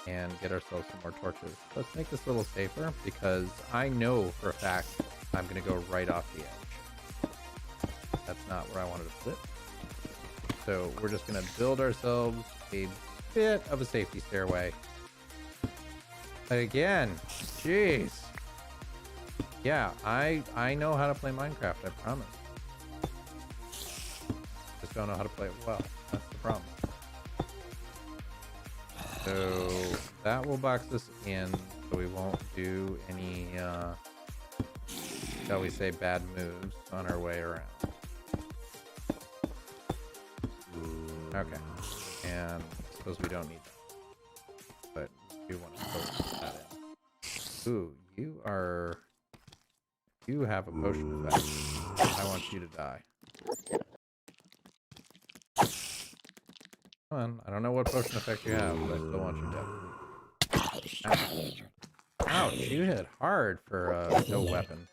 and get ourselves some more torches. Let's make this a little safer, because I know for a fact I'm gonna go right off the edge. That's not where I wanted to put it. So we're just gonna build ourselves a bit of a safety stairway. Again, jeez. Yeah, I know how to play Minecraft, I promise. Just don't know how to play it well. That's the problem. So that will box us in, so we won't do any, shall we say, bad moves on our way around. Okay, and I suppose we don't need that, but we do want to put that in. Ooh, you have a potion effect. I want you to die. Come on, I don't know what potion effect you have, but I still want you dead. Ouch, you hit hard for no weapon.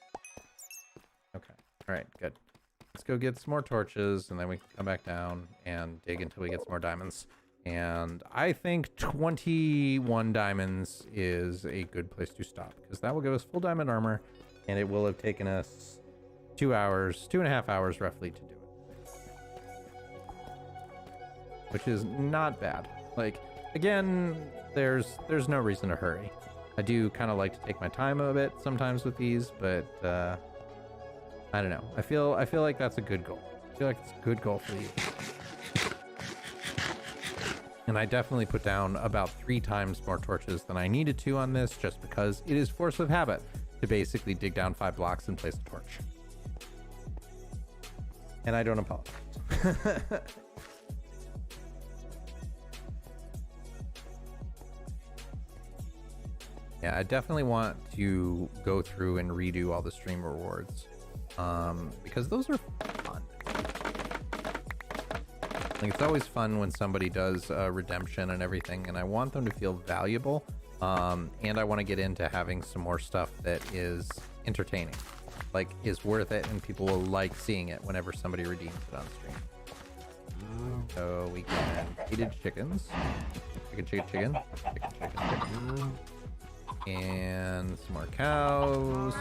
Okay, alright, good. Let's go get some more torches, and then we can come back down and dig until we get some more diamonds. And I think 21 diamonds is a good place to stop, because that will give us full diamond armor, and it will have taken us 2.5 hours roughly to do it. which is not bad. Like, again, there's no reason to hurry. I do kind of like to take my time a bit sometimes with these, but I don't know. I feel like that's a good goal. I feel like it's a good goal for you. And I definitely put down about 3 times more torches than I needed to on this, just because it is force of habit to basically dig down 5 blocks and place a torch. And I don't apologize. Yeah, I definitely want to go through and redo all the stream rewards, because those are fun. Like, it's always fun when somebody does redemption and everything, and I want them to feel valuable, and I want to get into having some more stuff that is entertaining, like is worth it, and people will like seeing it whenever somebody redeems it on stream. So we can heated chickens, chicken, and some more cows.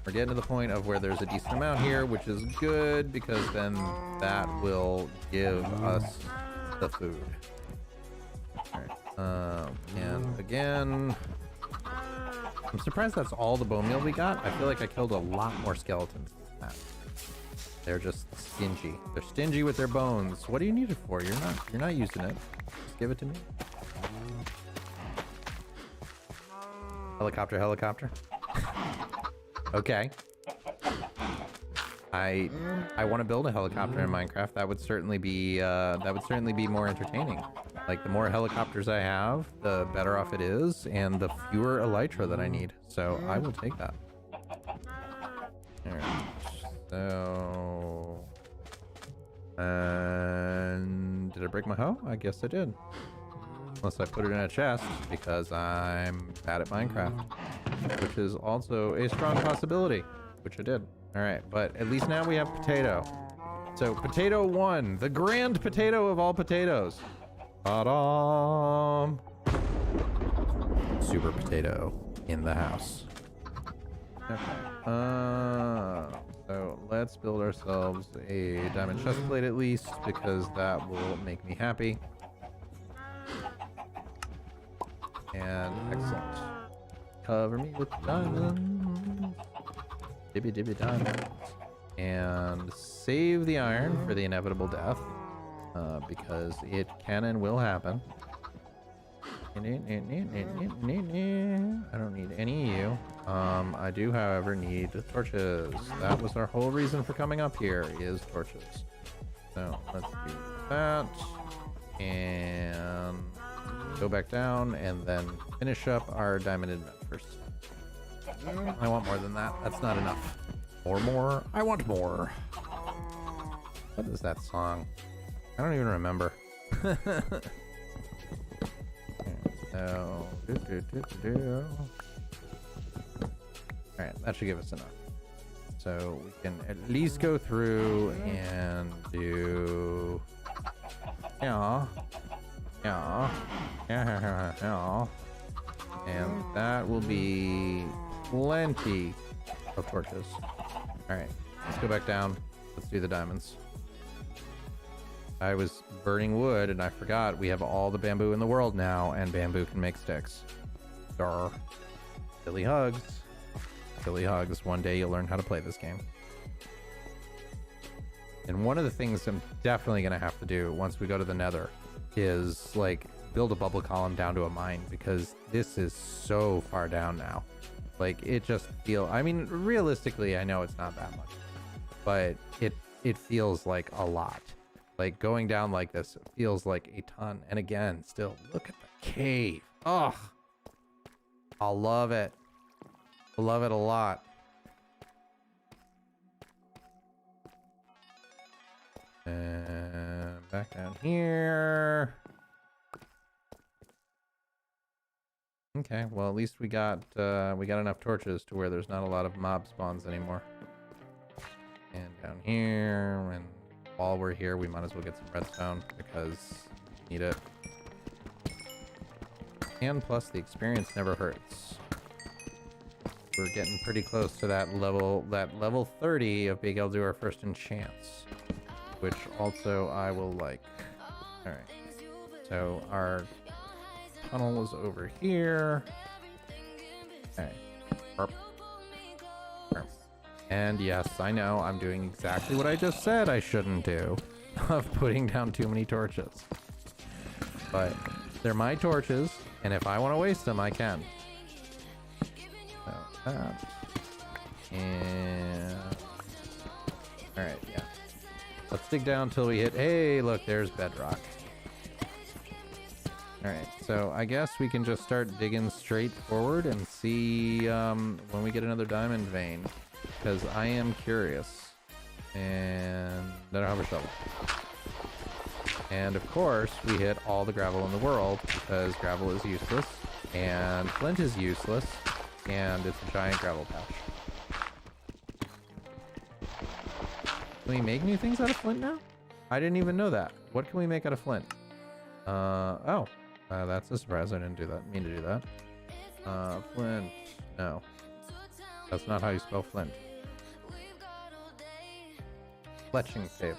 We're getting to the point of where there's a decent amount here, which is good because then that will give us the food. All right. And again, I'm surprised that's all the bone meal we got. I feel like I killed a lot more skeletons than that. They're just stingy. They're stingy with their bones. What do you need it for? You're not using it. Just give it to me. Helicopter. Okay. I want to build a helicopter in Minecraft. That would certainly be more entertaining. Like, the more helicopters I have, the better off it is, and the fewer elytra that I need. So I will take that. Alright. So, and did I break my hoe? I guess I did. Unless I put it in a chest, because I'm bad at Minecraft, which is also a strong possibility, which I did. All right, but at least now we have potato. So potato 1, the grand potato of all potatoes. Ta-da! Super potato in the house. Okay. So let's build ourselves a diamond chest plate at least, because that will make me happy. And excellent. Cover me with diamonds. Dibby diamonds. And save the iron for the inevitable death, because it can and will happen. I don't need any of you. I do, however, need torches. That was our whole reason for coming up here, is torches. So let's do that. And go back down and then finish up our diamond invent first. I want more than that. That's not enough. More. I want more. What is that song? I don't even remember. So, alright, that should give us enough. So we can at least go through and do... Yeah. And that will be plenty of torches. Alright, let's go back down. Let's do the diamonds. I was burning wood and I forgot we have all the bamboo in the world now, and bamboo can make sticks. Durr. Silly hugs. Silly hugs. One day you'll learn how to play this game. And one of the things I'm definitely going to have to do once we go to the nether is, like, build a bubble column down to a mine, because this is so far down now. Like, it just feels... I mean, realistically, I know it's not that much, but it feels like a lot. Like, going down like this, it feels like a ton. And again, still, look at the cave. Ugh. I love it. I love it a lot. And back down here. Okay, well, at least we got enough torches to where there's not a lot of mob spawns anymore. And down here, and while we're here, we might as well get some redstone because we need it. And plus, the experience never hurts. We're getting pretty close to that level 30 of being able to do our first enchants, which also I will like. All right. So our tunnel is over here. Okay. Burp. Burp. And yes, I know I'm doing exactly what I just said I shouldn't do, of putting down too many torches. But they're my torches, and if I want to waste them, I can. So that. And all right, yeah. Let's dig down until we hit. Hey, look, there's bedrock. All right, so I guess we can just start digging straight forward and see when we get another diamond vein, because I am curious. And I don't have a shovel. And of course, we hit all the gravel in the world because gravel is useless, and flint is useless, and it's a giant gravel patch. Can we make new things out of flint now? I didn't even know that. What can we make out of flint? That's a surprise. I didn't mean to do that. Flint. No. That's not how you spell flint. Fletching table.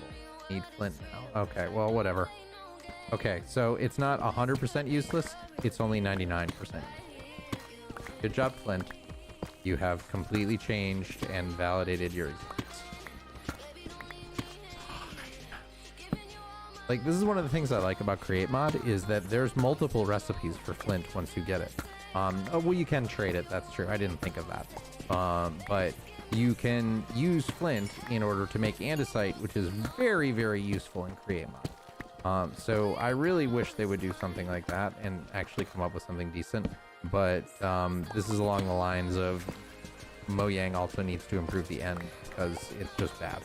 Need flint now. Okay, well, whatever. Okay, so it's not 100% useless. It's only 99%. Good job, Flint. You have completely changed and validated your existence. Like, this is one of the things I like about Create Mod, is that there's multiple recipes for flint once you get it. Well, you can trade it, that's true. I didn't think of that. But you can use flint in order to make andesite, which is very, very useful in Create Mod. So I really wish they would do something like that and actually come up with something decent. But this is along the lines of Mojang also needs to improve the end because it's just bad.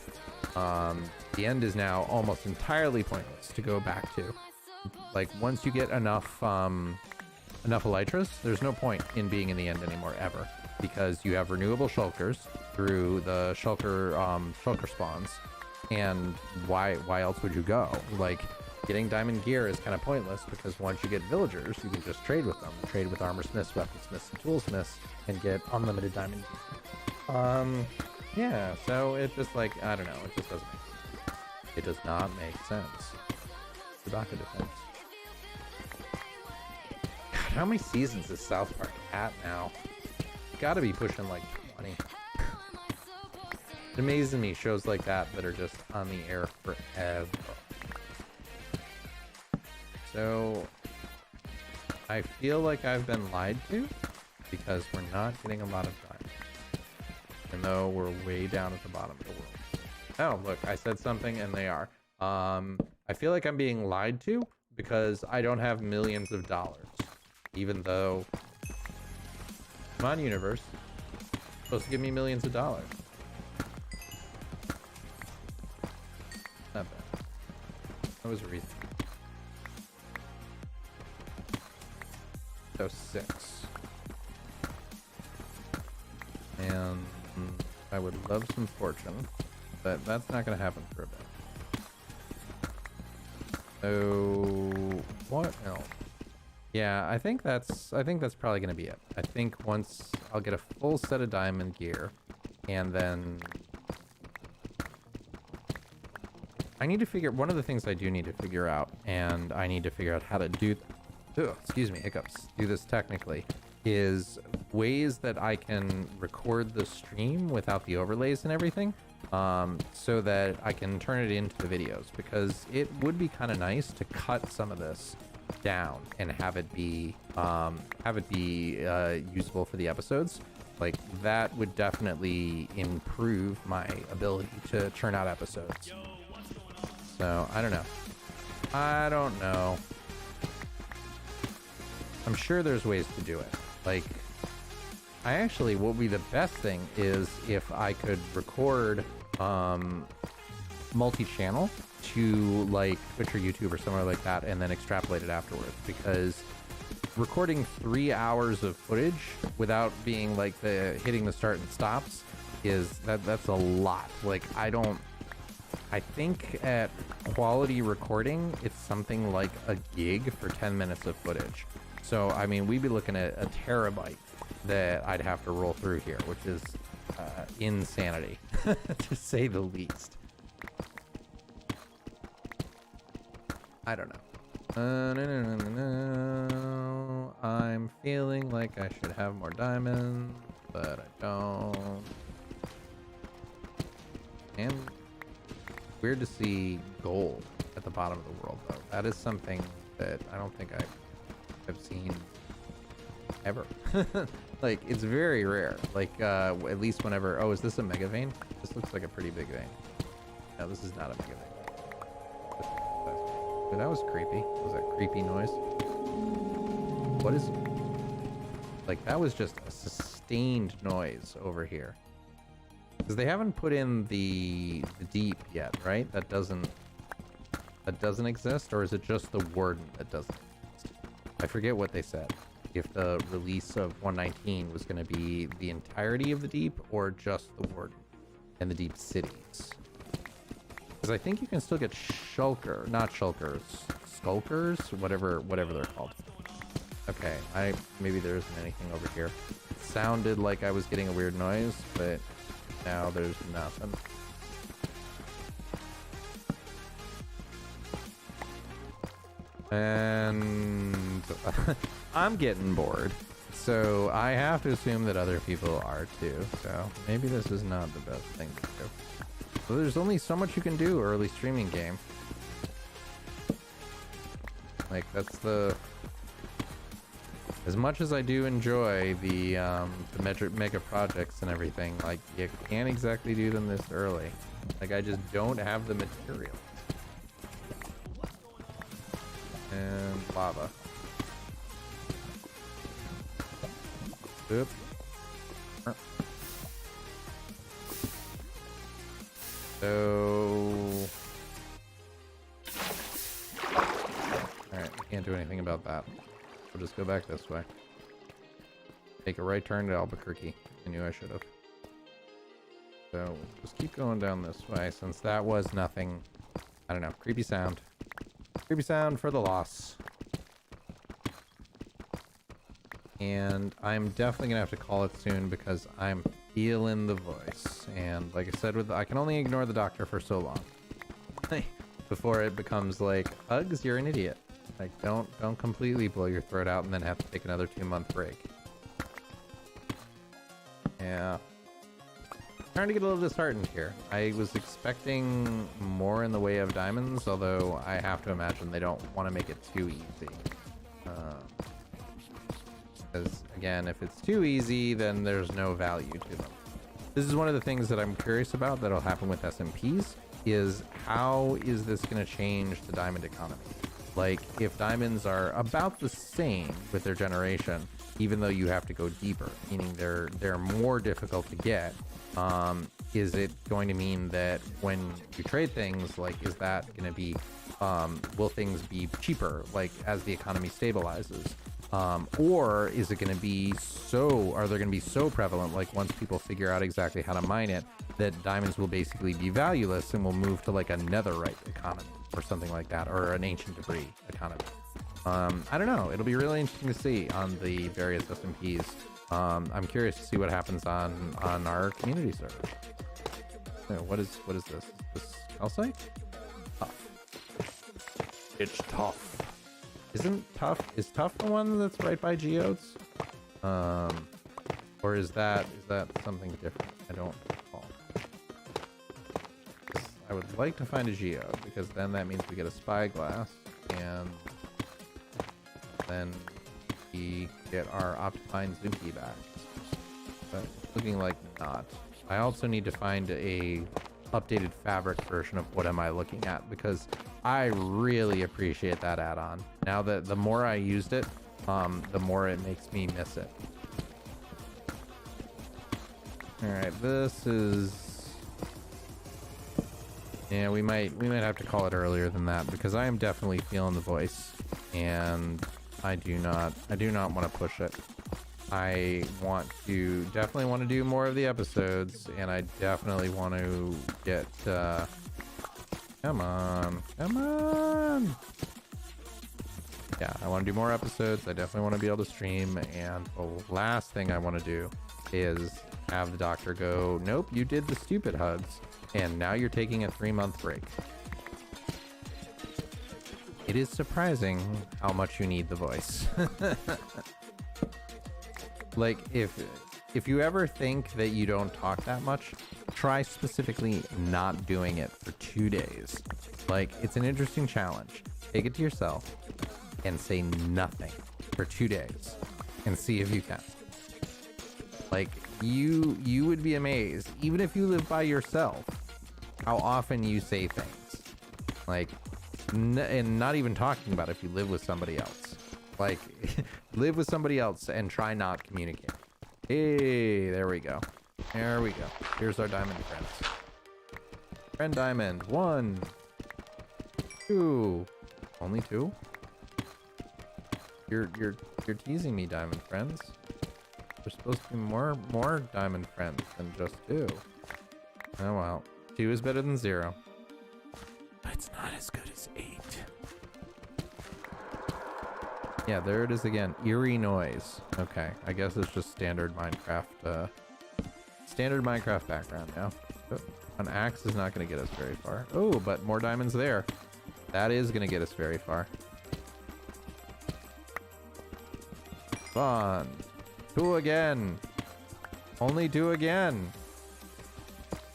The end is now almost entirely pointless to go back to. Like, once you get enough elytras, there's no point in being in the end anymore ever, because you have renewable shulkers through the shulker spawns, and why else would you go? Like, getting diamond gear is kind of pointless because once you get villagers, you can just trade with them, trade with armor smiths, weapon smiths, and toolsmiths, and get unlimited diamond gear. Yeah, so it just, like, I don't know, it just doesn't make sense. It does not make sense. Sadaka defense. God, how many seasons is South Park at now? Gotta be pushing like 20. It amazes me, shows like that are just on the air forever. So I feel like I've been lied to because we're not getting a lot of diamonds. Even though we're way down at the bottom of the world. Oh, look, I said something and they are. I feel like I'm being lied to because I don't have millions of dollars. Even though, come on, universe, you're supposed to give me millions of dollars. Not bad. That was a reason. So 6. And I would love some fortune, but that's not going to happen for a bit. So what else? Yeah, I think that's probably going to be it. I think once I'll get a full set of diamond gear, and then I need to figure, one of the things I do need to figure out, and I need to figure out how to do, excuse me, hiccups, do this technically, is ways that I can record the stream without the overlays and everything, so that I can turn it into the videos, because it would be kind of nice to cut some of this down and have it be usable for the episodes. Like, that would definitely improve my ability to churn out episodes. So I don't know. I'm sure there's ways to do it. Like, what would be the best thing is if I could record multi-channel to, like, Twitch or YouTube or somewhere like that, and then extrapolate it afterwards, because recording 3 hours of footage without being like hitting the start and stops that's a lot. Like, I think at quality recording it's something like a gig for 10 minutes of footage. So I mean, we'd be looking at a terabyte that I'd have to roll through here, which is insanity to say the least. I don't know. No. I'm feeling like I should have more diamonds, but I don't. And weird to see gold at the bottom of the world, though. That is something that I don't think I've seen ever. Like, it's very rare. Like, at least whenever... Oh, is this a mega vein? This looks like a pretty big vein. No, this is not a mega vein. But that was creepy. What was that creepy noise? What is... Like, that was just a sustained noise over here. Because they haven't put in the deep yet, right? That doesn't exist? Or is it just the warden that doesn't exist? I forget what they said. If the release of 119 was going to be the entirety of the deep or just the warden and the deep cities. Because I think you can still get not shulkers, skulkers, whatever they're called. Okay, maybe there isn't anything over here. It sounded like I was getting a weird noise, but now there's nothing. And I'm getting bored, so I have to assume that other people are too. So maybe this is not the best thing to do. So there's only so much you can do early streaming game. Like, that's the... As much as I do enjoy the mega projects and everything, like, you can't exactly do them this early. Like, I just don't have the material. And lava. Oop. So... Alright, can't do anything about that. We'll just go back this way. Take a right turn to Albuquerque. I knew I should have. So, just keep going down this way, since that was nothing. I don't know. Creepy sound. Creepy sound for the loss. And I'm definitely gonna have to call it soon because I'm feeling the voice. And like I said, I can only ignore the doctor for so long before it becomes like, Uggs, you're an idiot. Like, don't completely blow your throat out and then have to take another 2-month break. Yeah. Starting to get a little disheartened here. I was expecting more in the way of diamonds, although I have to imagine they don't want to make it too easy. Because, again, if it's too easy, then there's no value to them. This is one of the things that I'm curious about that'll happen with SMPs, is how is this going to change the diamond economy? Like, if diamonds are about the same with their generation, even though you have to go deeper, meaning they're more difficult to get, is it going to mean that when you trade things, like, is that going to be, will things be cheaper, like, as the economy stabilizes? Or is it going to be are they going to be so prevalent, like, once people figure out exactly how to mine it, that diamonds will basically be valueless and will move to, like, a netherite economy or something like that, or an ancient debris economy? I don't know. It'll be really interesting to see on the various SMPs. I'm curious to see what happens on our community server. So what is this? Is this calcite? Tough. It's tough. Is tough the one that's right by geodes? Or is that something different? I don't recall. I would like to find a geode, because then that means we get a spyglass, and then we get our Optifine Zuki back. But it's looking like not. I also need to find a updated fabric version of What Am I Looking At, because I really appreciate that add-on. Now that the more I used it, the more it makes me miss it. Alright, this is... Yeah, we might have to call it earlier than that, because I am definitely feeling the voice, and I do not want to push it. I definitely want to do more of the episodes, and I definitely want to get, come on. Yeah, I want to do more episodes. I definitely want to be able to stream, and the last thing I want to do is have the doctor go, nope, you did the stupid HUDs, and now you're taking a 3-month break. It is surprising how much you need the voice. Like, if you ever think that you don't talk that much, try specifically not doing it for 2 days. Like, it's an interesting challenge. Take it to yourself and say nothing for 2 days and see if you can. Like, you would be amazed, even if you live by yourself, how often you say things. Like, and not even talking about if you live with somebody else. Like, live with somebody else and try not communicate. Hey, there we go. There we go. Here's our diamond friends. Friend diamond. 1, 2. Only 2? You're teasing me, diamond friends. There's supposed to be more diamond friends than just 2. Oh well. 2 is better than 0. But it's not as good as 8. Yeah, there it is again. Eerie noise. Okay, I guess it's just standard Minecraft background now. Oh, an axe is not going to get us very far. Oh, but more diamonds there. That is going to get us very far. Fun. 2 again. Only 2 again.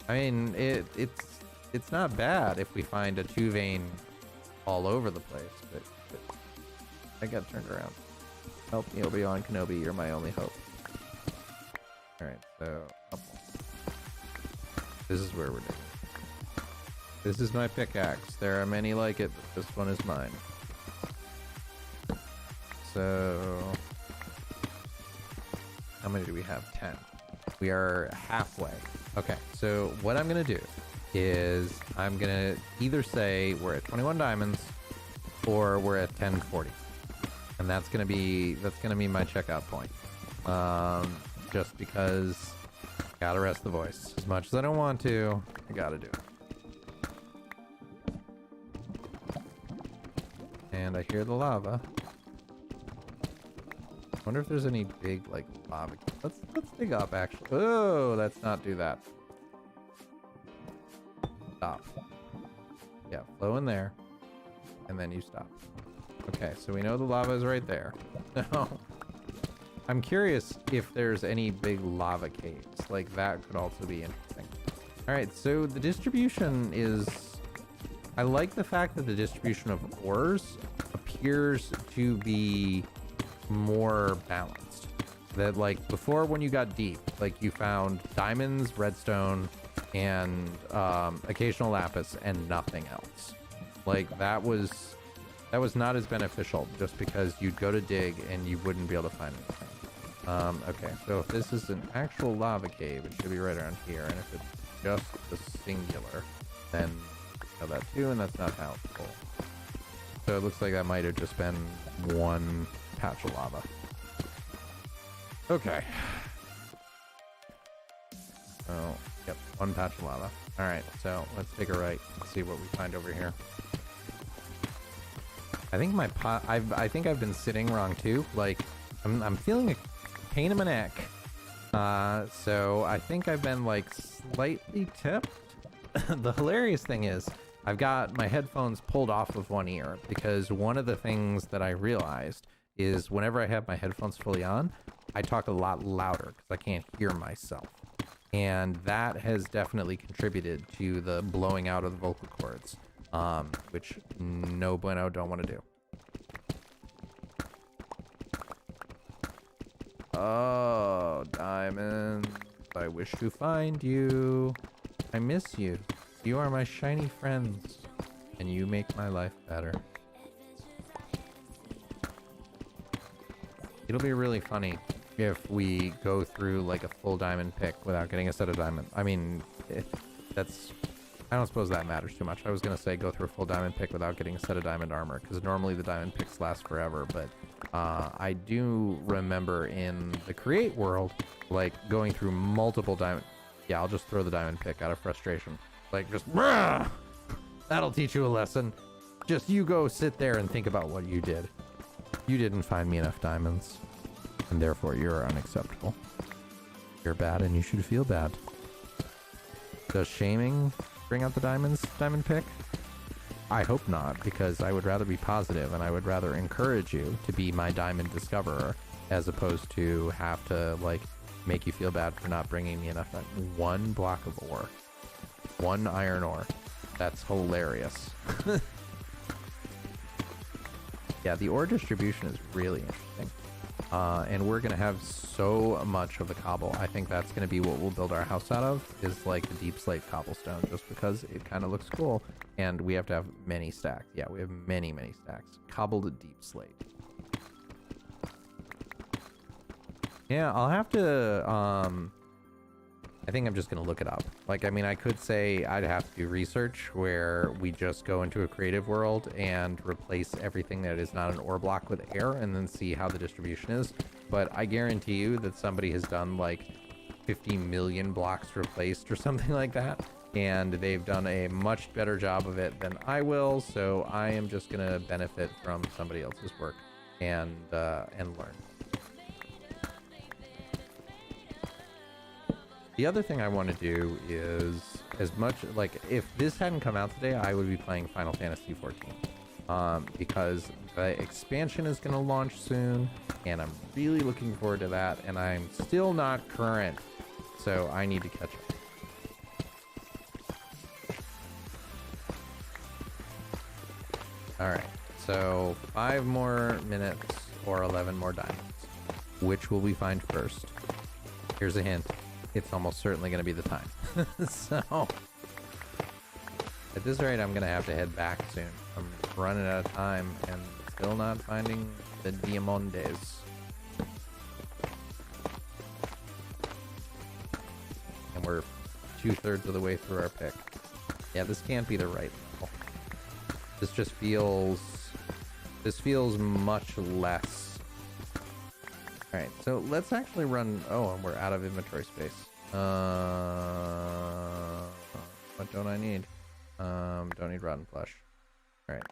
I mean, it's not bad if we find a 2 vein all over the place, but I got turned around. Help me, Obi-Wan Kenobi, you're my only hope. Alright, so this is where we're doing. This is my pickaxe. There are many like it, but this one is mine. So how many do we have? 10. We are halfway. Okay, so what I'm gonna do is I'm gonna either say we're at 21 diamonds or we're at 1040. And that's gonna be my checkout point. Just because gotta rest the voice. As much as I don't want to, I gotta do it. And I hear the lava. Wonder if there's any big like lava. Let's dig up actually. Oh, let's not do that. Stop. Yeah, flow in there. And then you stop. Okay, so we know the lava is right there. No. I'm curious if there's any big lava caves. Like, that could also be interesting. Alright, so the distribution is... I like the fact that the distribution of ores appears to be more balanced. That, like, before when you got deep, like, you found diamonds, redstone, and occasional lapis, and nothing else. Like, that was not as beneficial, just because you'd go to dig and you wouldn't be able to find anything. Okay, so if this is an actual lava cave, it should be right around here, and if it's just the singular, then I know that too, and that's not helpful. So it looks like that might have just been one patch of lava. Okay. Oh, yep, one patch of lava. Alright, so let's take a right and see what we find over here. I think my pot. I think I've been sitting wrong too. Like, I'm feeling a pain in my neck. So I think I've been like slightly tipped. The hilarious thing is, I've got my headphones pulled off of one ear because one of the things that I realized is whenever I have my headphones fully on, I talk a lot louder because I can't hear myself, and that has definitely contributed to the blowing out of the vocal cords. Which no bueno, don't want to do. Oh, diamond, I wish to find you. I miss you. You are my shiny friends, and you make my life better. It'll be really funny if we go through like a full diamond pick without getting a set of diamond. I mean, I don't suppose that matters too much. I was going to say go through a full diamond pick without getting a set of diamond armor, because normally the diamond picks last forever, but I do remember in the create world, like going through multiple diamond... Yeah, I'll just throw the diamond pick out of frustration. Like, just... Rah! That'll teach you a lesson. Just you go sit there and think about what you did. You didn't find me enough diamonds, and therefore you're unacceptable. You're bad and you should feel bad. Does shaming bring out the diamond pick? I hope not, because I would rather be positive and I would rather encourage you to be my diamond discoverer as opposed to have to like make you feel bad for not bringing me enough. One block of ore, one iron ore. That's hilarious. Yeah, the ore distribution is really interesting. And we're going to have so much of the cobble. I think that's going to be what we'll build our house out of, is like the deep slate cobblestone, just because it kind of looks cool. And we have to have many stacks. Yeah, we have many, many stacks. Cobbled deep slate. Yeah, I'll have to, I think I'm just going to look it up. Like, I mean, I could say I'd have to do research where we just go into a creative world and replace everything that is not an ore block with air and then see how the distribution is. But I guarantee you that somebody has done like 50 million blocks replaced or something like that. And they've done a much better job of it than I will. So I am just going to benefit from somebody else's work and learn. The other thing I want to do is, as much like if this hadn't come out today, I would be playing Final Fantasy XIV, because the expansion is going to launch soon, and I'm really looking forward to that. And I'm still not current, so I need to catch up. All right, so 5 more minutes or 11 more diamonds. Which will we find first? Here's a hint. It's almost certainly going to be the time. So, at this rate, I'm going to have to head back soon. I'm running out of time and still not finding the diamondes. And we're 2/3 of the way through our pick. Yeah, this can't be the right level. This just feels... This feels much less... Alright, so let's actually run... Oh, and we're out of inventory space. What don't I need? Don't need rotten flesh. Alright.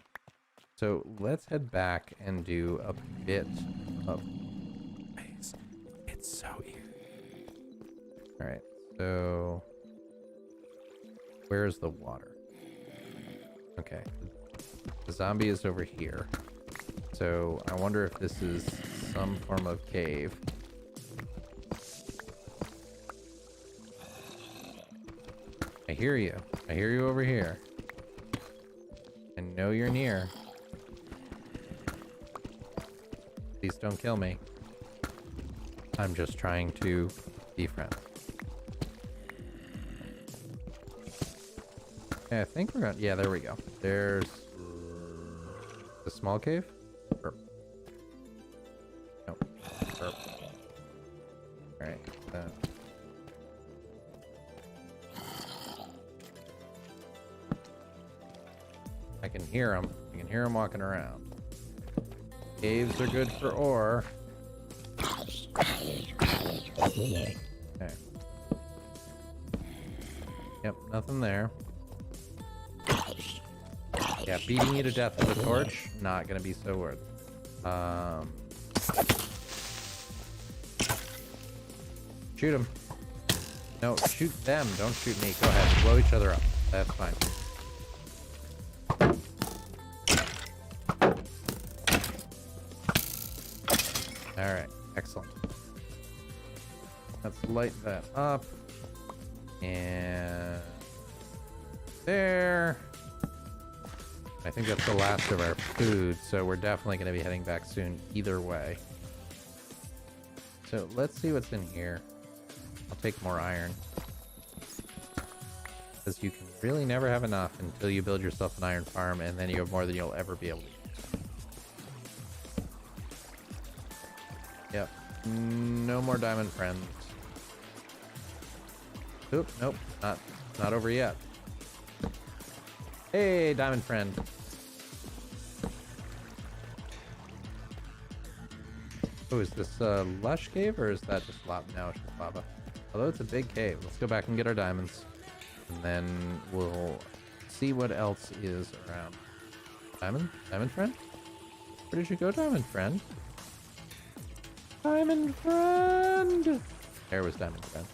So let's head back and do a bit of... It's so eerie. Alright, so... Where's the water? Okay. The zombie is over here. So I wonder if this is some form of cave. I hear you. I hear you over here. I know you're near. Please don't kill me. I'm just trying to be friends. Okay, I think we're gonna... Yeah, there we go. There's the small cave. Alright, I can hear them. I can hear them walking around. Caves are good for ore. Okay. Yep, nothing there. Yeah, beating you to death with a torch, not gonna be so worth. Shoot him. No, shoot them. Don't shoot me. Go ahead. Blow each other up. That's fine. Alright. Excellent. Let's light that up. And... there. I think that's the last of our food, so we're definitely going to be heading back soon either way. So let's see what's in here. I'll take more iron. Because you can really never have enough until you build yourself an iron farm, and then you have more than you'll ever be able to use. Yep. No more diamond friends. Oop, nope. Not over yet. Hey, diamond friend. Oh, is this lush cave or is that just lava? No, it's just lava. Although it's a big cave. Let's go back and get our diamonds. And then we'll see what else is around. Diamond? Diamond friend? Where did you go, diamond friend? Diamond friend! There was diamond friend.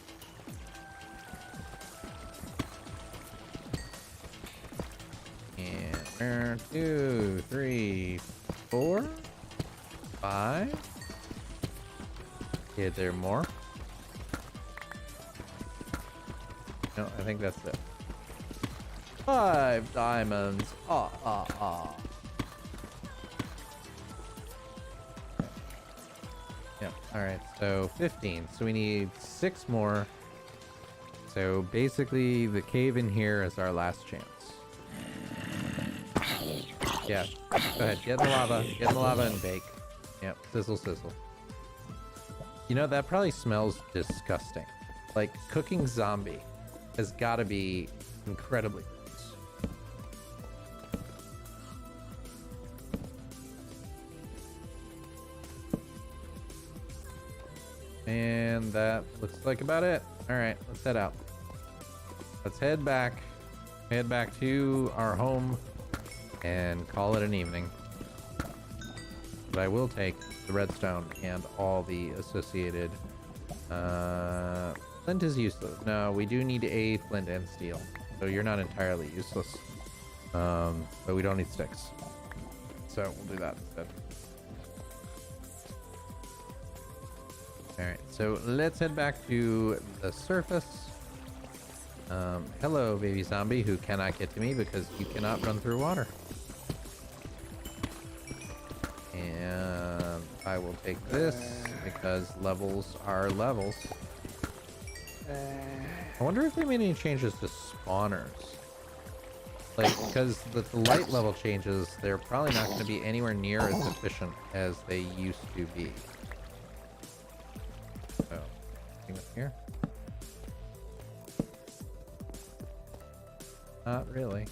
And One, 2, 3, 4, 5. Is there more? No, I think that's it. 5 diamonds. Yeah, alright, so 15. So we need 6 more. So basically, the cave in here is our last chance. Yeah, go ahead, get in the lava and bake. Yep, sizzle, sizzle. You know, that probably smells disgusting. Like, cooking zombie has got to be incredibly gross. And that looks like about it. All right, let's head out. Let's head back to our home and call it an evening. But I will take the redstone and all the associated flint is useless. No, we do need a flint and steel, so you're not entirely useless. But we don't need sticks, so we'll do that instead. All right, so let's head back to the surface. Hello, baby zombie who cannot get to me because you cannot run through water. And I will take this because levels are levels. I wonder if they made any changes to spawners. Like, because the light level changes, they're probably not going to be anywhere near as efficient as they used to be. So, anything up here? Not really.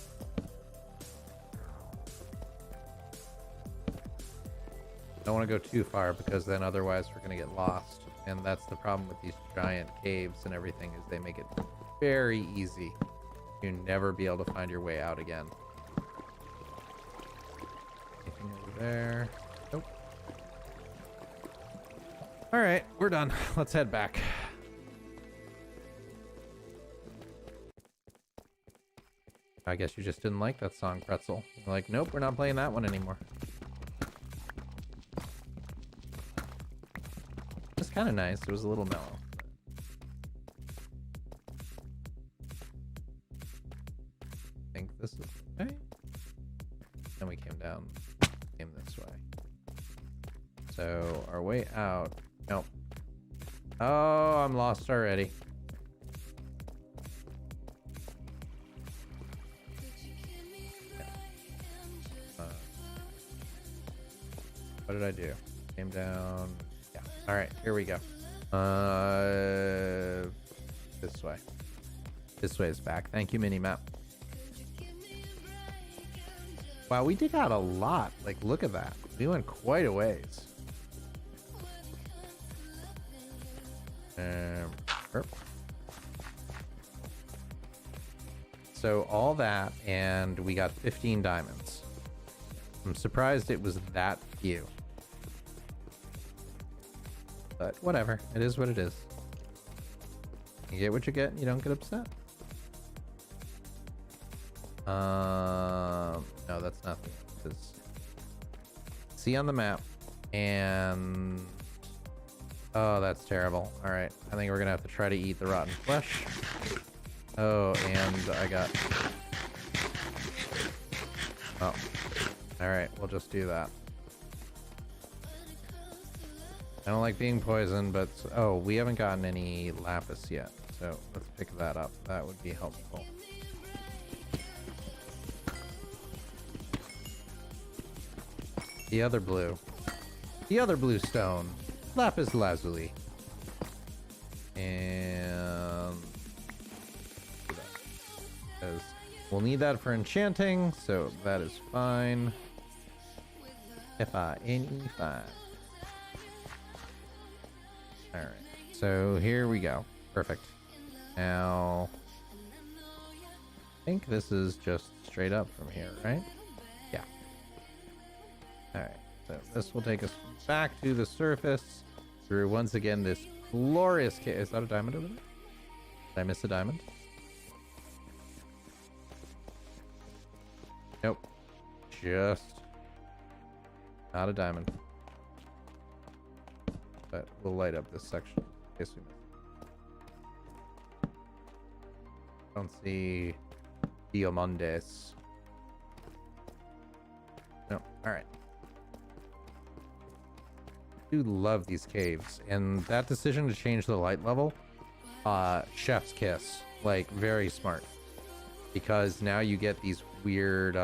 Don't want to go too far because then otherwise we're going to get lost. And that's the problem with these giant caves and everything, is they make it very easy to never be able to find your way out again. Anything over there? Nope. All right, we're done. Let's head back. I guess you just didn't like that song, Pretzel. You're like, nope, we're not playing that one anymore. It's kind of nice. It was a little mellow. I think this is the way. Then we came down, came this way. So our way out. Nope. Oh, I'm lost already. What did I do? Came down. Yeah. All right, here we go. This way. This way is back. Thank you, Minimap. Wow, we did out a lot. Like, look at that. We went quite a ways. So all that, and we got 15 diamonds. I'm surprised it was that few. But whatever, it is what it is. You get what you get, and you don't get upset. No, that's nothing. See on the map, and oh, that's terrible. All right, I think we're gonna have to try to eat the rotten flesh. Oh, and I got. Oh, all right, we'll just do that. I don't like being poisoned, but oh, we haven't gotten any lapis yet, so let's pick that up. That would be helpful. The other blue stone, lapis lazuli, and because we'll need that for enchanting, so that is fine. Fine. All right, so here we go. Perfect. Now, I think this is just straight up from here, right? Yeah. All right, so this will take us back to the surface through once again this glorious cave. Is that a diamond over there? Did I miss a diamond? Nope. just not a diamond. But we'll light up this section in case we miss. Don't see Diamondes. No, alright. I do love these caves, and that decision to change the light level, chef's kiss. Like, very smart. Because now you get these weird,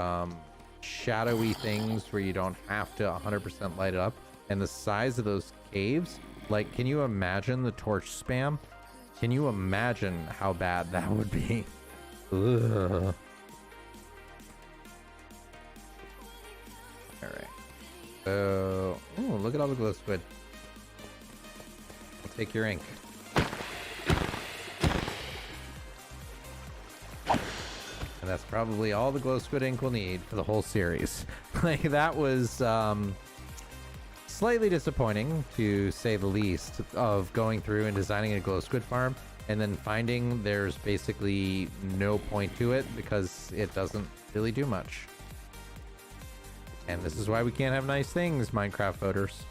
shadowy things where you don't have to 100% light it up. And the size of those caves, like, can you imagine the torch spam? Can you imagine how bad that would be? Ugh. Alright. So, ooh, look at all the glow squid. I'll take your ink. And that's probably all the glow squid ink we'll need for the whole series. Like, that was slightly disappointing, to say the least, of going through and designing a glow squid farm and then finding there's basically no point to it because it doesn't really do much. And this is why we can't have nice things, Minecraft voters.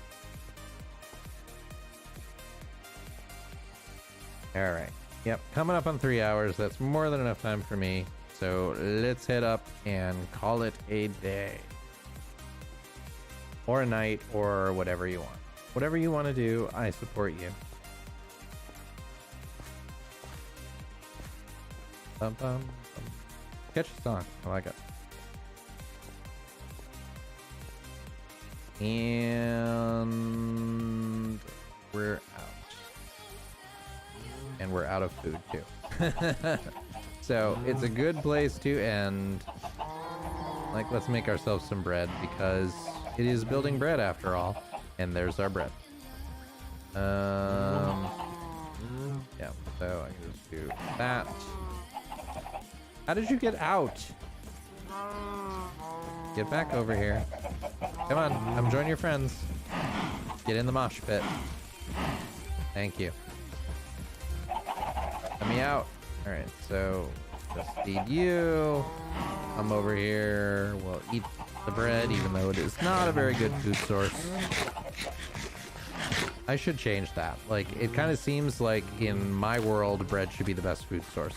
Alright. Yep, coming up on 3 hours. That's more than enough time for me. So let's head up and call it a day. Or a night, or whatever you want. Whatever you want to do, I support you. Bum, bum, bum. Catch a song. I like it. And we're out. And we're out of food too. So it's a good place to end. Like, let's make ourselves some bread because it is building bread after all. And there's our bread. Yeah, so I can just do that. How did you get out? Get back over here. Come on, come join your friends. Get in the mosh pit. Thank you. Let me out. Alright, so just feed you. Come over here. We'll eat the bread, even though it is not a very good food source. I should change that. Like, it kind of seems like in my world, bread should be the best food source.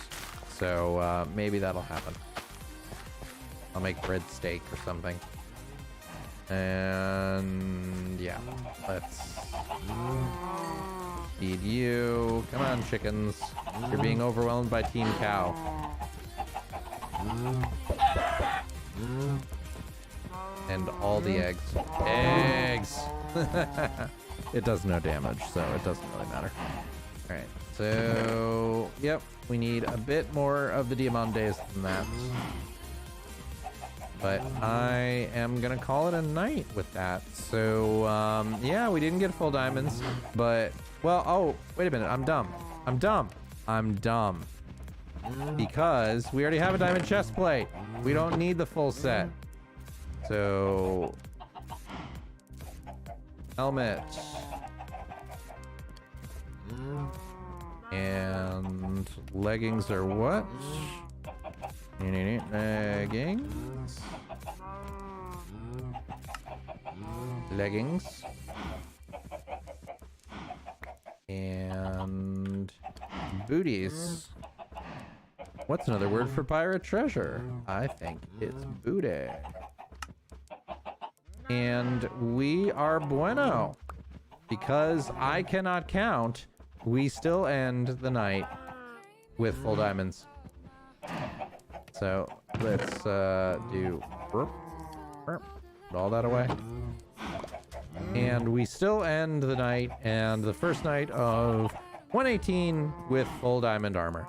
So maybe that'll happen. I'll make bread steak or something. And yeah, let's feed you. Come on, chickens. You're being overwhelmed by Team Cow. And all the eggs. Eggs! It does no damage, so it doesn't really matter. Alright, so yep, we need a bit more of the Diamondes than that. But I am gonna call it a night with that. So yeah, we didn't get full diamonds, but well, oh, wait a minute, I'm dumb. Because we already have a diamond chest plate. We don't need the full set. So helmet. And leggings are what? Leggings. Leggings. And booties. What's another word for pirate treasure? I think it's booty. And we are bueno. Because I cannot count, we still end the night with full diamonds. So let's do put all that away. And we still end the night and the first night of 118 with full diamond armor.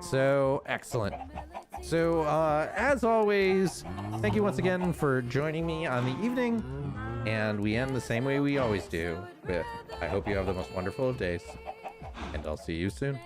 So excellent. So as always, thank you once again for joining me on the evening. And we end the same way we always do with, I hope you have the most wonderful of days. And I'll see you soon.